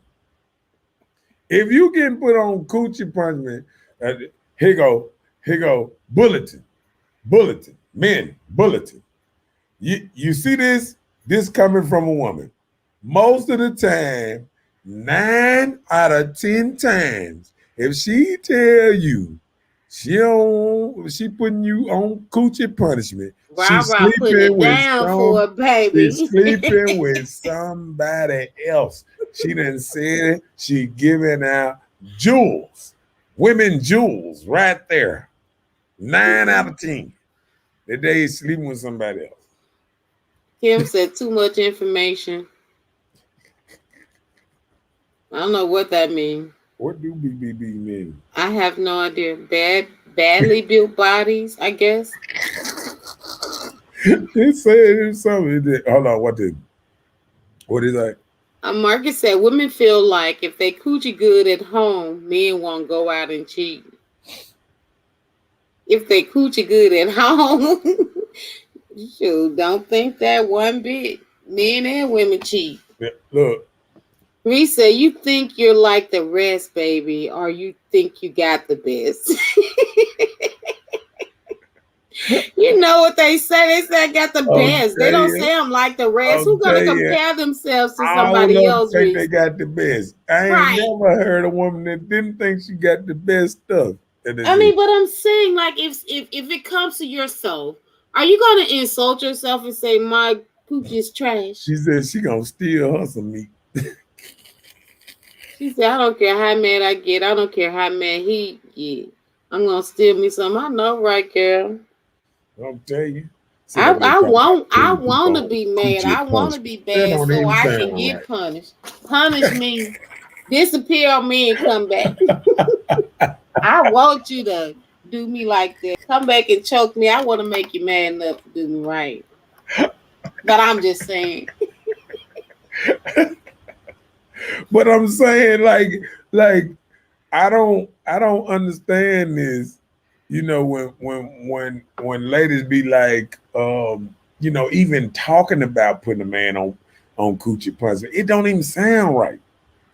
If you getting put on coochie punishment, here go, bulletin, men, bulletin. You see this coming from a woman. Most of the time, 9 out of 10 times, if she tell you she putting you on coochie punishment, she's Rah-rah putting sleeping it with down for a baby. she's sleeping with somebody else. She done said it. She giving out jewels, women jewels right there. 9 out of 10. That they sleeping with somebody else. Kim said too much information. I don't know what that means. What do BBB mean? I have no idea. Badly built bodies, I guess. It said something. Hold on, what is that? Marcus said women feel like if they coochie good at home, men won't go out and cheat. If they coochie good at home, you don't think that one bit. Men and women cheat. Yeah, look, Reese said, you think you're like the rest, baby, or you think you got the best. You know what they say? They say I got the best. They don't say I'm like the rest. Who's gonna compare themselves to somebody else? Think they got the best. I ain't never heard a woman that didn't think she got the best stuff. I mean, but I'm saying, like, if it comes to yourself, are you gonna insult yourself and say my coochie is trash? She said she gonna steal her some meat. She said, I don't care how mad I get. I don't care how mad he get. I'm gonna steal me some. I know, right, girl? I'll tell you. I want to be mad. I want to be bad so I can get punished. Punish me. Disappear on me and come back. I want you to do me like that. Come back and choke me. I want to make you mad enough to do me right. But I'm just saying. But I'm saying, like I don't understand this. You know, when ladies be like, you know, even talking about putting a man on coochie punishment, it don't even sound right.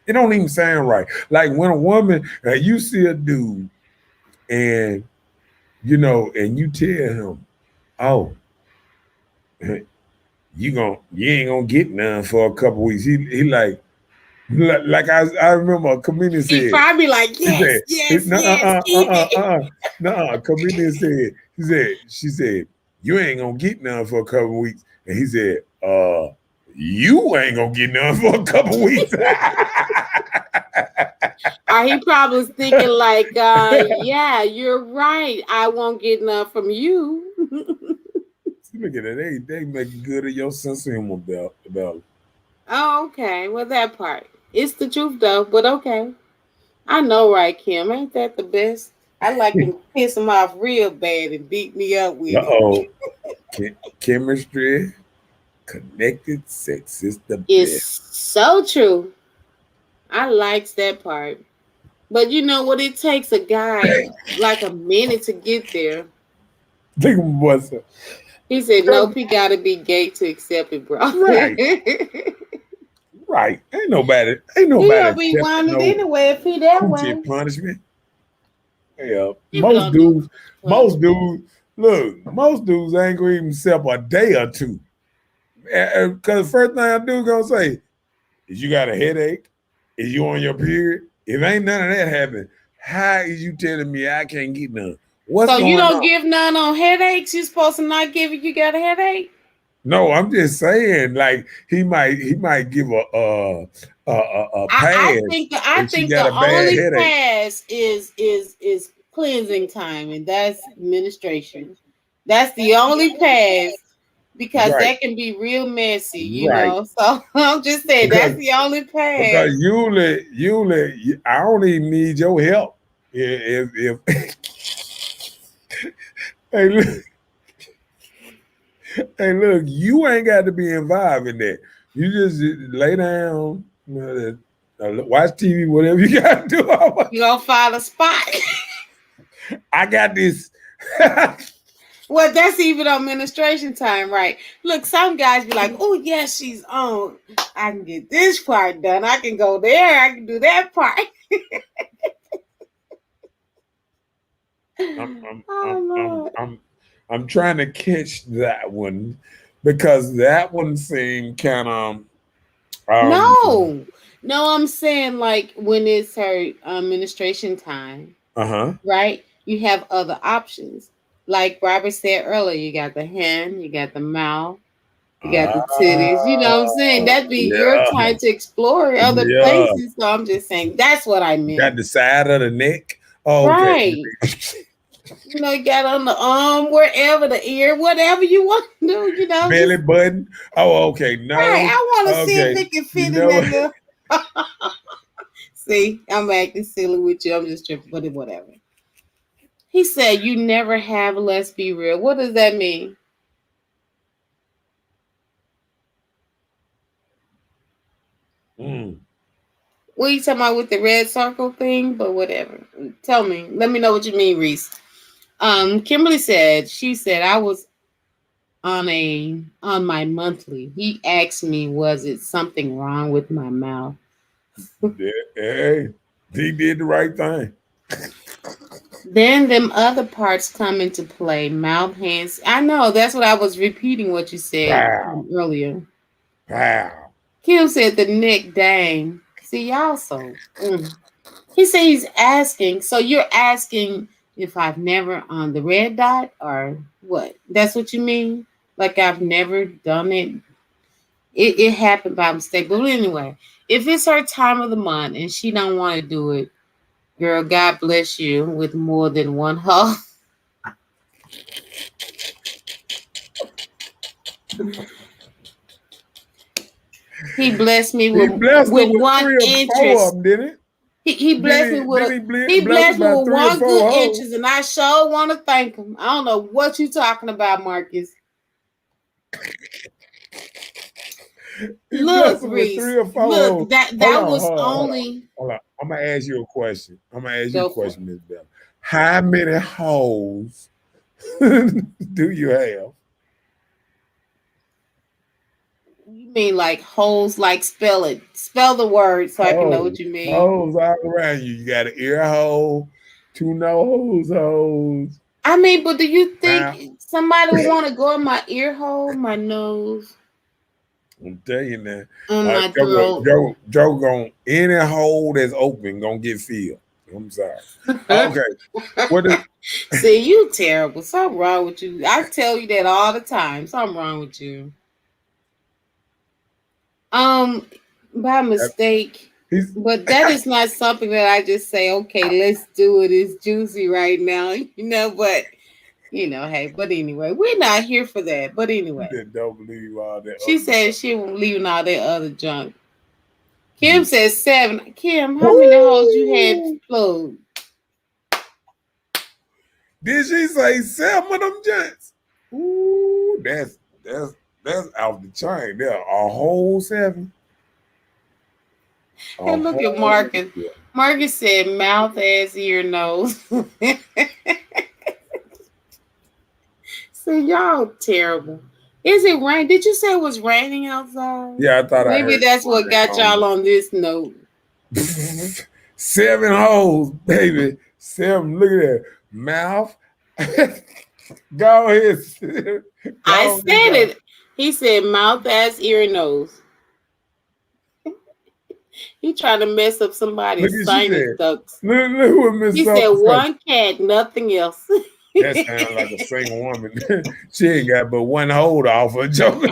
It don't even sound right. Like when a woman, you see a dude, and you know, and you tell him, oh, you ain't gonna get none for a couple weeks. He like I remember a comedian said. He probably like, yes. No, comedian said, she said, you ain't gonna get none for a couple weeks. And he said, you ain't gonna get none for a couple weeks. Or he probably was thinking like, yeah, you're right. I won't get enough from you. Look at it. They make good of your sense of humor, Bella. Oh, okay. Well, that part. It's the truth, though, but okay. I know, right, Kim? Ain't that the best? I like to piss him off real bad and beat me up with it. Uh-oh. Chemistry, connected sex is the It's best. so true. I likes that part. But you know what? It takes a guy like a minute to get there. Think of what's He said, nope, he got to be gay to accept it, bro. Right. Right. Ain't nobody He'll be accepting wanted no anyway if he that way. coochie punishment. Yeah. People Most don't know. most dudes ain't gonna even accept a day or two. Because the first thing I do gonna say, is you got a headache? Is you on your period? If ain't none of that happen, how is you telling me I can't get none? What's So going you don't on? give none on headaches? You supposed to not give it? You got a headache? No, I'm just saying, like he might give a pass I think if she the got a bad only headache. pass is cleansing time, and that's administration. That's the only pass because Right, that can be real messy, you right. know. So I'm just saying that's the only pass. Because usually, I don't even need your help. If hey look, you ain't got to be involved in that. You just lay down, watch TV, whatever you got to do. You gonna find a spot. I got this. Well, that's even on administration time, right? Look, some guys be like, "Oh, yeah, she's on. I can get this part done. I can go there. I can do that part." I'm trying to catch that one because that one seemed kind of No, I'm saying like when it's her administration time, right? You have other options. Like Robert said earlier, you got the hand, you got the mouth, you got the titties. You know what I'm saying? That'd be your Yeah, time to explore other yeah. places. So I'm just saying that's what I meant. Got the side of the neck. Oh, okay. Right. You know, you got on the arm, wherever, the ear, whatever you want to do, you know. Belly just, button. Oh, okay. No. right. I want to see if Okay. it can fit You in know that little. See, I'm acting silly with you. I'm just tripping, but whatever. He said, "You never have. Let's be real." What does that mean? Mm. What are you talking about with the red circle thing? But whatever. Tell me. Let me know what you mean, Reese. Kimberly said, she said, I was on my monthly. He asked me, was it something wrong with my mouth? Hey, he did the right thing. Then them other parts come into play. Mouth, hands. I know, that's what I was repeating what you said Wow. earlier. Wow. Kim said the neck, dang. See, y'all so. He said he's asking. So you're asking if I've never on the red dot or what? That's what you mean? Like I've never done it? It happened by mistake. But anyway, if it's her time of the month and she don't want to do it, girl, God bless you with more than one hole. He blessed me with one interest. Didn't it? He blessed me with he blessed me with one good inches, and I sure want to thank him. I don't know what you talking about, Marcus. Look, Reese. Look, that was only. Hold on. I'm gonna ask you a question. Ms. Bell. How many holes do you have? You mean like holes? Like spell it. Spell the word so I can know what you mean. Holes all around you. You got an ear hole, two nose holes. I mean, but do you think somebody would want to go in my ear hole, my nose? I'm telling you now. My throat. Joe gonna any hole that's open gonna get filled. I'm sorry. Okay. See, you terrible. Something wrong with you. I tell you that all the time. Something wrong with you. By mistake. But that is not something that I just say, okay, let's do it. It's juicy right now, but hey, but anyway, we're not here for that. But anyway, don't believe all that. she said she won't leave all that other junk. Kim says 7. Kim, how Ooh. many holes you had plugged? Did she say 7 of them joints? Ooh, that's out the chain. There a whole 7. And look at Marcus. Yeah. Marcus said mouth, ass, ear, nose. See, y'all terrible. Is it rain? Did you say it was raining outside? Yeah, I thought maybe that's what got y'all on this note. 7 holes, baby. 7. Look at that mouth. Go ahead. I said it. He said mouth, ass, ear, nose. He trying to mess up somebody's sinus ducts. Look what Miss He said one cat, nothing else. That sounds like a single woman. She ain't got but one hold off her joke.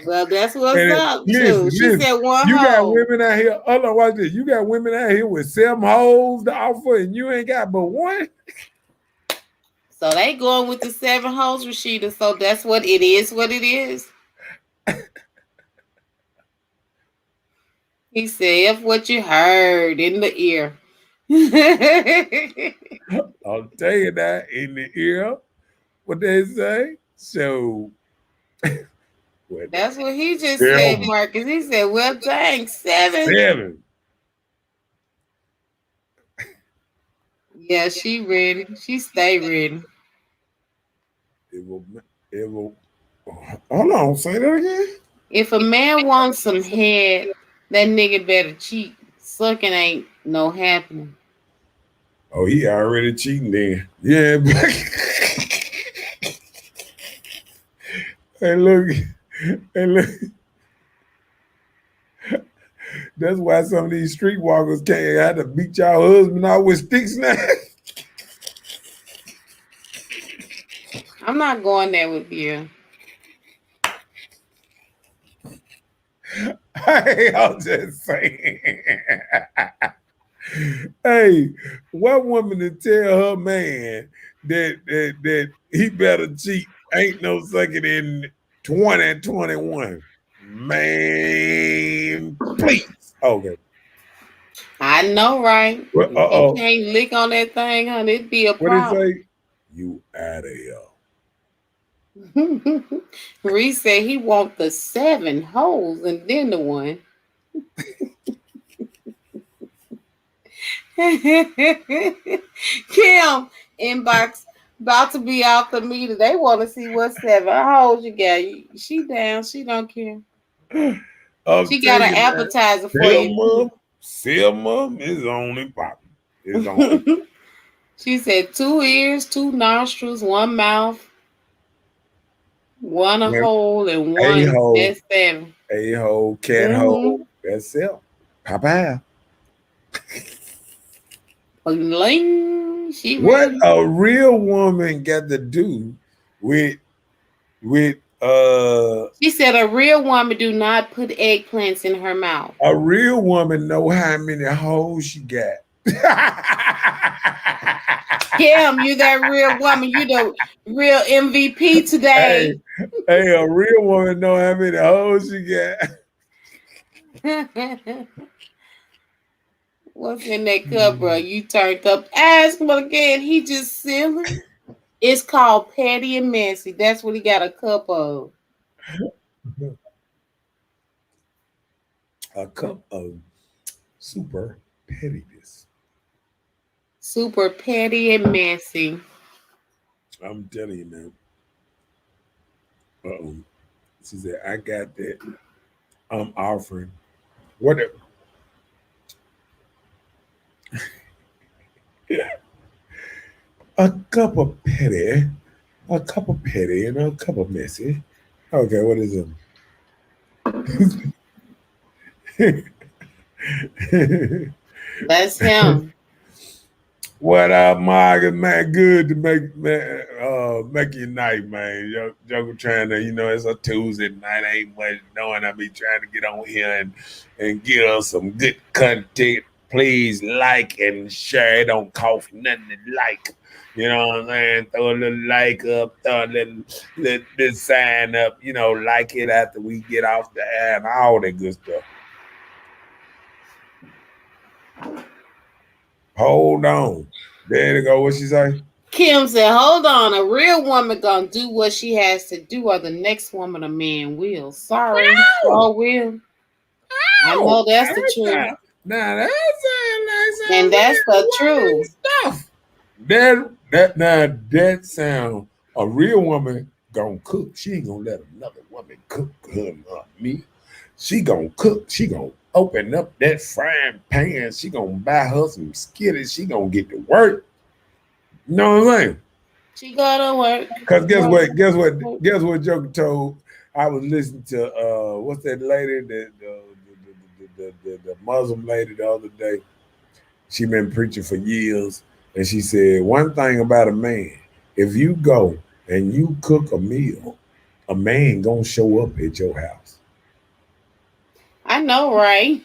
Well, that's what's up, too. She said one you hole. Got women out here. Hold on, watch this. You got women out here with 7 holes to offer, and you ain't got but one. So they going with the 7 holes, Rashida. So that's what it is. What it is. He said, "If what you heard in the ear." I'll tell you that in the ear. What they say. So that's what he just said, Marcus. He said, "Well, dang, 7." 7. Yeah, she ready. She stay ready. It will. Hold on. Say that again. If a man wants some head, that nigga better cheat. Sucking ain't no happening. Oh, he already cheating then. Yeah. Hey, look. That's why some of these streetwalkers can't have to beat y'all husband out with sticks now. I'm not going there with you. Hey, I'm just saying. Hey, what woman to tell her man that he better cheat ain't no sucking in 2021? Man, please. Okay. I know, right? Well, he can't lick on that thing, honey. It'd be a problem. What did he say? You out of here. Reese said he want the 7 holes and then the one. Kim inbox about to be out the meter. They want to see what 7 holes you got. She down. She don't care. She got an appetizer for you. Selma is only popping. It's only. She said 2 ears, 2 nostrils, 1 mouth, 1 hole, and 1 that's 7. A hole, cat hole. That's it. Papa. What a real woman got to do with she said a real woman do not put eggplants in her mouth. A real woman know how many holes she got. Kim, you that real woman. You the real MVP today. Hey, a real woman know how many holes she got. What's in that cup, bro? You turned up. Ask him again. He just silly. It's called Petty and Messy. That's what he got a cup of. A cup of super pettiness. Super petty and messy. I'm telling you, man. Uh-oh. She said, I got that. I'm offering. Whatever. A cup of petty, and a cup of messy. Okay, what is it? That's him. What up, Margaret? Man, good to make your night, man. Joker trying to, it's a Tuesday night. Ain't much doing. I be trying to get on here and get us some good content. Please like and share. It don't cost nothing to like. You know what I'm saying? Throw a little like up, throw a little sign up. Like it after we get off the air and all that good stuff. Hold on. There you go. What she say? Kim said, hold on. A real woman gonna do what she has to do, or the next woman a man will. Sorry. All will. I know that's the truth. Now that's And that's the truth. Stuff. That sound a real woman gonna cook. She ain't gonna let another woman cook her meal. She gonna cook. She gonna open up that frying pan. She gonna buy her some skittles. She gonna get to work. You know what I'm saying? She gotta work. Cause guess what Joker told? I was listening to what's that lady, the Muslim lady the other day. She been preaching for years, and she said one thing about a man: if you go and you cook a meal, a man gonna show up at your house. I know, right?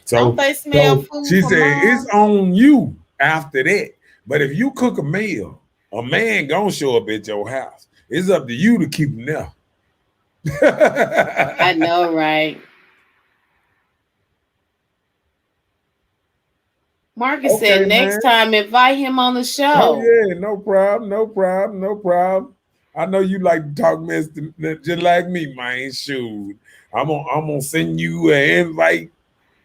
So, Don't they smell food she from said mom? it's on you after that. But if you cook a meal, a man gonna show up at your house. It's up to you to keep him there. I know, right? Marcus said next time invite him on the show. Oh yeah, no problem. I know you like to talk mess just like me, man. Shoot. I'm gonna send you an invite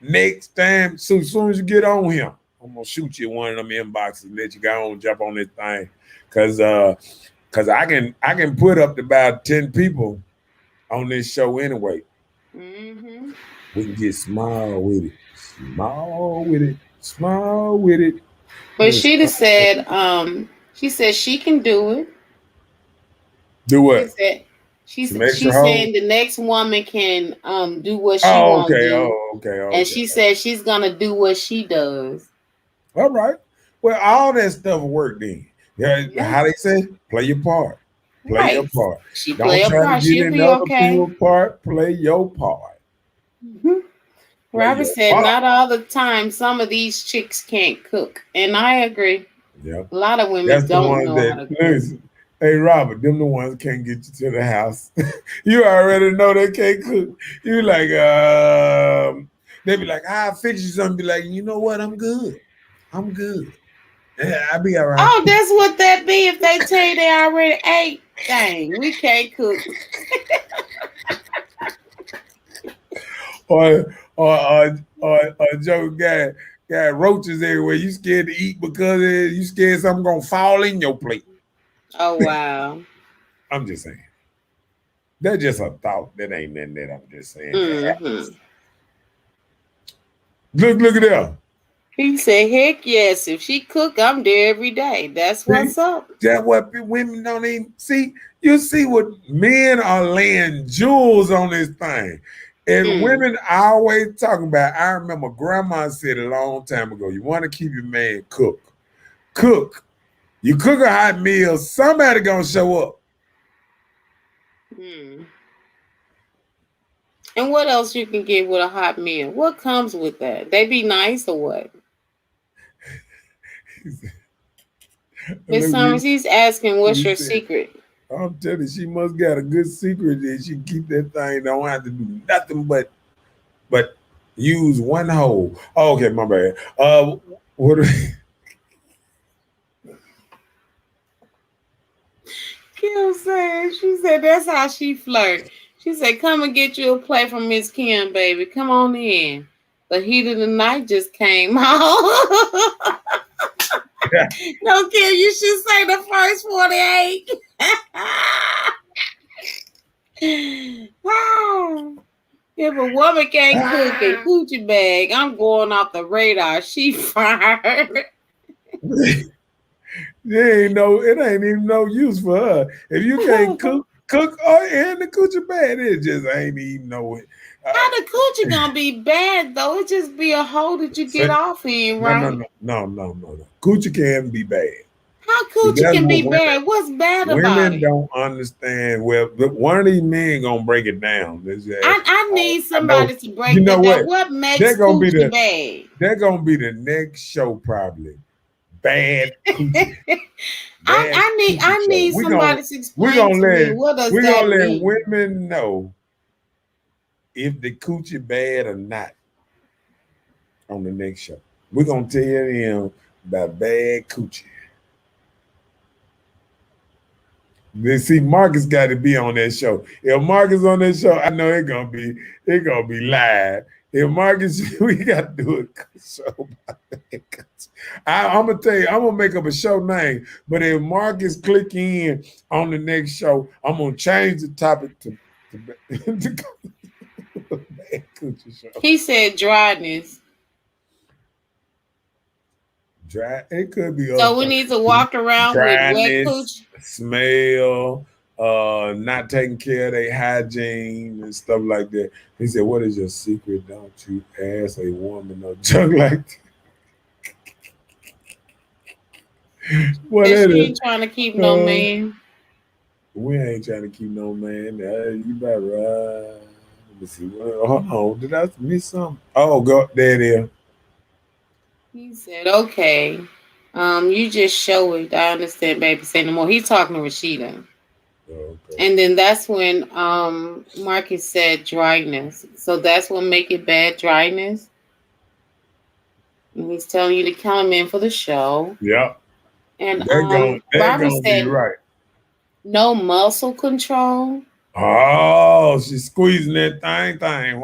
next time. So as soon as you get on here, I'm gonna shoot you one of them inboxes and let you go on jump on this thing. Cause I can put up to about 10 people on this show anyway. Mm-hmm. We can get small with it. But she just said, she said she can do it. Do what? She's saying the next woman can do what she wants to do. Okay. And she said she's gonna do what she does. All right. Well, all that stuff work then. Yeah. How they say, play your part. Play your part. She play a part. She'll be okay. Play your part. Mm-hmm. Robert said, not all the time. Some of these chicks can't cook, and I agree. Yeah. A lot of women don't know how to cook. Hey, Robert, them the ones can't get you to the house. You already know they can't cook. You like, they be like, I'll fix you something. Be like, you know what? I'm good. Yeah, I'll be all right. Oh, that's what that be if they tell you they already ate. Dang, we can't cook. or Joe got roaches everywhere. You scared to eat because you scared something gonna fall in your plate. Oh wow. I'm just saying. That's just a thought. That ain't nothing that I'm just saying. Mm-hmm. Look at that. He said, heck yes. If she cook, I'm there every day. That's what's up. That's what women don't even see. You see what men are laying jewels on this thing. And women always talking about, I remember grandma said a long time ago, you want to keep your man cook. You cook a hot meal, somebody gonna show up. And what else you can get with a hot meal? What comes with that? They be nice or what? Miss Summers, he's asking, what's your secret? I'm telling you, she must got a good secret that she keep that thing. Don't have to do nothing but use one hole. Oh, okay, my bad. What? Kim said, she said that's how she flirt. She said, come and get you a plate from Miss Kim, baby. Come on in. The heat of the night just came out. No, Kim, you should say the first 48. If a woman can't cook a coochie bag, I'm going off the radar. She fired. It ain't even no use for her. If you can't cook cook and the coochie bad. It just ain't even know it. How the coochie gonna be bad though? It just be a hole that you get off in, right? No. Coochie can be bad. How coochie That's can what be women- bad? What's bad about Women it? don't understand. Well, one of these men gonna break it down. I need somebody to break You know that down. what? What makes They're gonna be coochie the- bad? They're gonna be the next show probably. Bad coochie. I need somebody to explain gonna to let- me what does We're that gonna let mean? women know if the coochie bad or not on the next show. We're gonna tell them about bad coochie. They see Marcus got to be on that show. If Marcus on that show, I know it's gonna be live. If Marcus, we got to do a show about that. I'm gonna tell you, I'm gonna make up a show name. But if Marcus click in on the next show, I'm gonna change the topic to bad coochie show. He said dryness. Dry. It could be. So we need to walk around with wet Dryness, coochie. smell, not taking care of their hygiene and stuff like that. He said, "What is your secret? Don't you ask a woman or junk like that." What And is she it? ain't trying to keep no man. We ain't trying to keep no man. You better let me see. Hold on. Did I miss something? Oh, go there it is. He said, okay. You just show it. I understand, baby. Say no more. He's talking to Rashida. Okay. And then that's when Marcus said dryness. So that's what make it bad, dryness. And he's telling you to come in for the show. Yeah. And They're Barbara gonna be said right. no muscle control. Oh, she's squeezing that thing.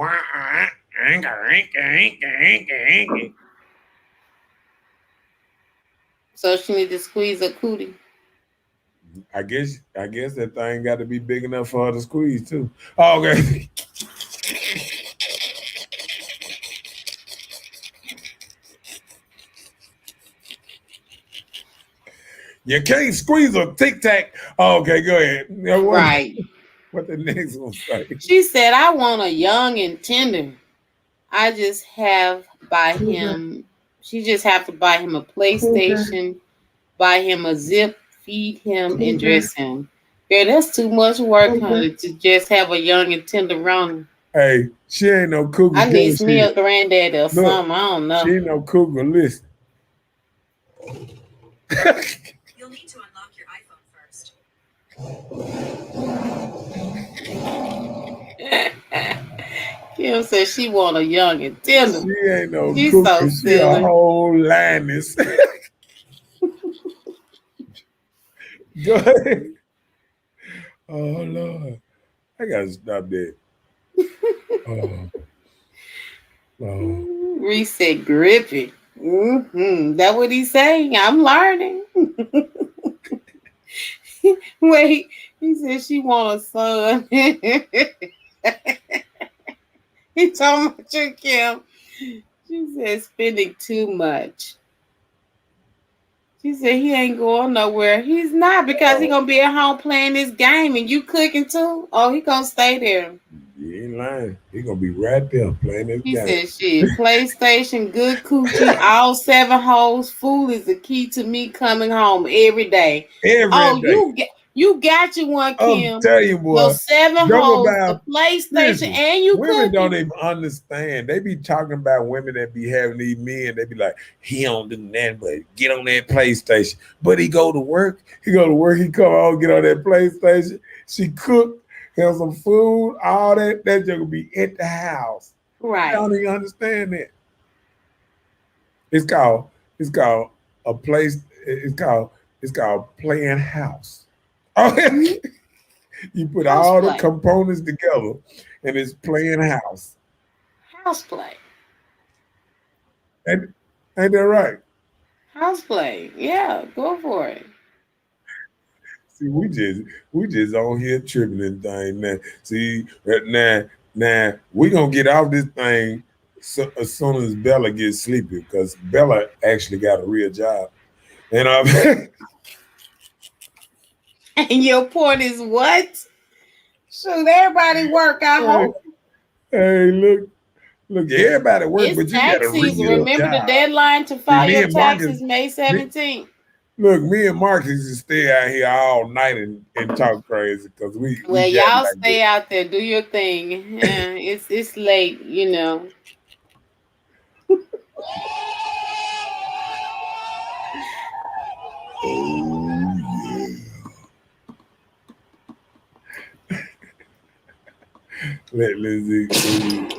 So she need to squeeze her cootie. I guess that thing got to be big enough for her to squeeze too. Oh, okay. You can't squeeze a tic tac. Oh, okay, go ahead. Right. What the next one say? She said, I want a young and tender. I just have buy him. She just have to buy him a PlayStation, buy him a zip, feed him, and dress him. Girl, that's too much work, honey, to just have a young and tender runner. Hey, she ain't no cougar. I need She- me a granddaddy or Look, something. I don't know. She ain't no cougar. Listen. You'll need to unlock your iPhone first. Kim said she want a young and tender. She ain't no She's cougar. so She a silly. whole lioness. Go ahead. Oh Lord, I gotta stop that. Oh. Reese said grippy. That what he's saying. I'm learning. Wait, he said she want a son. He talking about you, Kim. She said spending too much. She said he ain't going nowhere. He's not, because he gonna be at home playing this game and you cooking too. Oh, he gonna stay there. You ain't lying. He gonna be right there playing this He game. said, shit, PlayStation, good coochie, all 7 holes. Food is the key to me coming home every day. Every day. You got you one, Kim. I'm telling you, boy. Those 7 Talk holes, about- the PlayStation, Listen, and you Women cooking. don't even understand. They be talking about women that be having these men. They be like, he don't do nothing but get on that PlayStation. But he go to work. He come home, get on that PlayStation. She cook, have some food, all that. That just gonna be at the house. I Right. don't even understand that. It's called a place. It's called playing house. Oh, you put House all play. the components together, and it's playing house. House play. Ain't that right? House play. Yeah, go for it. See, we just on here tripping and thing now. See, now we gonna get off this thing as soon as Bella gets sleepy, because Bella actually got a real job. And And your point is what? Shoot, everybody work, I Hey, hope. hey, look, everybody work, It's but you got tax a season. real Remember the job. deadline to See, file me your and Marcus, taxes May me, 17th. look, me and Marcus used to stay out here all night and talk crazy because we Well, got y'all like stay out there, do your thing. Yeah, it's late, you know. Oh yeah. Let's see.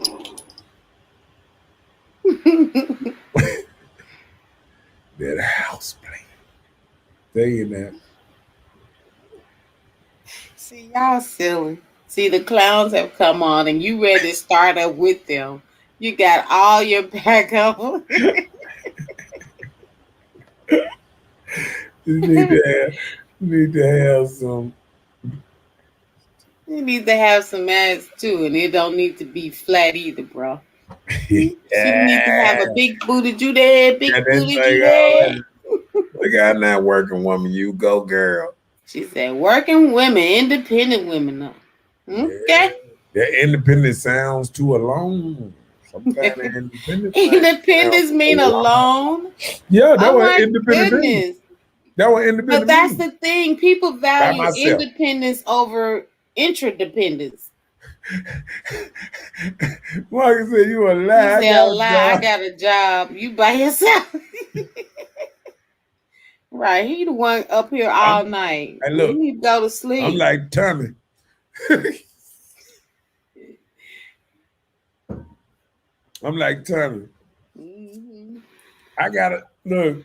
That house plane. Saying that. See, y'all silly. See, the clowns have come on, and you ready to start up with them. You got all your backup. You need to have some. You need to have some ass too, and it don't need to be flat either, bro. She need to have Yeah. a big booty Judy, Got big that booty thing Judy. already. Look at that working woman. You go, girl. She said, working women, independent women now. Yeah. Okay. That independent sounds too alone. Sometimes that independent thing sounds Independence mean alone. alone. Yeah, that Oh was my independent mean. goodness. That was But independent that's mean. the thing. People By value myself. independence over interdependence. Marcus said, you a You lie. I say a got a lie, I job. got a job. You by yourself. Right. He the one up here all night. Hey, You look, need to go to I'm sleep. like Tommy. I'm like Tommy. Mhm. I gotta look.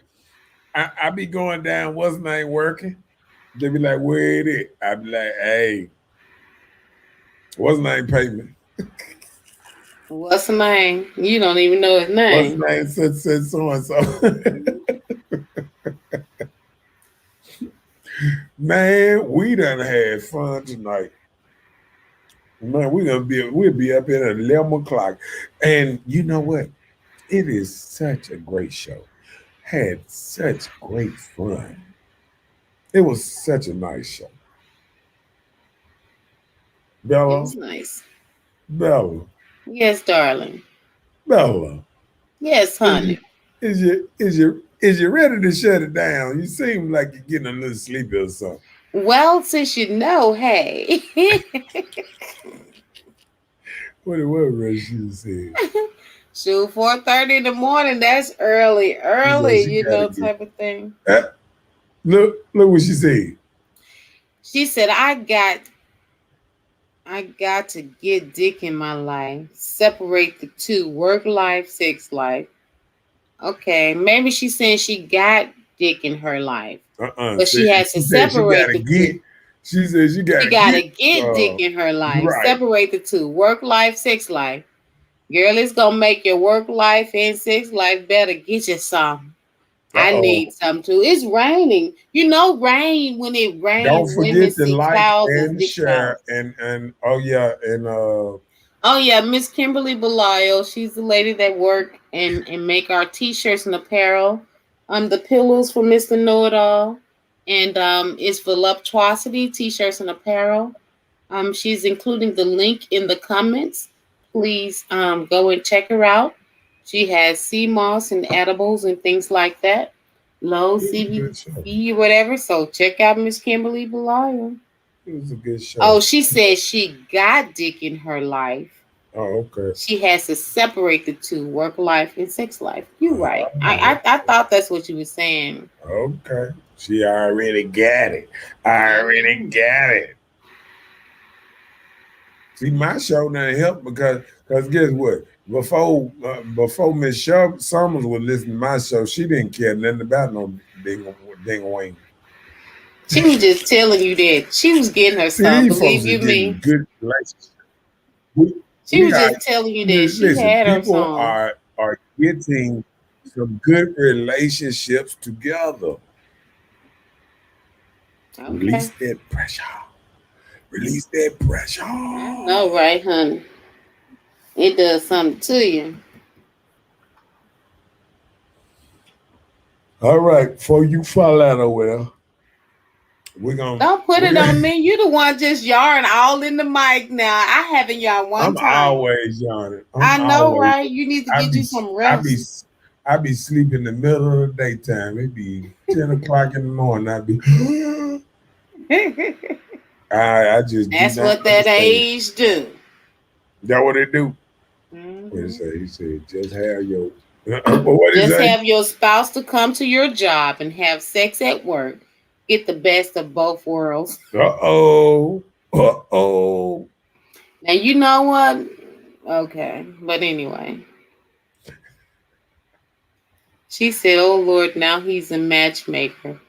I be going down. What's name working? They be like, where it is? I be like, hey, what's name pay me? What's the name? You don't even know his What's name. name said so and so. Man, we done had fun tonight. Man, we'll be up here at 11 o'clock. And you know what? It is such a great show. Had such great fun. It was such a nice show. It Bella, was nice. Bella, Yes, darling. Bella. Yes, Is honey. you is you ready to shut it down? You seem like you're getting a little sleepy or something. Well, since you know, hey. What Rashida said? Shoot, 4:30 in the morning, that's early, She said she you gotta know, get type of thing. look what she said. She said, I got to get dick in my life. Separate the two, work life, sex life. Okay, maybe she's saying she got dick in her life, but she has to She said she separate gotta the two. get. She said she She gotta gotta get. get dick in her life. Right. Separate the two, work life, sex life. Girl, it's gonna make your work life and sex life better. Get you some. I Uh-oh. need some too. It's raining. You know, rain when it rains, Don't women forget to see like clouds as and big share clouds. and oh yeah and Oh yeah, Miss Kimberly Belial. She's the lady that work and make our t-shirts and apparel. The pillows for Mr. Know It All, and it's voluptuosity t-shirts and apparel. She's including the link in the comments. Please go and check her out. She has sea moss and edibles and things like that. Low it was a good show. CBD, whatever. So check out Miss Kimberly Belial. It was a good show. Oh, she said she got dick in her life. Oh, okay. She has to separate the two, work life and sex life. You're right. I thought that's what you were saying. Okay. She already got it. I already got it. See, my show didn't help because guess what? Before Miss Summers would listen to my show, she didn't care nothing about no ding wing. She was just telling you that she was getting her See, son. these folks Believe are you getting me. good relationships. She We was are just telling you that she listen. had her People song. are getting some good relationships together. Release Okay. that pressure. Release that pressure. I know, right, honey? It does something to you. All right, before you fall out of well, We're gonna Don't put it on me. You the one just yarn all in the mic now. I haven't yarned one I'm time. always yawning. I know, right? You need to I get be you some I be rest. I be sleeping in the middle of the daytime. It be 10 o'clock in the morning. I be I just do That's not what that understand. age do. That what it do? Mhm. What he said, just have your what he Just say? have your spouse to come to your job and have sex at work. Get the best of both worlds. Uh-oh. Now you know what? Okay, but anyway. She said, "Oh Lord, now he's a matchmaker.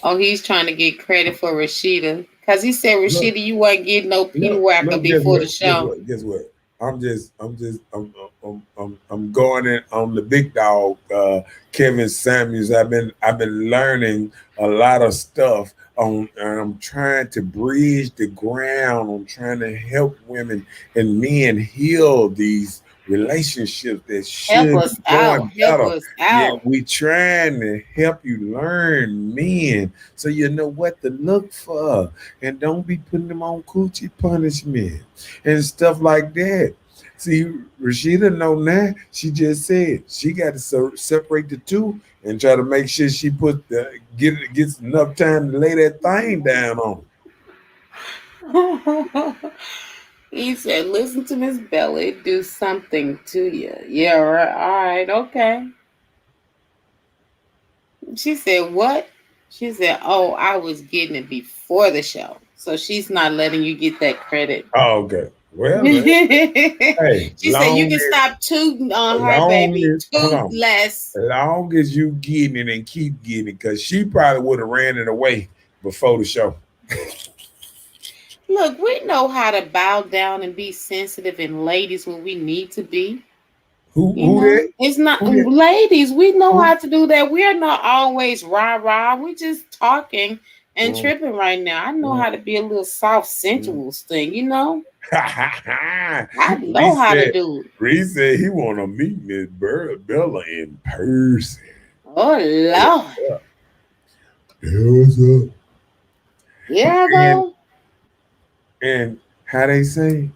Oh, he's trying to get credit for Rashida. Because he said, Look, Rashida, you wasn't getting no P whacker look, guess before the what? show." Guess what? I'm going in on the big dog, Kevin Samuels. I've been learning a lot of stuff on, and I'm trying to bridge the ground. I'm trying to help women and men heal these relationships that Help should us be out. going Help better. us Yeah, out. we trying to help you learn men so you know what to look for, and don't be putting them on coochie punishment and stuff like that. See, Rashida know now. She just said she got to separate the two and try to make sure she gets enough time to lay that thing down on. He said, listen to Miss Belly, do something to you. Yeah, right. All right, okay. She said, what? She said, oh, I was getting it before the show. So she's not letting you get that credit. Oh, okay. Well, hey, She said, you can stop tooting on her, baby. Toot less. As long as you getting it and keep getting it, because she probably would have ran it away before the show. Look, we know how to bow down and be sensitive and ladies when we need to be. Who that? It's not Who that? ladies. We know how to do that. We are not always rah. We're just talking and tripping right now. I know how to be a little soft, sensual thing. You know. I know how to do it. Reese said he want to meet Miss Bella in person. Oh Lord. What's up? Yeah, though. And how they say?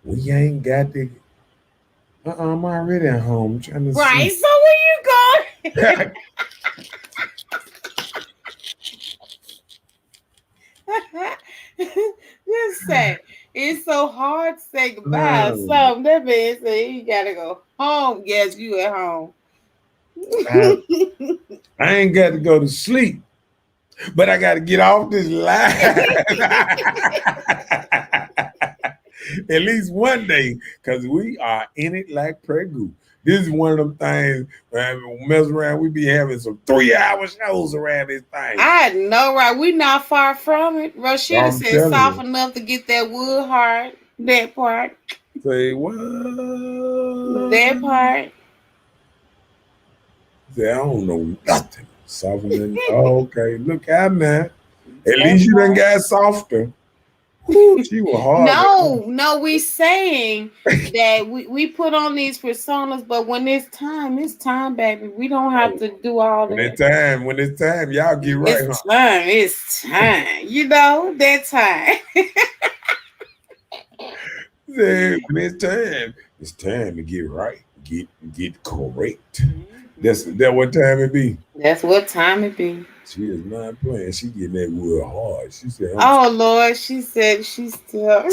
We ain't got the. I'm already at home. I'm trying to Right. see. So where you going? Just say it's so hard to say goodbye. No. So that man said you gotta go home. Yes, you at home. I ain't got to go to sleep, but I got to get off this line. At least one day, because we are in it like Pregu. This is one of them things, man, we mess around, we be having some 3-hour shows around this thing. I know, right? We not far from it. Rashida said soft enough to get that wood hard. That part. Say what? That part. Say, I don't know nothing. Softer than, okay, look out now. At least you done got softer. Ooh, she was hard. No, we saying that we put on these personas, but when it's time, baby. We don't have to do all that. When it's time, y'all get right. It's time. You know, that time. When it's time to get right, get correct. That's what time it be. That's what time it be. She is not playing. She getting that wood hard. She said, "Oh Lord," she said, she's still.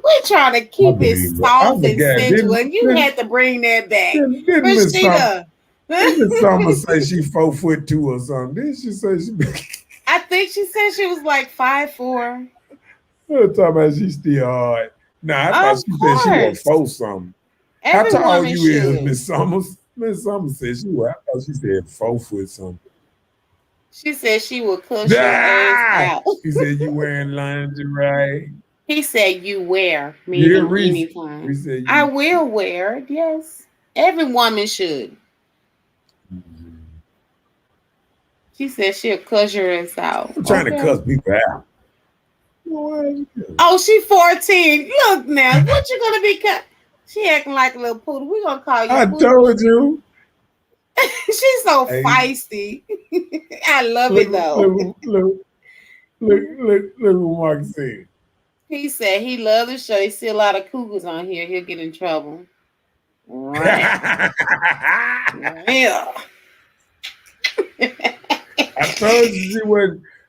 We're trying to keep it soft and sensual. You had to bring that back, Rashida. Didn't Summer say she 4'2" or something? Didn't she say she? I think she said she was like 5'4". Talking about she still hard. Nah, I thought she said she was 4 something. How tall you is, Miss Summers? Miss Summers said she was. I thought she said 4 foot something. She said she would cuss your ass out. He said you wearing lingerie. He said you wear, meaning anytime. I will wear it, yes. Every woman should. Mm-hmm. She said she'll cuss your ass out. I'm trying to cuss people out. Oh, she 14. Look now, what you gonna be cut? She acting like a little poodle. We gonna call you. I told you. She's so Hey. feisty. I love Look, it though. look what Mark said. He said he loved the show. He see a lot of cougars on here. He'll get in trouble. Right. Yeah.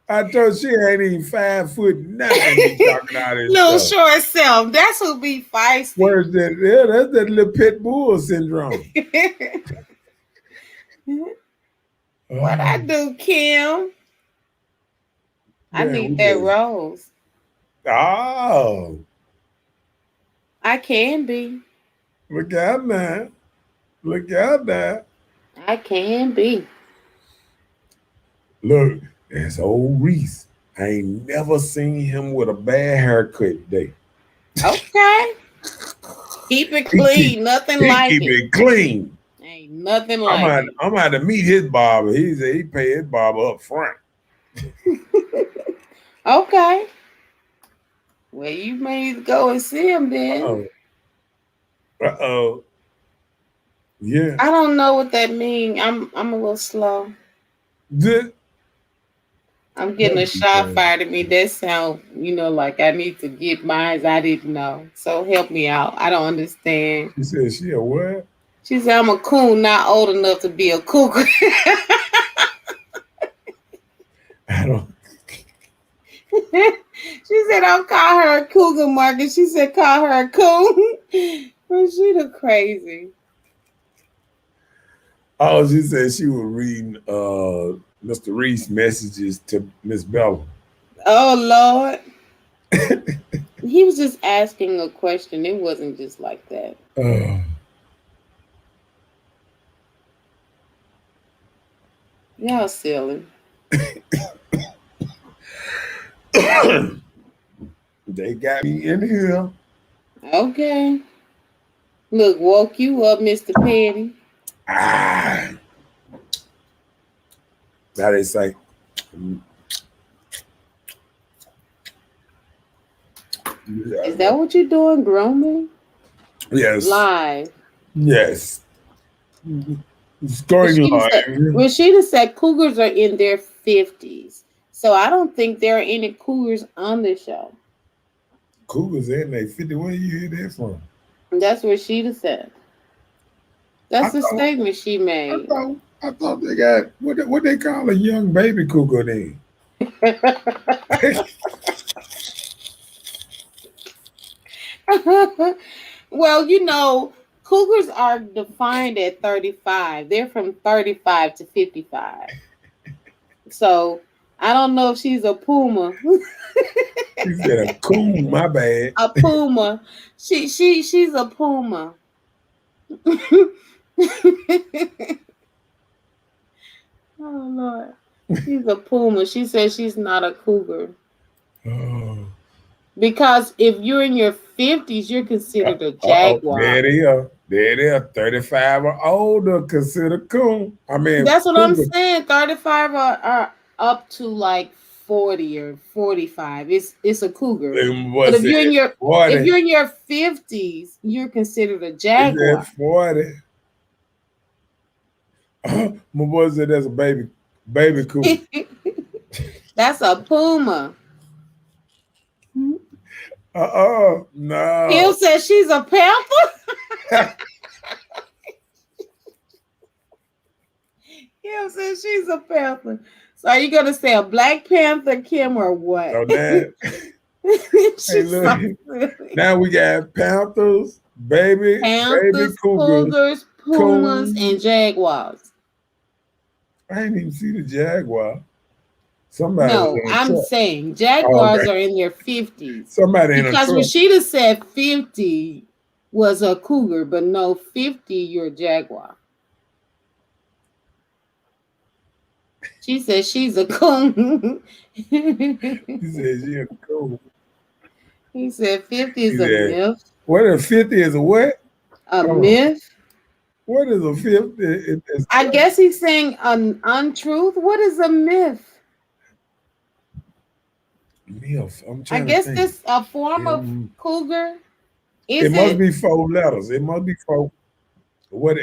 I told she ain't even 5 foot nothing. Talking all this Little stuff. short self. That's who be feisty. Where's that? Yeah, that's that little pit bull syndrome. What I do, Kim? I Man, need we that just- rose. Oh, I can be. look out now. Look out now. I can be. Look, that's old Reese. I ain't never seen him with a bad haircut day. Okay. Keep it clean. Nothing He like keep it. it clean. Ain't nothing like it. I'm out to meet his barber. He said he pay his barber up front. Okay. Well, you may go and see him then. Uh-oh. Yeah. I don't know what that means. I'm a little slow. Good. I'm getting a That'd be shot fine. fired at me. That sound, like I need to get mine. I didn't know. So help me out. I don't understand. She said she a what? She said I'm a coon, not old enough to be a cougar. I don't. She said don't call her a cougar, Marcus. She said call her a coon. Well, she the crazy. Oh, she said she was reading Mr. Reese messages to Miss Bella. Oh Lord. He was just asking a question. It wasn't just like that. Y'all silly. They got me in here. Okay. Look, woke you up, Mr. Petty. Ah. Now they say, Is that what you're doing, grooming? yes, Live. yes. Going live. Rashida said cougars are in their 50s. So I don't think there are any cougars on the show. Cougars in they 50. Where you hear that from? And that's what Rashida said. That's I the thought- statement she made. I thought they got what they call a young baby cougar then. Well, cougars are defined at 35. They're from 35 to 55. So I don't know if she's a puma. She said a coon, my bad. A puma. She's a puma. Oh Lord. She's a puma. She says she's not a cougar. Oh. Because if you're in your 50s, you're considered a jaguar. There they are. There they are. 35 or older considered coon. I mean, That's what I'm cougar. saying. 35 are up to like 40 or 45. It's a cougar. But if you're in your 40. if you're in your 50s, you're considered a Is jaguar. that 40. My boy said that's a baby cougar. That's a puma. No. Hill says she's a panther. Hill says she's a panther. So are you gonna say a black panther, Kim, or what? So that, She's look. so silly. now we got panthers, baby Panthers, cougars. cougars, pumas, coons. and jaguars. I ain't even see the jaguar. Somebody No, in a I'm truck. saying jaguars okay. are in their 50s. Somebody in a Because truck. Rashida said 50 was a cougar, but no, 50 you're a jaguar. She said she's a coon. He said she a coon. He said 50 is He a said, myth. What if 50 is a what? A Come on. myth? What is a 50? I guess he's saying an untruth. What is a myth? Myth. I'm I trying guess to think. this a form of cougar. Is It must be 4 letters. It must be 4. What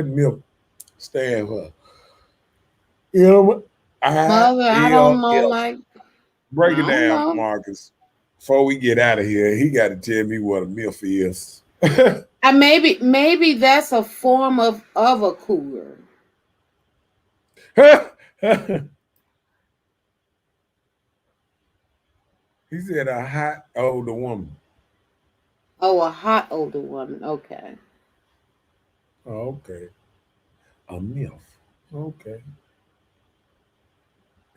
myth? stand for? Mother, I don't know. Like, Break it I don't down, know. Marcus. Before we get out of here, he got to tell me what a MILF is. Maybe that's a form of a cougar. He said a hot older woman. Oh, a hot older woman. Okay. Oh, okay. A MILF. Okay.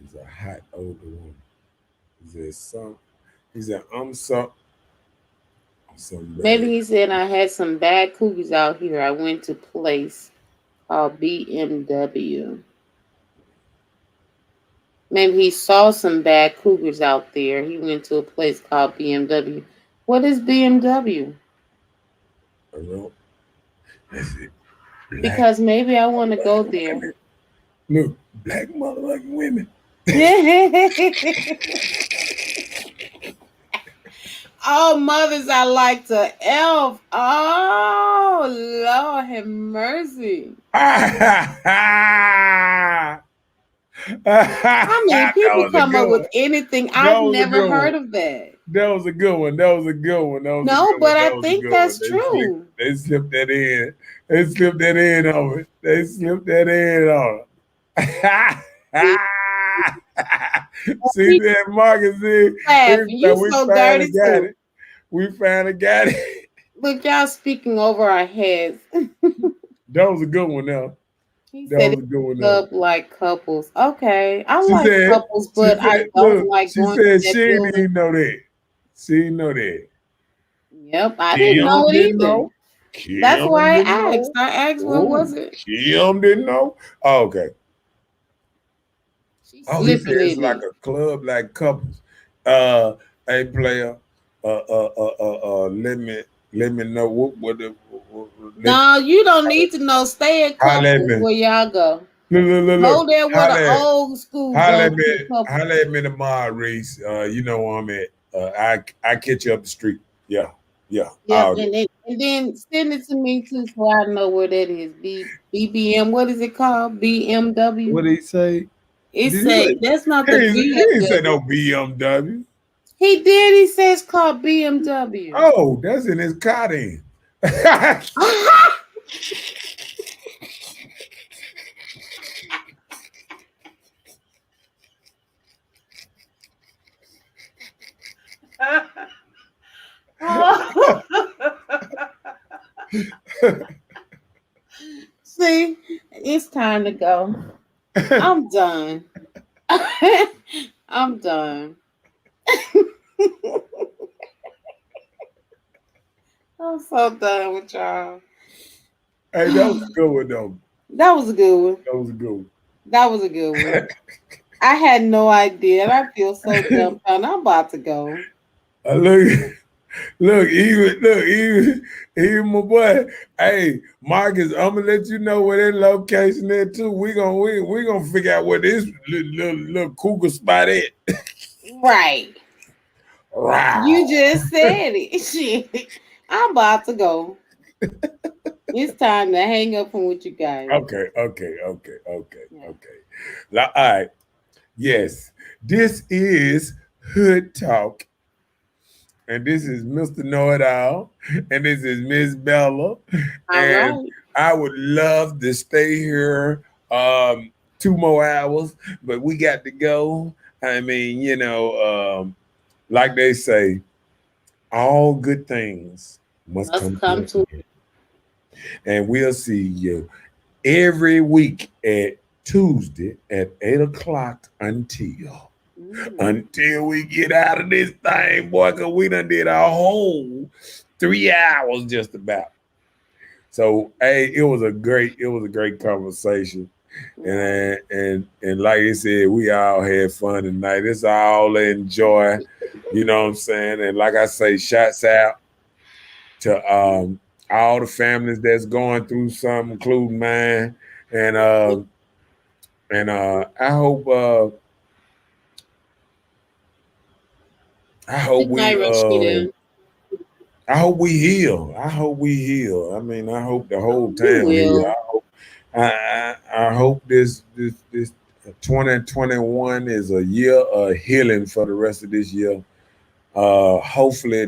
He's a hot older woman. He said some. He said I'm some. Maybe he said I had some bad cougars out here. I went to place called BMW. Maybe he saw some bad cougars out there. He went to a place called BMW. What is BMW? I know. That's it. Because maybe I want to go there. Look, black motherfucking women. Oh, mothers, I like to elf. Oh, Lord have mercy. I mean, people come up with anything. I've never heard of that. That was a good one. That was a good one. No, but I think that's true. They slipped that in. They slipped that in on it. They slipped that in on it. See that, Marcus? You so dirty too. We finally got it. Look, y'all speaking over our heads. That was a good one now. He said love like couples. Okay. I like couples, but I don't like going to that. She didn't even know that. She didn't know that. Yep, I didn't know it either. That's why I asked. I asked, what was it? Kim didn't know? Oh, okay. He said it's like a club like couples. Hey, player, let me know what no, you don't need to know. Stay at couples where y'all go. Look. Go there where the old school go. Holla at me tomorrow, Reese. You know where I'm at. I catch you up the street. Yeah. And then send it to me too, so I know where that is. BBM. What is it called? BMW. What did he say? It say that's not the BMW. He didn't say no BMW. He did. He says called BMW. Oh, that's in his car then. See, it's time to go. I'm done. I'm done. I'm so done with y'all. Hey, that was a good one, though. That was a good one. That was a good one. I had no idea, and I feel so dumbfounded. I'm about to go. Look, even my boy. Hey, Marcus, I'm gonna let you know where that location is too. We gonna figure out where this little cougar spot is. Right. You just said it. Shit. I'm about to go. It's time to hang up from with you guys. Okay. All right. Yes, this is Hood Talk. And this is Mr. Know-It-All. And this is Miss Bella. And right. I would love to stay here 2 more hours, but we got to go. I mean, like they say, all good things must come to an end. And we'll see you every week at Tuesday at 8 o'clock until we get out of this thing, boy, because we done did a whole 3 hours just about. So, hey, it was a great conversation. And like I said, we all had fun tonight. It's all enjoy, you know what I'm saying? And like I say, shouts out to all the families that's going through something, including mine. And I hope we heal. I mean, I hope the whole town heal. I hope this 2021 is a year of healing for the rest of this year. Hopefully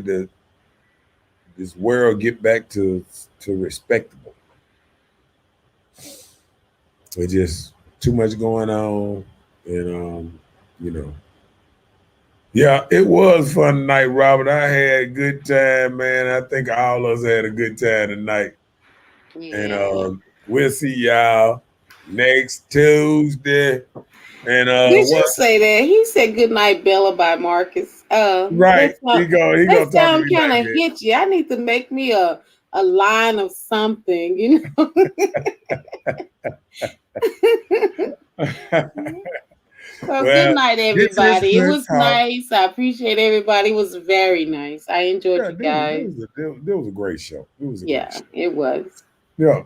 this world get back to respectable. It's just too much going on, and you know. Yeah, it was fun tonight, Robert. I had a good time, man. I think all of us had a good time tonight. And Yeah. we'll see y'all next Tuesday. And Did you what? say that? He said "Good Night, Bella" by Marcus. Right. He That gonna talk to sound me kind like of hitchy. I need to make me a line of something, you know. that. So good Well, night, this is everybody. It good was talk. nice. I appreciate everybody. It was very nice. I enjoyed Yeah, you guys. this was a great show. It was a great Yeah, show. it was. Yeah.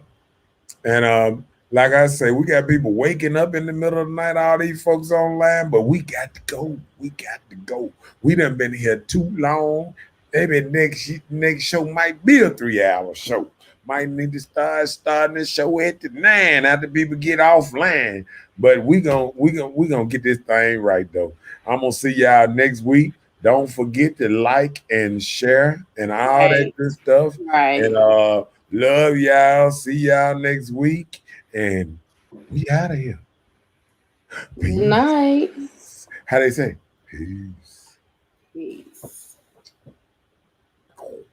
And like I say, we got people waking up in the middle of the night, all these folks online, but we got to go. We got to go. We done been here too long. Maybe next show might be a 3-hour show. Might need to starting the show at the 9 after people get offline. But we gonna get this thing right though. I'm gonna see y'all next week. Don't forget to like and share and all that Right, good stuff. right. And love y'all. See y'all next week. And we out of here. Good Peace. night. How they say? Peace.